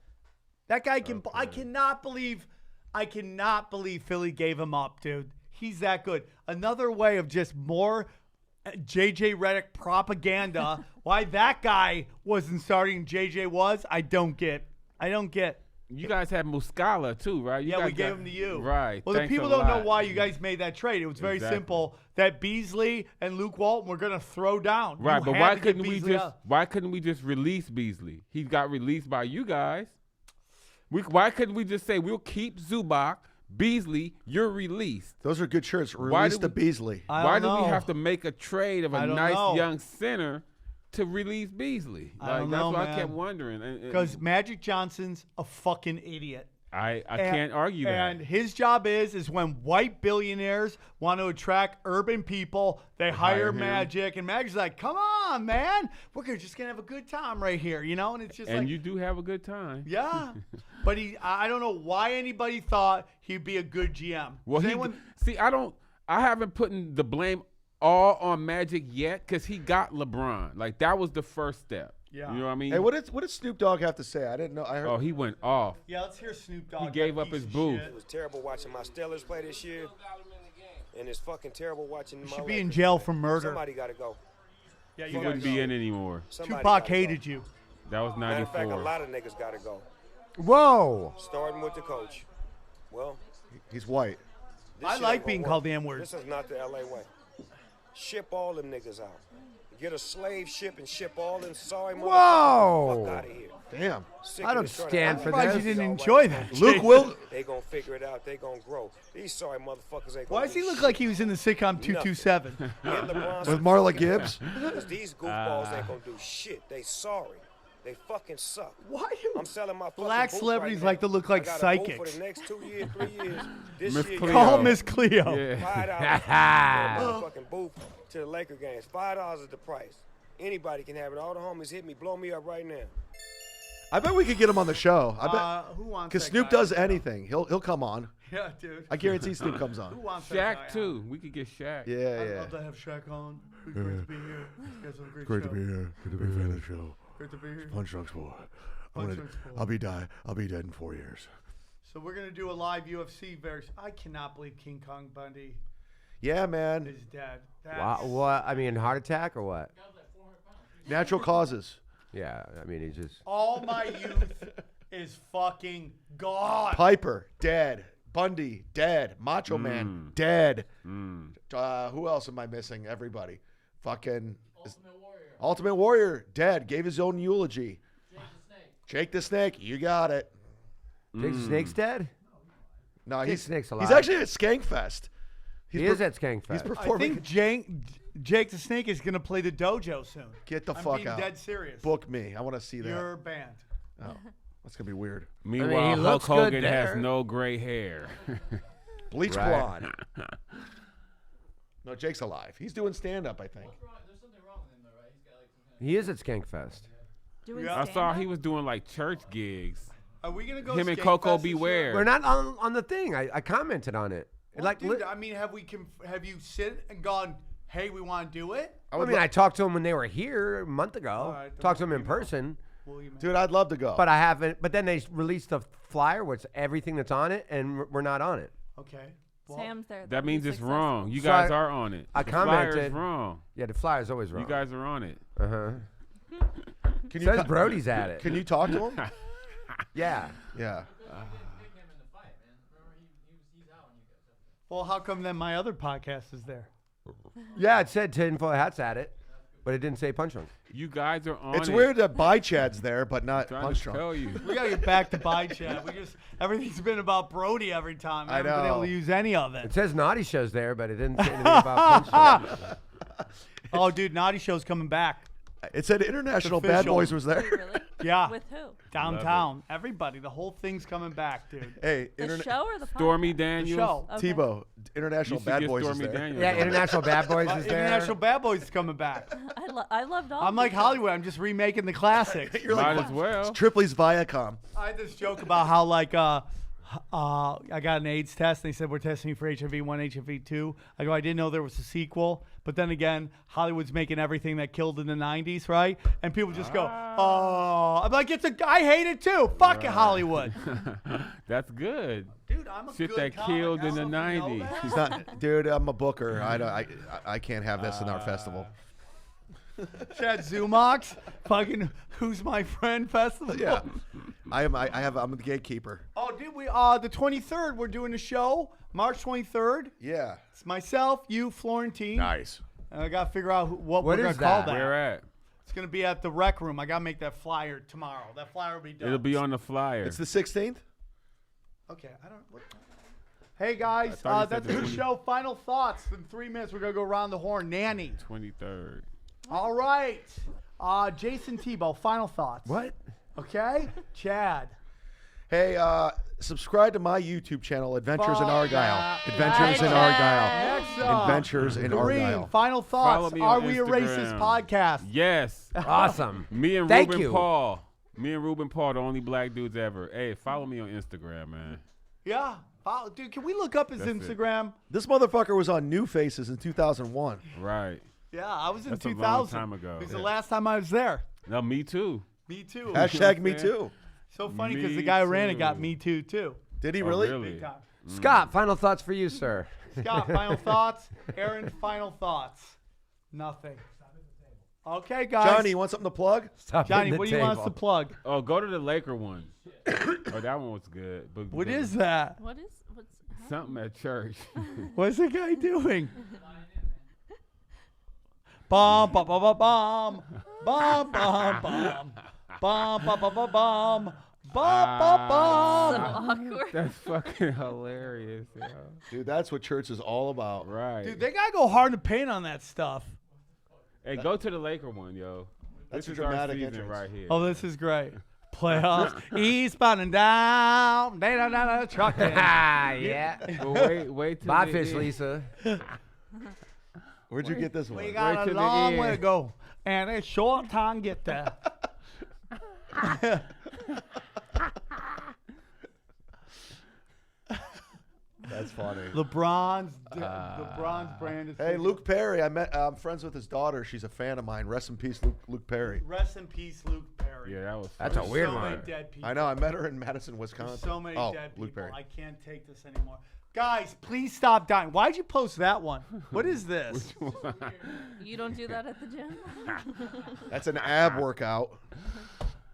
That guy can. I cannot believe Philly gave him up, dude. He's that good. Another way of just more JJ Redick propaganda. Why that guy wasn't starting, JJ was. I don't get. You guys had Muscala too, right? You Yeah, we guys gave got- him to you. Right. Well, the Thanks people a don't know lot. why you guys made that trade. It was very Exactly. simple. That Beasley and Luke Walton were going to throw down. Right, You but had why to get couldn't we Beasley just up. why couldn't we just release Beasley? He got released by you guys. Why couldn't we just say we'll keep Zumock, Beasley, you're released? Those are good shirts. Why Release do the we- Beasley. Why do don't we know. have to make a trade of I a don't nice know. young center to release Beasley? I don't that's know, what man. I kept wondering. Because Magic Johnson's a fucking idiot. I can't argue that. And his job is when white billionaires want to attract urban people, they hire him. Magic. And Magic's like, come on, man. We're just going to have a good time right here, you know? And it's just and like, you do have a good time. yeah. But I don't know why anybody thought he'd be a good GM. Well, Does he anyone- I haven't put the blame all on Magic yet because he got LeBron. Like that was the first step. Yeah. You know what I mean? Hey, what does Snoop Dogg have to say? I didn't know. I heard. Oh, he went off. Yeah, let's hear Snoop Dogg. He gave that up piece his of booth. shit. It was terrible watching my Steelers play this year, and it's fucking terrible watching my should be in Lakers jail play. for murder. Somebody got to go. Yeah, He you wouldn't gotta be go. in anymore. Somebody Tupac gotta hated go. you. That was Matter of fact, a 94. lot of niggas got to go. Whoa. Starting with the coach. Well, He's white. this I shit like ain't being gonna called work. the N-word. This is not the LA way. Ship all them niggas out. Get a slave ship and ship all them sorry motherfuckers Whoa. the fuck out of here. Damn. Sick I of don't this trying to stand act for like Surprised this. you this didn't is all enjoy right. that. Luke will. They gonna figure it out. They gonna grow. These sorry motherfuckers ain't gonna Why does do he look shit. like he was in the sitcom 227? Get LeBron With some Marla fucking Gibbs? help, 'cause these goofballs ain't gonna do shit. They sorry. They fucking suck. Why you? I'm selling my fucking Black booth celebrities right like now. to look like I got a booth psychics. For the next 2 years, 3 years. This Miss year, Cleo. Call Miss Cleo. Yeah. $5 motherfucking booth to the Laker games. $5 is the price. Anybody can have it. All the homies hit me, blow me up right now. I bet we could get him on the show. I bet Who wants because that Snoop guy? does anything. He'll come on. Yeah, dude. I guarantee Snoop comes Who on. wants that guy Shaq on? too. We could get Shaq. Yeah, I'd yeah. love to have Shaq on. It'd be great to be here. You guys have a great, Great show. to be here. Good to be a fan of the show. Great to be here. Punch Drunk Sport. Punch Drunk Sport. I'll be dead in 4 years. So we're gonna do a live UFC versus. I cannot believe King Kong Bundy Yeah, man. is dead. Wow, what? I mean, heart attack or what? Natural causes. Yeah, I mean, he's just. All my youth is fucking gone. Piper, dead. Bundy, dead. Macho Man, dead. Who else am I missing? Everybody. Fucking Ultimate Warrior, dead. Gave his own eulogy. Jake the Snake, you got it. Jake the Snake's dead? No, Jake he's Snake's He's alive. actually at Skankfest. He is at Skankfest. He's I performing. think Jake the Snake is gonna play the dojo soon. Get the I'm fuck being out. dead serious. Book me. I want to see that. Your band. Oh, that's gonna be weird. Meanwhile, he Hulk looks good Hogan has there. no gray hair. Bleach Right. blonde. No, Jake's alive. He's doing stand up, I think. There's something wrong with him, though, right? He's got like some kind He is at Skankfest. Doing Yeah. I saw stand-up? he was doing like church gigs. Are we gonna go? Him and Skankfest Coco this year? Beware. We're not on the thing. I commented on it. Well, like, dude, I mean, have you sit and gone, hey, we want to do it? I talked to them when they were here a month ago. All right, then talked to them we'll in email. person. Dude, I'd love to go. But I haven't. But then they released the flyer with everything that's on it, and we're not on it. Okay. Well, Sam's there. That means it's wrong. You So guys I- are on it. I The flyer's commented. wrong. Yeah, the flyer's always wrong. You guys are on it. Uh huh. Can Says co- Brody's at it. Can you talk to him? Yeah. Yeah. of pick him in the fight, man. Remember, he's out on you guys. well, how come then my other podcast is there? Yeah, it said tinfoil hats at it, but it didn't say punch drunk. You guys are on It's it. weird that By Chad's there, but not I'm Punch trying to Drunk. tell you. We gotta get back to By Chad. Everything's been about Brody every time. I I haven't been able know. to use any of It it. says naughty shows there, but it didn't say anything about punch drunk. Oh, dude, Naughty Show's coming back. It said International Bad official. Boys was there. Wait, really? Yeah, With who? downtown. Everybody, the whole thing's coming back, dude. Hey, The show or the Stormy podcast? The Daniels. show. Okay. Tebow, International You should Bad get Boys is Stormy there. Daniels Yeah, on it. International Bad Boys is there. International Bad Boys is coming back. I loved all. I'm of like these Hollywood. I'm just remaking the classics. You're Might like, as well. Tripoli's Viacom. I had this joke about how I got an AIDS test. And they said we're testing you for HIV-1, HIV-2. I go, I didn't know there was a sequel. But then again, Hollywood's making everything that killed in the 90s, right? And people just go, oh. I'm like, I hate it too. Fuck it, Hollywood. That's good. Dude, I'm a Shit good that comic. killed I in the don't know if you know 90s. that. He's not, dude. I'm a booker. I can't have this in our festival. Chad Zumock's fucking Who's My Friend festival. Yeah, I'm the gatekeeper. Oh, dude, the 23rd, we're doing a show, March 23rd. Yeah. It's myself, you, Florentine. Nice. And I got to figure out what What we're going is to call that? that. Where at? It's going to be at the Rec Room. I got to make that flyer tomorrow. That flyer will be done. It'll be on the flyer. It's the 16th. Okay, I don't. What, hey guys, thought you that's said the the show. Final thoughts in 3 minutes. We're gonna go around the horn. Nanny. 23rd. All right. Jayson Thibault. Final thoughts. What? Okay. Chad. Hey, subscribe to my YouTube channel, Adventures in Fuck Argyle. yeah. Adventures in Right, Argyle. Next up, Adventures in Kareem, Argyle. final Follow thoughts. me Are on we a racist Instagram. podcast? Yes. Awesome. Me and Thank Ruben you. Paul. Me and Ruben Paul, the only black dudes ever. Hey, follow me on Instagram, man. Yeah. Dude, can we look up his That's it. Instagram? This motherfucker was on New Faces in 2001. Right. Yeah, I was in That's a 2000. long time ago. It was Yeah. the last time I was there. No, me too. Me too. Hashtag me man. too. So funny because Me the guy who ran it too. got me too. Did he Oh, really? really? Big time. Scott, final thoughts for you, sir. Scott, final thoughts. Aaron, final thoughts. Nothing. Okay, guys. Johnny, you want something to plug? Stop Johnny, hitting the what do you want us table. to plug? Oh, go to the Laker one. Oh, that one was good. But What is that? What's something at church? What's the guy doing? Bum bum bum bum bum bum bum bum bum bum bum bum bum bum bum so bum. awkward? That's fucking hilarious, yo. Dude, that's what church is all about. Right. Dude, they gotta go hard in the paint on that stuff. Hey, go to the Laker one, yo. That's This a is our dramatic season entrance. right here. Oh, this is great. Playoffs, eastbound and down, down, trucking. Yeah. But wait till Bye, the Fish end. Lisa. Where'd you get this one? We got Wait a till the long way to end. go, and it's short time to get there. That's funny. LeBron's brand is. Hey, Luke Perry. I'm friends with his daughter. She's a fan of mine. Rest in peace, Luke Perry. Rest in peace, Luke Perry. Yeah, that was. That's a funny. weird so many one. dead people. I know. I met her in Madison, Wisconsin. There's so many oh, dead Luke people. Perry. I can't take this anymore. Guys, please stop dying. Why'd you post that one? What is this? You don't do that at the gym? That's an ab workout.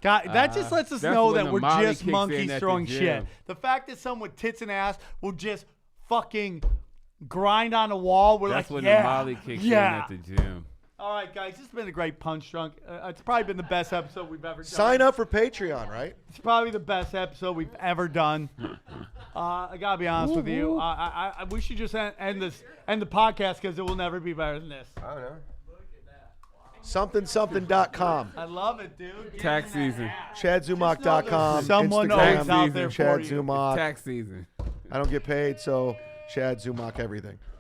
God, that just lets us that's know when that the we're Molly just kicks in monkeys at the throwing gym. shit. The fact that someone with tits and ass will just fucking grind on a wall, we're That's like, when yeah, the Molly kicks yeah. in at the gym. All right, guys, this has been a great Punch Drunk. It's probably been the best episode we've ever done. Sign up for Patreon, right? It's probably the best episode we've ever done. I gotta be honest with you. We should just end the podcast because it will never be better than this. I don't know. Something.com. I love it, dude. Tax season. ChadZumock.com. Someone Instagram, always out there Chad for you. Zumock. Tax season. I don't get paid, so Chad Zumock everything.